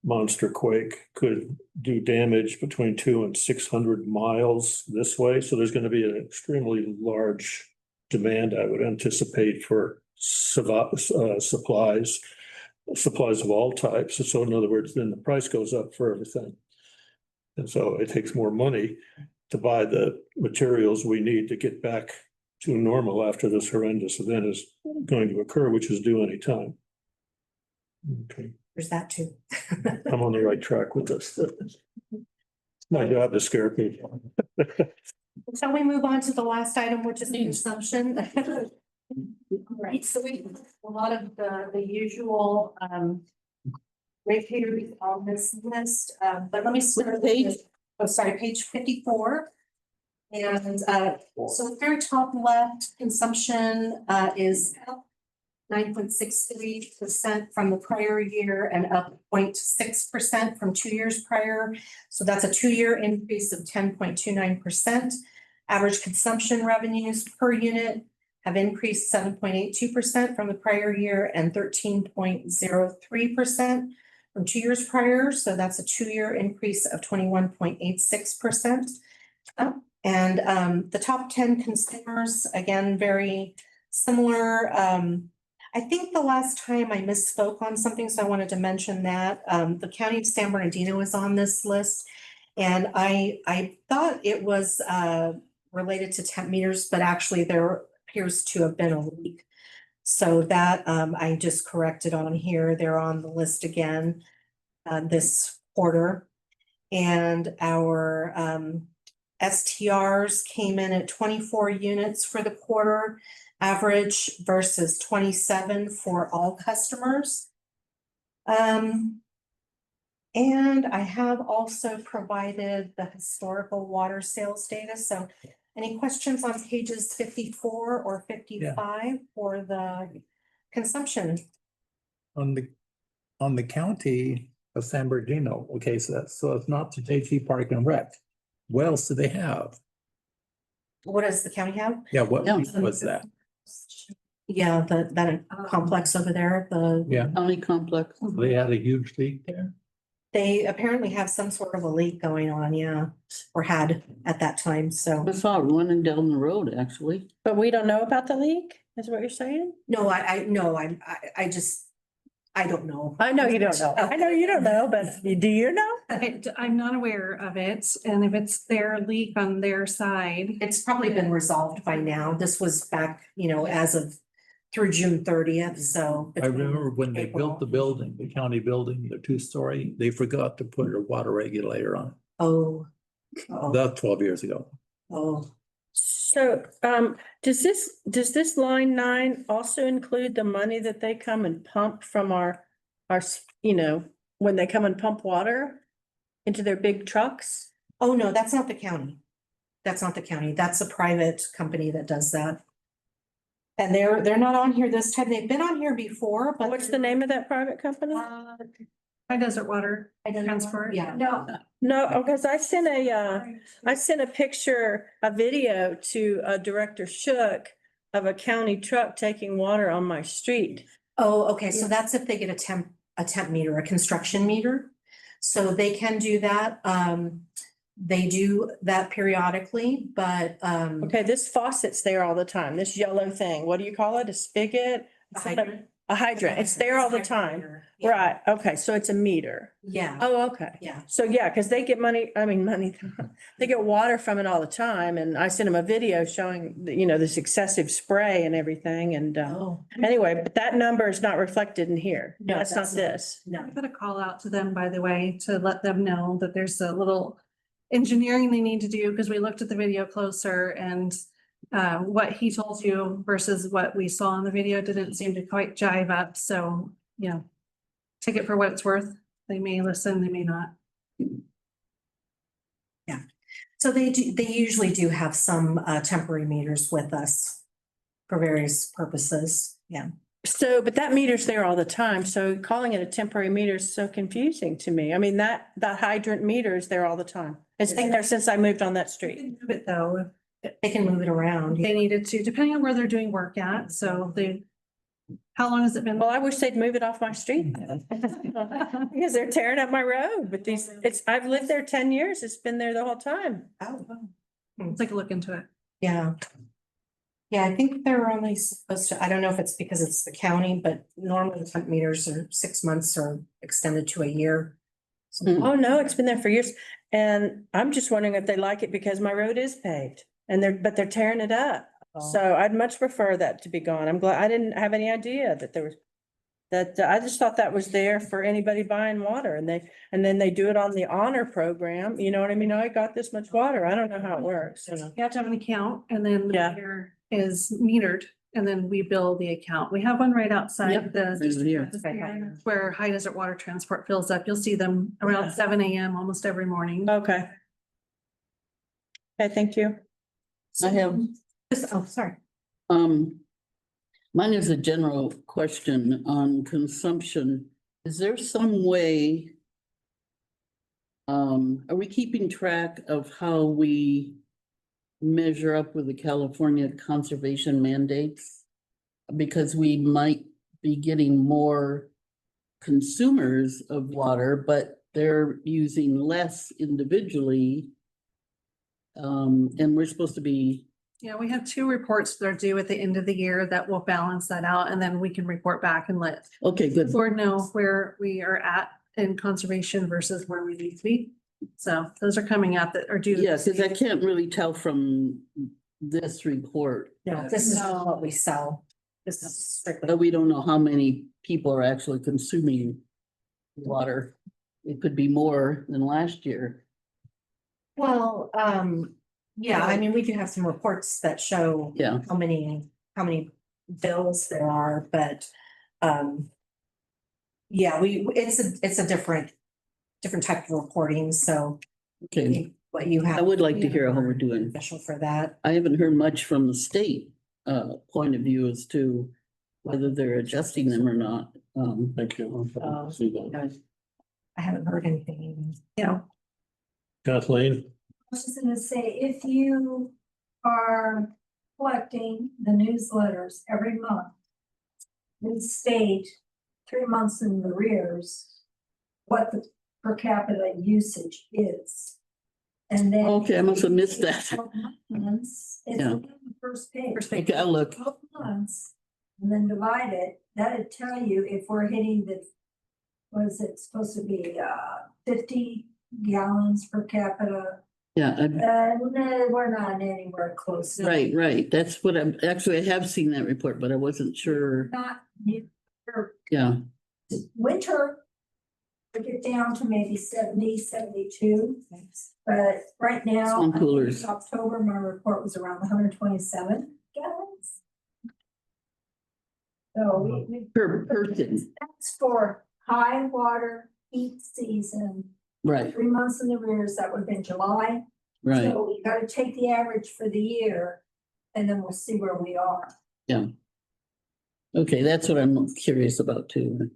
monster quake could do damage between 200 and 600 miles this way. So there's going to be an extremely large demand, I would anticipate, for supplies of all types. So in other words, then the price goes up for everything. And so it takes more money to buy the materials we need to get back to normal after this horrendous event is going to occur, which is due any time. Okay, There's that too. I'm on the right track with this. It's my job to scare people. Shall we move on to the last item, which is consumption? Right, so we, a lot of the usual, ratepayers on this list, but let me start with page? page 54. And, so the very top left, consumption, is up 9.63% from the prior year and up 0.6% from 2 years prior. So that's a 2-year increase of 10.29%. Average consumption revenues per unit have increased 7.82% from the prior year and 13.03% from 2 years prior. So that's a 2-year increase of 21.86%. And the top 10 consumers, again, very similar. I think the last time I misspoke on something, so I wanted to mention that. The County of San Bernardino is on this list. And I thought it was related to temp meters, but actually there appears to have been a leak. So that I just corrected on here. They're on the list again this quarter. And our STRs came in at 24 units for the quarter average versus 27 for all customers. And I have also provided the historical water sales data. So any questions on pages 54 or 55 for the consumption? On the county of San Bernardino, okay, so it's not the JT Park and Rec. What else do they have? What does the county have? Yeah, what Yeah. was that? Yeah, that complex over there, Yeah, County complex. they had a huge leak there. they apparently have some sort of a leak going on, yeah, or had at that time, so. I saw it running down the road, actually. But we don't know about the leak, is what you're saying? No, I just, I don't know. I know you don't know. I know you don't know, but do you know? I'm not aware of it, and if it's their leak on their side. It's probably been resolved by now. This was back, as of through June 30th, so. I remember when they April. built the building, the county building, the 2-story, they forgot to put a water regulator on. Oh. Oh, That 12 years ago. oh, So, does this line 9 also include the money that they come and pump from our, when they come and pump water into their big trucks? oh, no, that's not the county. That's not the county. That's a private company that does that. And they're not on here this time. They've been on here before, but. What's the name of that private company? High Desert Water Transport. Yeah. No. No, because I sent a picture, a video to Director Shook of a county truck taking water on my street. Oh, okay, so that's if they get a temp meter, a construction meter. So they can do that. They do that periodically, but, Okay, this faucet's there all the time, this yellow thing, what do you call it, a spigot? a hydrant. A hydrant, it's there all the time, Yeah. right, okay, so it's a meter. Yeah, Oh, okay. yeah. So, yeah, because they get money, they get water from it all the time, and I sent them a video showing, this excessive spray and everything, and, Oh, anyway, but that number is not reflected in here. No, That's not that's not. this. no. I put a call out to them, by the way, to let them know that there's a little engineering they need to do, because we looked at the video closer and what he told you versus what we saw in the video didn't seem to quite jive up. So, take it for what it's worth. They may listen, they may not. So they usually do have some temporary meters with us for various purposes. Yeah. So, but that meter's there all the time, so calling it a temporary meter is so confusing to me. I mean, that hydrant meter is there all the time. It's been there since I moved on that They street. can move it though, They can move it around. if they needed to, depending on where they're doing work at. So how long has it been? Well, I wish they'd move it off my street then. Because they're tearing up my road with I've lived there 10 years. It's been there the whole time. Oh, Let's take a look into it. yeah. Yeah, I think they're only supposed to, I don't know if it's because it's the county, but normally temp meters are 6 months or extended to a year. Oh, no, it's been there for years. And I'm just wondering if they like it because my road is paved and they're tearing it up. So I'd much prefer that to be gone. I'm glad, I didn't have any idea that there was, that, I just thought that was there for anybody buying water and then they do it on the honor program, you know what I mean? I got this much water. I don't know how it works, you know. You have to have an account and then the Yeah. meter is metered and then we bill the account. We have one right outside Yep, the. right here. Where High Desert Water Transport fills up. You'll see them around 7 a.m. almost every morning. Okay. Okay, thank you. I have, Oh, sorry. mine is a general question on consumption. Is there some way? Are we keeping track of how we measure up with the California conservation mandates? Because we might be getting more consumers of water, but they're using less individually. And we're supposed to be, Yeah, we have 2 reports that are due at the end of the year that will balance that out and then we can report back and let okay, the good. board know where we are at in conservation versus where we need to be. So those are coming out that are due. Yeah, because I can't really tell from this report. No, this is what we sell. This is strictly. But we don't know how many people are actually consuming water. It could be more than last year. Well, yeah, I mean, we do have some reports that show Yeah, how many bills there are, but, yeah, it's a different type of reporting, so okay. what you have. I would like to hear how we're doing. Official for that. I haven't heard much from the state point of view as to whether they're adjusting them or not. Thank you. See that. I haven't heard anything. Yeah. Kathleen, I was just gonna say, if you are collecting the newsletters every month, we state 3 months in arrears what the per capita usage is. And then. Okay, I must have missed that. 12 months, it's Yeah. on the first page. Okay, I'll look. 12 months, and then divide it, that'd tell you if we're hitting the, was it supposed to be, 50 gallons per capita? Yeah, No, we're not anywhere close. right. That's what I'm, actually, I have seen that report, but I wasn't sure. Not, Yeah, winter, we get down to maybe 70, 72. But right now, Some I think coolers. it's October, my report was around 127 gallons. So we, per person, that's for high water heat season, right, 3 months in the rears, that would have been July. right. So we gotta take the average for the year, and then we'll see where we are. Okay, that's what I'm curious about too.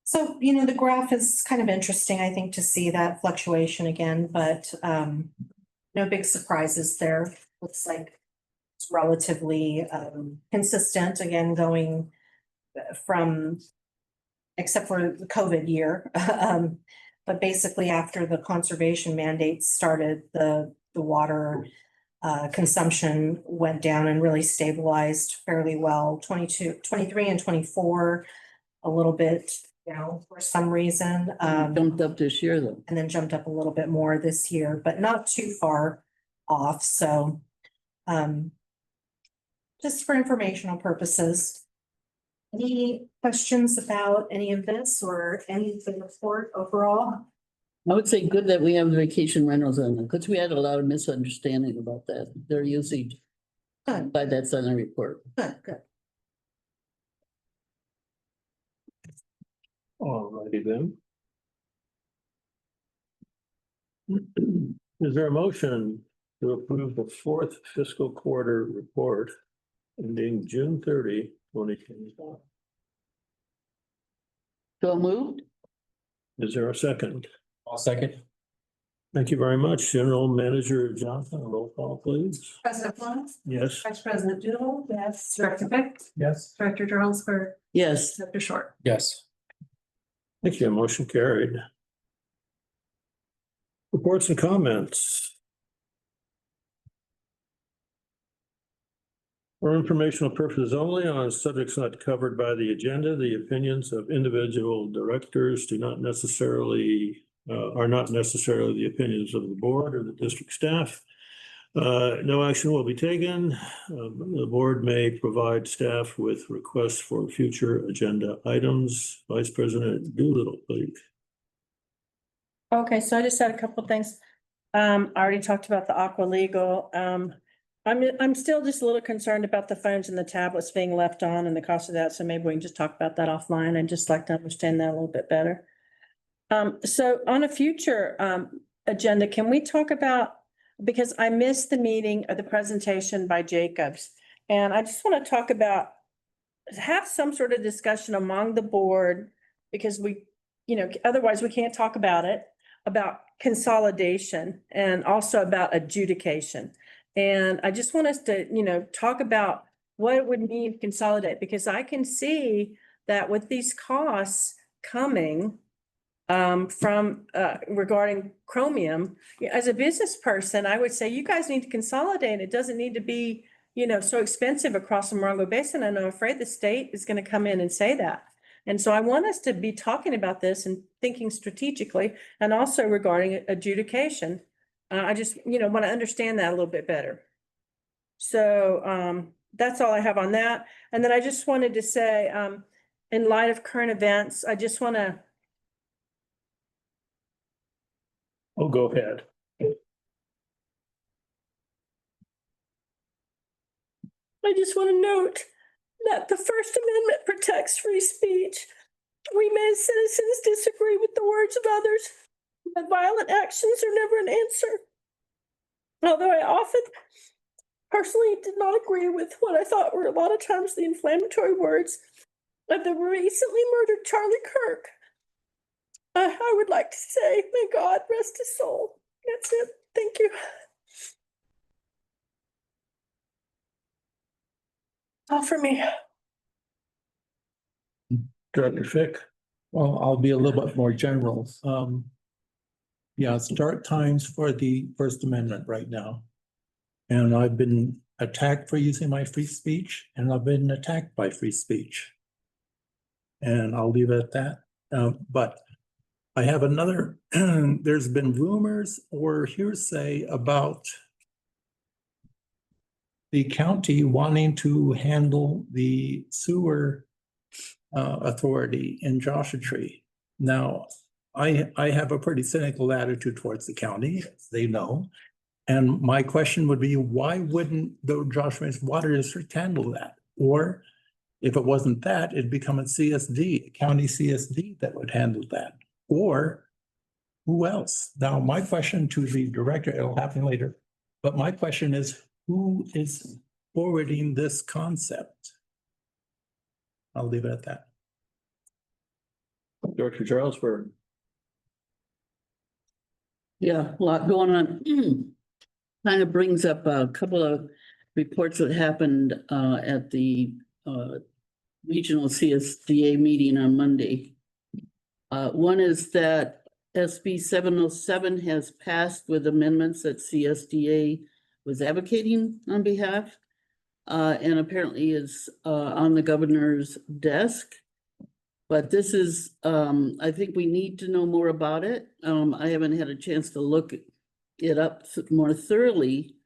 So, the graph is kind of interesting, I think, to see that fluctuation again, but no big surprises there. Looks like it's relatively consistent, again, going from, except for the COVID year. But basically after the conservation mandates started, the water consumption went down and really stabilized fairly well. 22, 23 and 24, a little bit down for some reason. Jumped up this year though. And then jumped up a little bit more this year, but not too far off, so. Just for informational purposes. Any questions about any of this or any of the report overall? I would say good that we have vacation rentals on them, because we had a lot of misunderstanding about that, their usage. Good, But that's on the report. good. all righty then. Is there a motion to approve the 4th fiscal quarter report ending June 30, 2025? So moved? Is there a second? I'll second. Thank you very much. General Manager Johnson, roll call, please. President Flores, Yes. Vice President Doodle, yes. Director Pick, Yes. Director Jarlsberg, Yes. Director Short. Yes. Thank you. Motion carried. Reports and comments. For informational purposes only on subjects not covered by the agenda, the opinions of individual directors are not necessarily the opinions of the board or the district staff. No action will be taken. The board may provide staff with requests for future agenda items. Vice President Doolittle, please. Okay, so I just had a couple of things. I already talked about the Aqua Legal. I'm still just a little concerned about the phones and the tablets being left on and the cost of that, so maybe we can just talk about that offline. I'd just like to understand that a little bit better. So on a future agenda, can we talk about, because I missed the meeting or the presentation by Jacobs, and I just want to talk about, have some sort of discussion among the board, because we, otherwise we can't talk about it, about consolidation and also about adjudication. And I just want us to, talk about what it would mean to consolidate, because I can see that with these costs coming from regarding chromium, as a business person, I would say you guys need to consolidate. It doesn't need to be, so expensive across the Morongo Basin. And I'm afraid the state is going to come in and say that. And so I want us to be talking about this and thinking strategically, and also regarding adjudication. I just, want to understand that a little bit better. So that's all I have on that. And then I just wanted to say, in light of current events, I just want to, Oh, go ahead. I just want to note that the First Amendment protects free speech. We may as citizens disagree with the words of others, but violent actions are never an answer. Although I often personally did not agree with what I thought were a lot of times the inflammatory words of the recently murdered Charlie Kirk, I would like to say, may God rest his soul. That's it. Thank you. All for me. Director Fick. Well, I'll be a little bit more general. Yeah, start times for the First Amendment right now. And I've been attacked for using my free speech, and I've been attacked by free speech. And I'll leave it at that. But I have another, there's been rumors or hearsay about the county wanting to handle the sewer authority in Joshua Tree. Now, I have a pretty cynical attitude towards the county, as they know. And my question would be, why wouldn't the Joshua Water District handle that? Or if it wasn't that, it'd become a CSD, a county CSD that would handle that. Or who else? Now, my question to the director, it'll happen later, but my question is, who is forwarding this concept? I'll leave it at that. Director Charlesburg. Yeah, a lot going on. Kind of brings up a couple of reports that happened at the regional CSDA meeting on Monday. One is that SB 707 has passed with amendments that CSDA was advocating on behalf, and apparently is on the governor's desk. But this is, I think we need to know more about it. I haven't had a chance to look it up more thoroughly,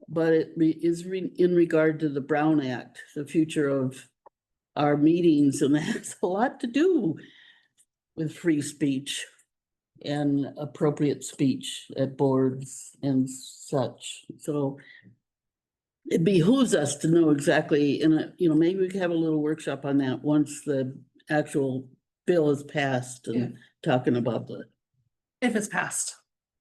but it is in regard to the Brown Act, the future of our meetings, and that has a lot to do with free speech and appropriate speech at boards and such. So it behooves us to know exactly, and maybe we could have a little workshop on that once the actual bill is passed and talking about the. If it's passed,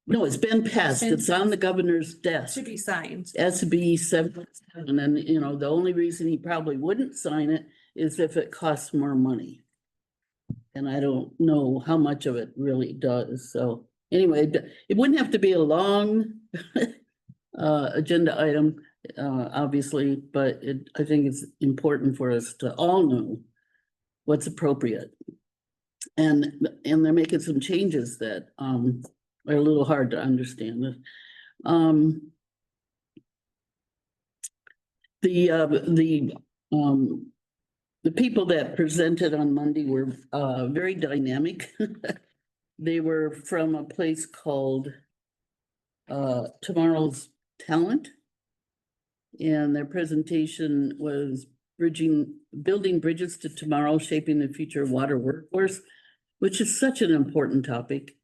No, it's been passed. It's on the governor's desk. to be signed. SB 707, and the only reason he probably wouldn't sign it is if it costs more money. And I don't know how much of it really does. So anyway, it wouldn't have to be a long agenda item, obviously, but I think it's important for us to all know what's appropriate. And they're making some changes that are a little hard to understand. The people that presented on Monday were very dynamic. They were from a place called Tomorrow's talent. And their presentation was building bridges to tomorrow, shaping the future water workforce, which is such an important topic.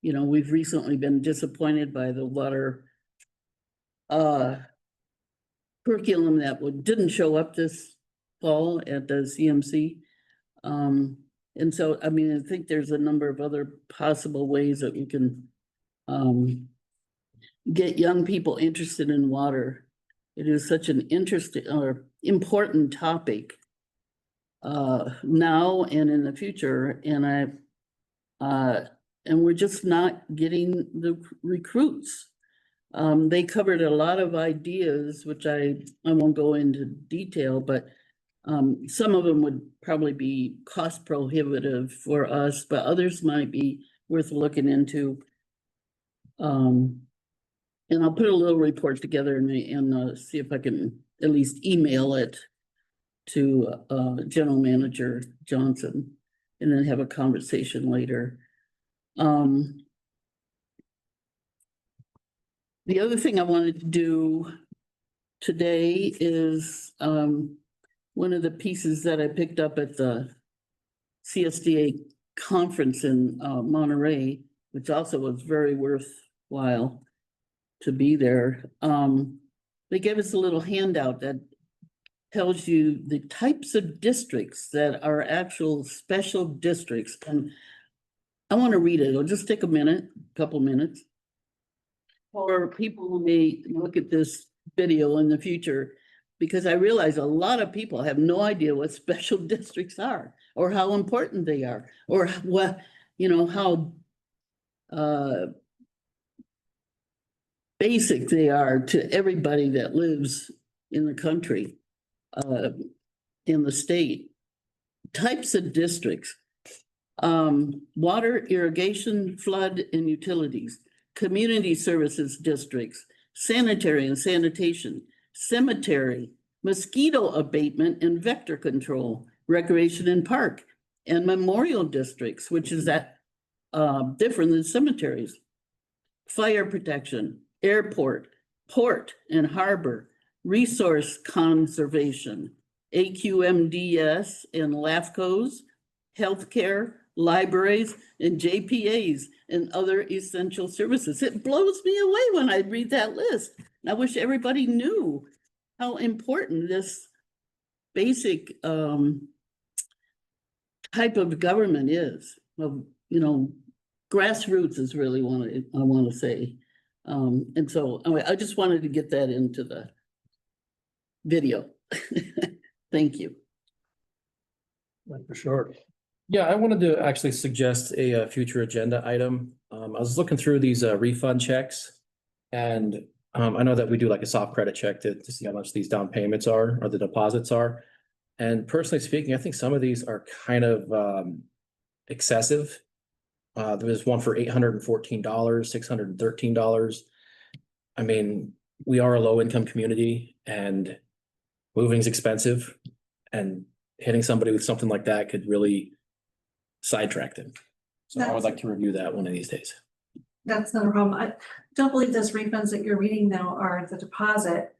You know, we've recently been disappointed by the water curriculum that didn't show up this fall at the CMC. And so, I mean, I think there's a number of other possible ways that we can get young people interested in water. It is such an interesting or important topic now and in the future. And and we're just not getting the recruits. They covered a lot of ideas, which I won't go into detail, but some of them would probably be cost prohibitive for us, but others might be worth looking into. And I'll put a little report together and see if I can at least email it to General Manager Johnson and then have a conversation later. The other thing I wanted to do today is one of the pieces that I picked up at the CSDA conference in Monterey, which also was very worthwhile to be there. They gave us a little handout that tells you the types of districts that are actual special districts. And I want to read it. It'll just take a couple minutes. For people who may look at this video in the future, because I realize a lot of people have no idea what special districts are or how important they are or what, you know, how basic they are to everybody that lives in the country, in the state. Types of districts: water, irrigation, flood, and utilities, community services districts, sanitary and sanitation, cemetery, mosquito abatement and vector control, recreation and park, and memorial districts, which is different than cemeteries, fire protection, airport, port and harbor, resource conservation, AQMDS and LAFCOs, healthcare, libraries, and JPAs and other essential services. It blows me away when I read that list. I wish everybody knew how important this basic type of government is. Well, you know, grassroots is really what I want to say. And so anyway, I just wanted to get that into the video. Thank you. For sure. Yeah, I wanted to actually suggest a future agenda item. I was looking through these refund checks, and I know that we do like a soft credit check to see how much these down payments are or the deposits are. And personally speaking, I think some of these are kind of excessive. There was one for $814, $613. I mean, we are a low income community and moving's expensive, and hitting somebody with something like that could really sidetrack them. So I would like to review that one of these days. That's not a problem. I don't believe those refunds that you're reading though are the deposit.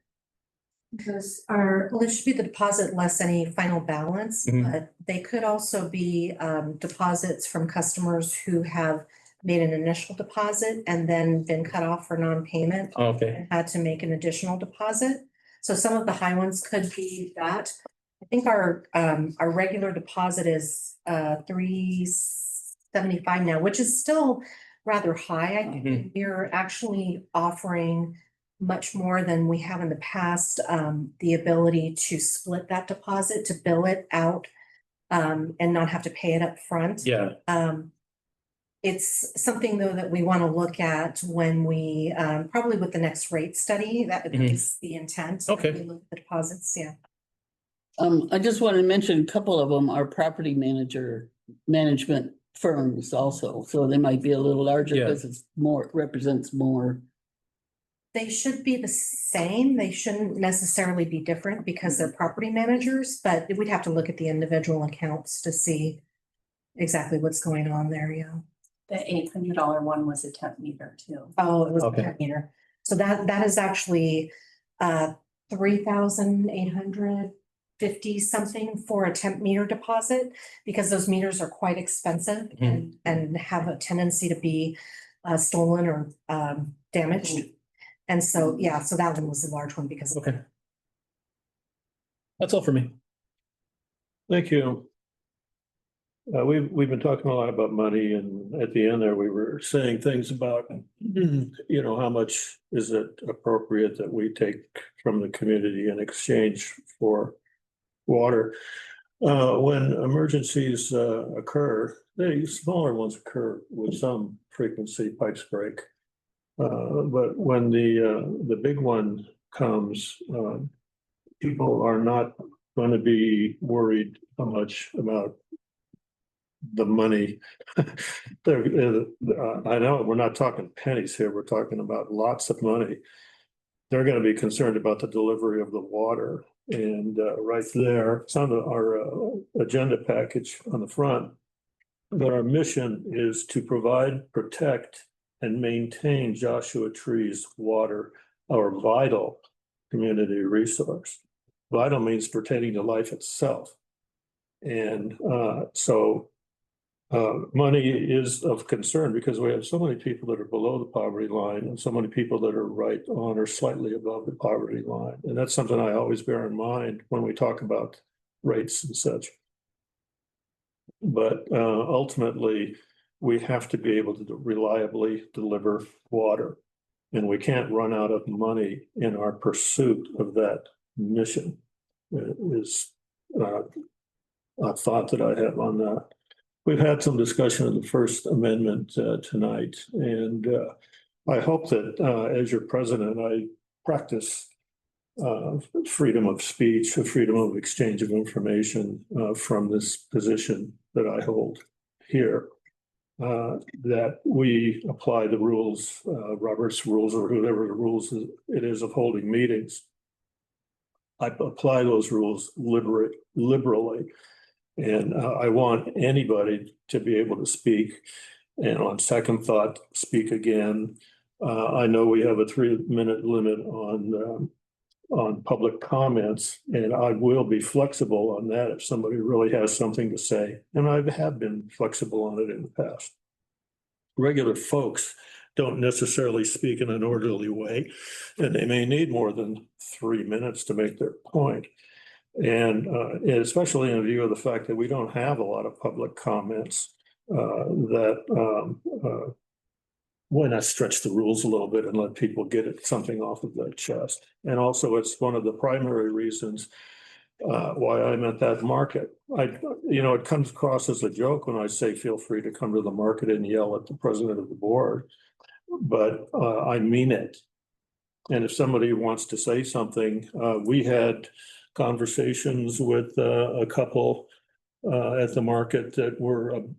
Because Well, it should be the deposit less any final balance, Mhm. but they could also be deposits from customers who have made an initial deposit and then been cut off for non-payment Okay. and had to make an additional deposit. So some of the high ones could be that. I think our regular deposit is $375 now, which is still rather high. I think we're actually offering much more than we have in the past, the ability to split that deposit, to bill it out, and not have to pay it up front. Yeah. It's something though that we want to look at when we, probably with the next rate study, that is the intent. Okay. We look at the deposits, yeah. I just want to mention a couple of them are property management firms also, so they might be a little larger Yeah. because it's more, represents more. They should be the same. They shouldn't necessarily be different because they're property managers, but we'd have to look at the individual accounts to see exactly what's going on there, yeah. The $800 one was a temp meter too. Oh, it was a Okay. temp meter. So that is actually 3,850 something for a temp meter deposit, because those meters are quite expensive and have a tendency to be stolen or damaged. And so, yeah, so that one was a large one because of Okay. That's all for me. Thank you. We've been talking a lot about money, and at the end there, we were saying things about, you know, how much is it appropriate that we take from the community in exchange for water? When emergencies occur, the smaller ones occur with some frequency, pipes break. But when the big one comes, people are not going to be worried so much about the money. I know we're not talking pennies here, we're talking about lots of money. They're going to be concerned about the delivery of the water. And right there, it's on our agenda package on the front, that our mission is to provide, protect, and maintain Joshua Tree's water, our vital community resource. Vital means pertaining to life itself. And money is of concern because we have so many people that are below the poverty line and so many people that are right on or slightly above the poverty line. And that's something I always bear in mind when we talk about rates and such. But ultimately, we have to be able to reliably deliver water. And we can't run out of money in our pursuit of that mission. It is a thought that I have on that. We've had some discussion of the First Amendment tonight, and I hope that as your president, I practice freedom of speech, freedom of exchange of information from this position that I hold here, that we apply the rules, Robert's rules, or whatever the rules it is of holding meetings. I apply those rules liberally. And I want anybody to be able to speak, and on second thought, speak again. I know we have a 3-minute limit on public comments, and I will be flexible on that if somebody really has something to say. And I have been flexible on it in the past. Regular folks don't necessarily speak in an orderly way, and they may need more than 3 minutes to make their point. And especially in view of the fact that we don't have a lot of public comments, why not stretch the rules a little bit and let people get something off of their chest? And also, it's one of the primary reasons why I'm at that market. It comes across as a joke when I say, feel free to come to the market and yell at the president of the board, but I mean it. And if somebody wants to say something, we had conversations with a couple at the market that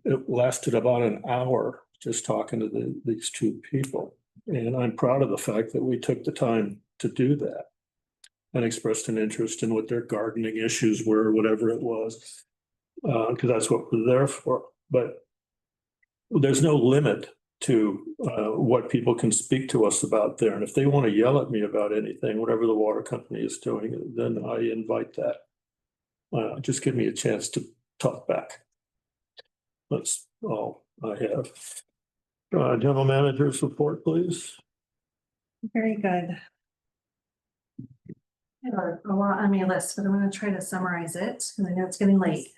it lasted about an hour just talking to these two people. And I'm proud of the fact that we took the time to do that and expressed an interest in what their gardening issues were, whatever it was, because that's what we're there for. But there's no limit to what people can speak to us about there. And if they want to yell at me about anything, whatever the water company is doing, then I invite that. Just give me a chance to talk back. That's all I have. General manager's report, please. Very good. I have a lot on my list, but I'm going to try to summarize it because I know it's getting late.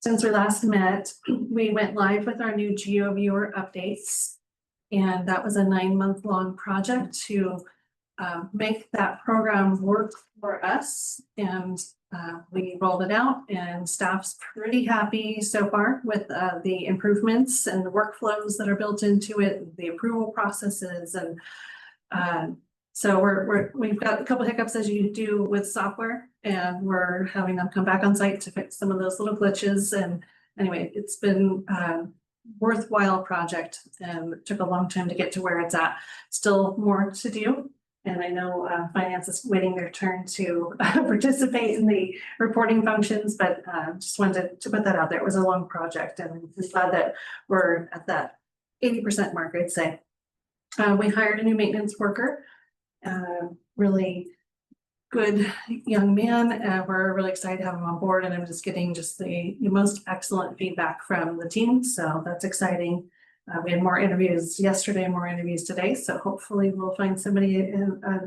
Since we last met, we went live with our new GeoViewer updates. And that was a 9-month-long project to make that program work for us. And we rolled it out, and staff's pretty happy so far with the improvements and the workflows that are built into it, the approval processes. And so we've got a couple hiccups as you do with software, and we're having them come back on site to fix some of those little glitches. And anyway, it's been worthwhile project, and it took a long time to get to where it's at. Still more to do, And I know finance is waiting their turn to participate in the reporting functions, but just wanted to put that out there. It was a long project, and I'm glad that we're at that 80% mark, I'd say. We hired a new maintenance worker, really good young man. We're really excited to have him on board, and I'm just getting the most excellent feedback from the team. So that's exciting. We had more interviews yesterday, more interviews today. So hopefully we'll find somebody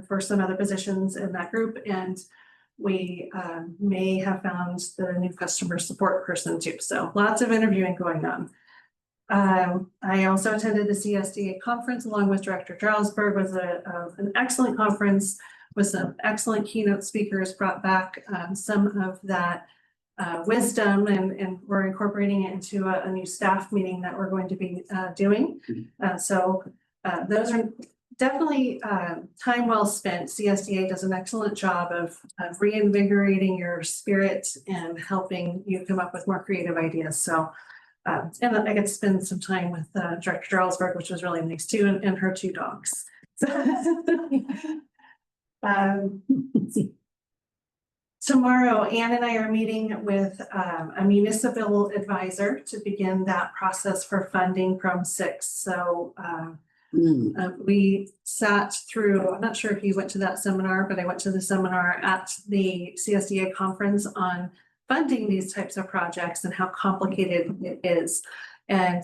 for some other positions in that group. And we may have found the new customer support person too. So lots of interviewing going on. I also attended the CSDA conference along with Director Jarlsberg. Was an excellent conference with some excellent keynote speakers, brought back some of that wisdom, and we're incorporating it into a new staff meeting that we're going to be doing. So those are definitely time well spent. CSDA does an excellent job of reinvigorating your spirit and helping you come up with more creative ideas. So and I get to spend some time with Director Jarlsberg, which was really nice too, and her 2 dogs. Tomorrow, Ann and I are meeting with a municipal advisor to begin that process for funding from 6. So we sat through, I'm not sure if you went to that seminar, but I went to the seminar at the CSDA conference on funding these types of projects and how complicated it is. And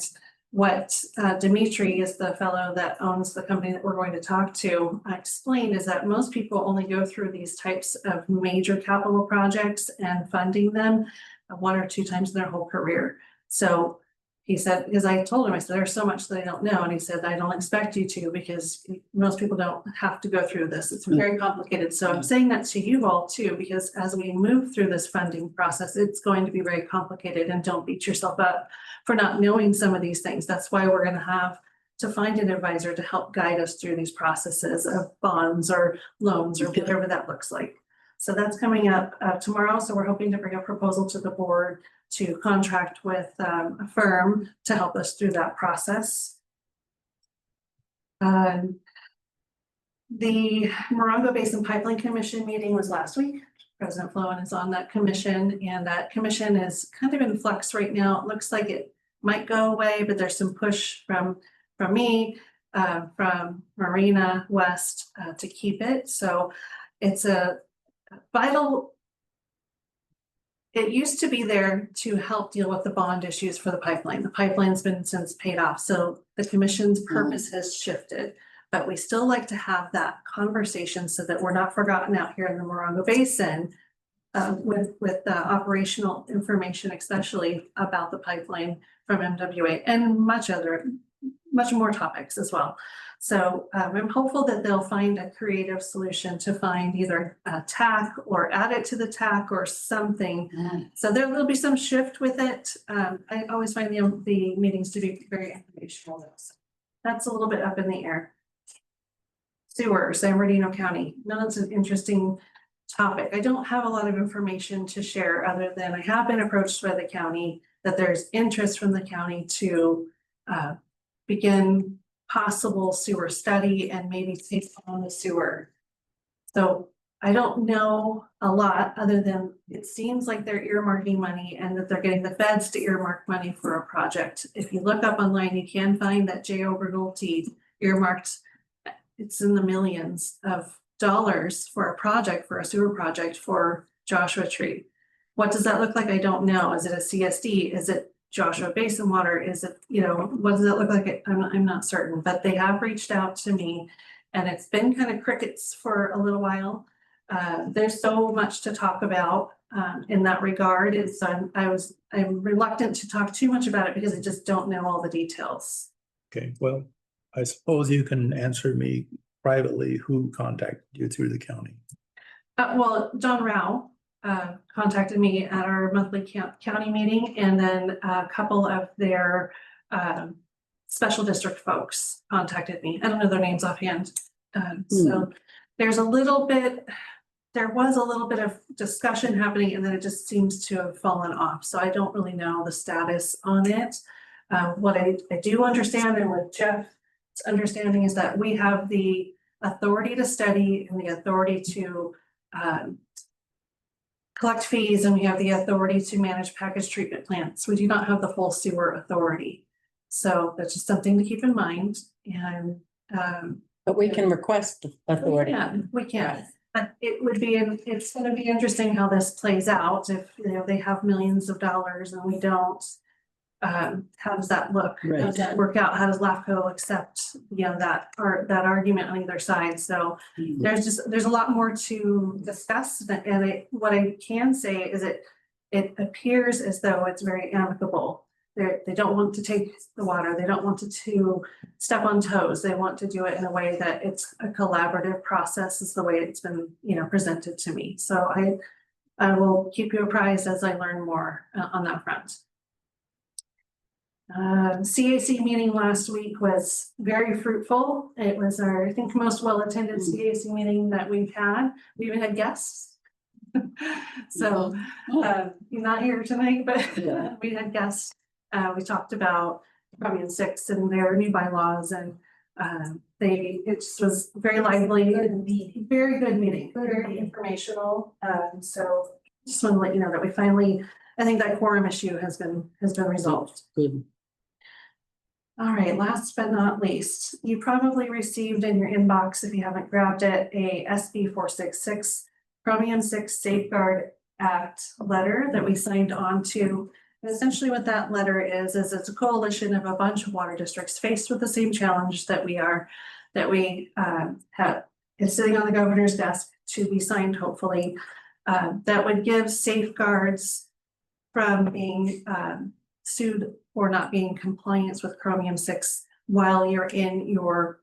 what Dimitri is the fellow that owns the company that we're going to talk to explained is that most people only go through these types of major capital projects and funding them 1 or 2 times in their whole career. So he said, because I told him, I said, there's so much that I don't know. And he said, I don't expect you to, because most people don't have to go through this. It's very complicated. So I'm saying that to you all too, because as we move through this funding process, it's going to be very complicated, and don't beat yourself up for not knowing some of these things. That's why we're going to have to find an advisor to help guide us through these processes of bonds or loans or whatever that looks like. So that's coming up tomorrow. So we're hoping to bring a proposal to the board to contract with a firm to help us through that process. The Morongo Basin Pipeline Commission meeting was last week. President Flowen is on that commission, and that commission is kind of in flux right now. It looks like it might go away, but there's some push from me, from Marina West to keep it. So it's a vital. It used to be there to help deal with the bond issues for the pipeline. The pipeline's been since paid off, so the commission's purpose has shifted. But we still like to have that conversation so that we're not forgotten out here in the Morongo Basin with operational information, especially about the pipeline from MWA and much more topics as well. So I'm hopeful that they'll find a creative solution to find either a TAC or add it to the TAC or something. So there will be some shift with it. I always find the meetings to be very informational though. So that's a little bit up in the air. Sewer, San Bernardino County. No, it's an interesting topic. I don't have a lot of information to share other than I have been approached by the county that there's interest from the county to begin possible sewer study and maybe take on the sewer. So I don't know a lot other than it seems like they're earmarking money and that they're getting the feds to earmark money for a project. If you look up online, you can find that J.O. Bernoulti earmarked, it's in the millions of dollars for a project, for a sewer project for Joshua Tree. What does that look like? I don't know. Is it a CSD? Is it Joshua Basin water? Is it, what does that look like? I'm not certain, but they have reached out to me, and it's been kind of crickets for a little while. There's so much to talk about in that regard. And so I'm reluctant to talk too much about it because I just don't know all the details. Okay, well, I suppose you can answer me privately who contacted you through the county. Well, John Rao contacted me at our monthly county meeting, and then a couple of their special district folks contacted me. I don't know their names offhand. So there was a little bit of discussion happening, and then it just seems to have fallen off. So I don't really know the status on it. What I do understand, and with Jeff's understanding, is that we have the authority to study and the authority to collect fees, and we have the authority to manage package treatment plants. We do not have the full sewer authority. So that's just something to keep in mind, and But we can request authority. yeah, we can. But it would be, it's gonna be interesting how this plays out if, they have millions of dollars and we don't. How does that look? How does that work out? How does LAFCO accept, that argument on either side? So there's a lot more to discuss, and what I can say is it appears as though it's very amicable. They don't want to take the water. They don't want to step on toes. They want to do it in a way that it's a collaborative process, is the way it's been, presented to me. So I will keep you apprised as I learn more on that front. CAC meeting last week was very fruitful. It was our, I think, most well-attended CAC meeting that we've had. We even had guests. So you're not here tonight, but we had guests. We talked about Chromium 6 and their new bylaws, and it just was very lively and very good meeting, very informational. So just want to let you know that we finally, I think that quorum issue has been resolved. Good. All right, last but not least, you probably received in your inbox, if you haven't grabbed it, a SB 466 Chromium 6 Safeguard Act letter that we signed on to. And essentially what that letter is it's a coalition of a bunch of water districts faced with the same challenge that we have. It's sitting on the governor's desk to be signed, hopefully, that would give safeguards from being sued or not being in compliance with Chromium 6 while you're in your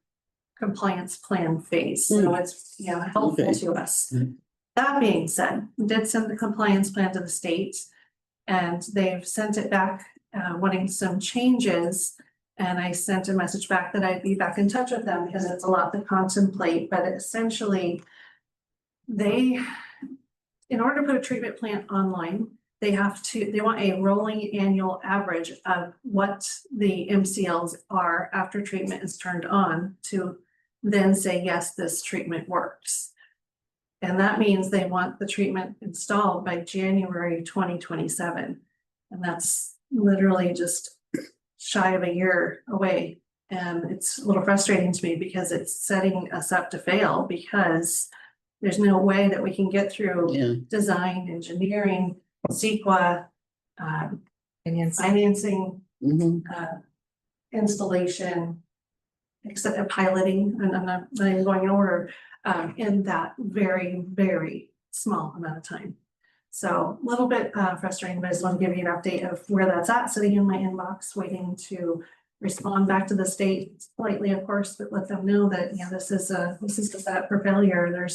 compliance plan phase. So it's helpful to us. That being said, we did send the compliance plan to the state, and they've sent it back wanting some changes. And I sent a message back that I'd be back in touch with them because it's a lot to contemplate. But essentially, in order to put a treatment plant online, they want a rolling annual average of what the MCLs are after treatment is turned on to then say, yes, this treatment works. And that means they want the treatment installed by January 2027. And that's literally just shy of a year away. And it's a little frustrating to me because it's setting us up to fail, because there's no way that we can get through design, engineering, CEQA, financing, installation, except piloting, and I'm not even going in order, in that very, very small amount of time. So a little bit frustrating, but I just want to give you an update of where that's at, sitting in my inbox, waiting to respond back to the state politely, of course, but let them know that, this is the set for failure.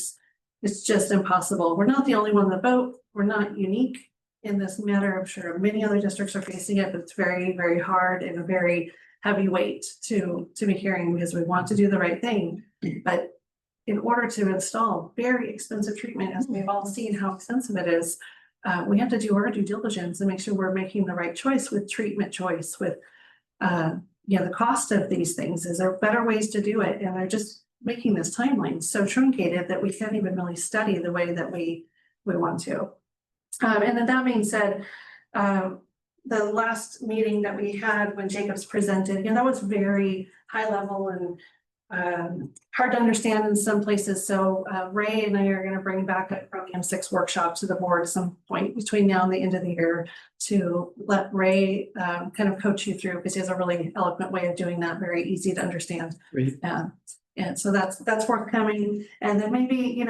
It's just impossible. We're not the only one in the boat. We're not unique in this matter. I'm sure many other districts are facing it, but it's very, very hard and a very heavy weight to be carrying, because we want to do the right thing. But in order to install very expensive treatment, as we've all seen how expensive it is, we have to do our due diligence and make sure we're making the right choice with treatment choice, with the cost of these things. Is there better ways to do it? And they're just making this timeline so truncated that we can't even really study the way that we want to. And then that being said, the last meeting that we had when Jacobs presented, that was very high level and hard to understand in some places. So Ray and I are going to bring back a Chromium 6 workshop to the board at some point between now and the end of the year to let Ray kind of coach you through, because he has a really eloquent way of doing that, very easy to understand. And so that's forthcoming. And then maybe,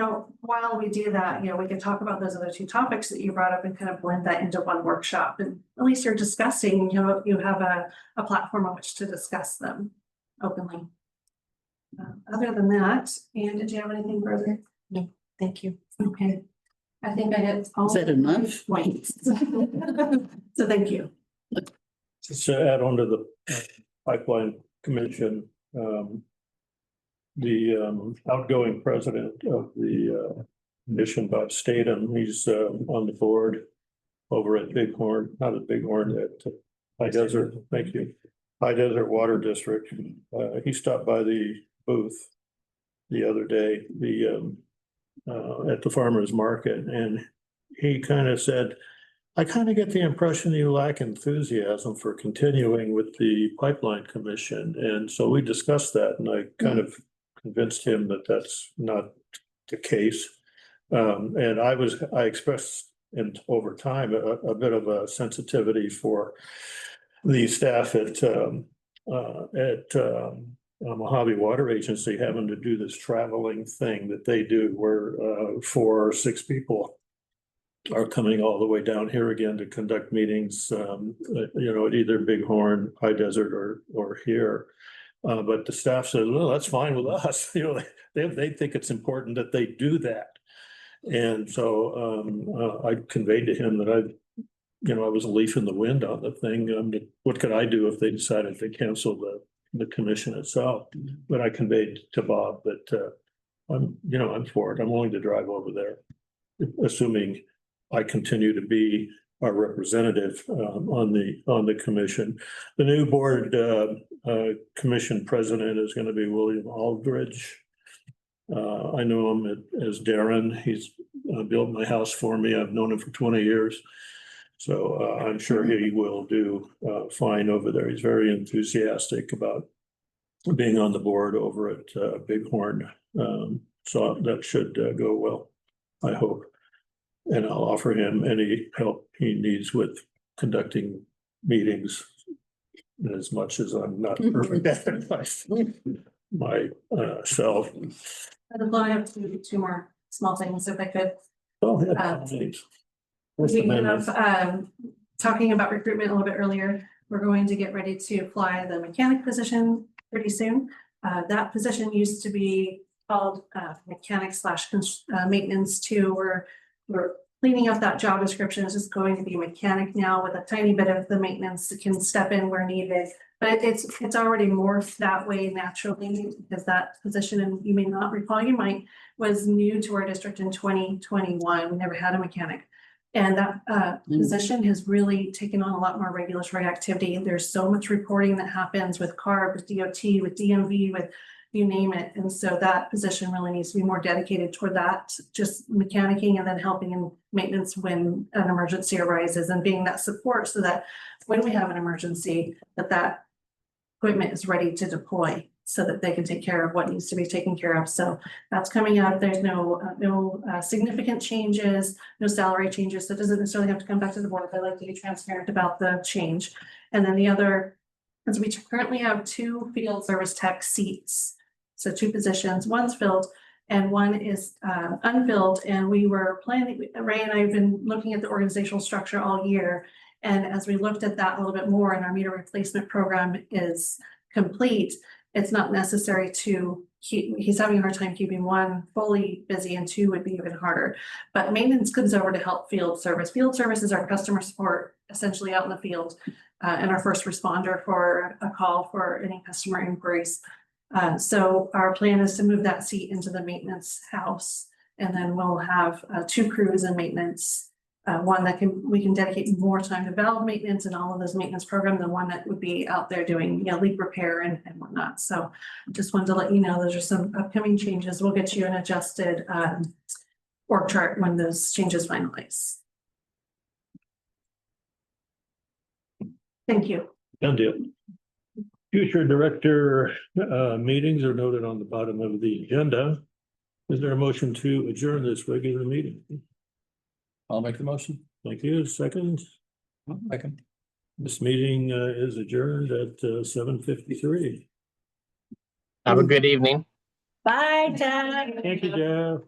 while we do that, we can talk about those other two topics that you brought up and kind of blend that into one workshop. And at least you're discussing, you have a platform on which to discuss them openly. Other than that, Anne, did you have anything further? No, thank you. Okay. I think I hit all. Is that enough? Points. So thank you. Just to add on to the pipeline commission, the outgoing president of the commission, Bob Statham, he's on the board over at Bighorn, not at Bighorn, at High Desert. Thank you. High Desert Water District. He stopped by the booth the other day, at the farmer's market, and he kind of said, I kind of get the impression you lack enthusiasm for continuing with the pipeline commission. And so we discussed that, and I kind of convinced him that that's not the case. And I expressed over time a bit of a sensitivity for the staff at Mojave Water Agency having to do this traveling thing that they do, where 4 or 6 people are coming all the way down here again to conduct meetings, at either Bighorn, High Desert, or here. But the staff said, well, that's fine with us. They think it's important that they do that. And so I conveyed to him that I was a leaf in the wind on the thing. What could I do if they decided to cancel the commission itself? But I conveyed to Bob that I'm for it. I'm willing to drive over there, assuming I continue to be our representative on the commission. The new board commission president is going to be William Aldridge. I know him as Darren. He's built my house for me. I've known him for 20 years. So I'm sure he will do fine over there. He's very enthusiastic about being on the board over at Bighorn. So that should go well, I hope. And I'll offer him any help he needs with conducting meetings, as much as I'm not perfect at it myself. I have two more small things if I could. Oh, yeah, thanks. We have, talking about recruitment a little bit earlier, we're going to get ready to apply the mechanic position pretty soon. That position used to be called mechanic / maintenance 2. We're cleaning up that job description. It's just going to be mechanic now, with a tiny bit of the maintenance that can step in where needed. But it's already morphed that way naturally, because that position, and you may not recall, you might, was new to our district in 2021. We never had a mechanic. And that position has really taken on a lot more regulatory activity. There's so much reporting that happens with CARB, with DOT, with DMV, with you name it. And so that position really needs to be more dedicated toward that, just mechanicking and then helping in maintenance when an emergency arises, and being that support so that when we have an emergency, that equipment is ready to deploy so that they can take care of what needs to be taken care of. So that's coming out. There's no significant changes, no salary changes. So it doesn't necessarily have to come back to the board. I like to be transparent about the change. And then the other, as we currently have 2 field service tech seats. So 2 positions, one's filled and one is unfilled. And we were planning, Ray and I have been looking at the organizational structure all year. And as we looked at that a little bit more, and our meter replacement program is complete, it's not necessary to keep, he's having a hard time keeping 1 fully busy, and 2 would be even harder. But maintenance comes over to help field service. Field service is our customer support, essentially out in the field, and our first responder for a call for any customer inquiries. So our plan is to move that seat into the maintenance house, and then we'll have 2 crews in maintenance. One that we can dedicate more time to valve maintenance and all of those maintenance programs, and one that would be out there doing, leak repair and whatnot. So just wanted to let you know, those are some upcoming changes. We'll get you an adjusted org chart when those changes finalize. Thank you. Done deal. Future director meetings are noted on the bottom of the agenda. Is there a motion to adjourn this regular meeting? I'll make the motion. Thank you. Second. Second. This meeting is adjourned at 7:53. Have a good evening. Bye, Jack. Thank you, Jeff.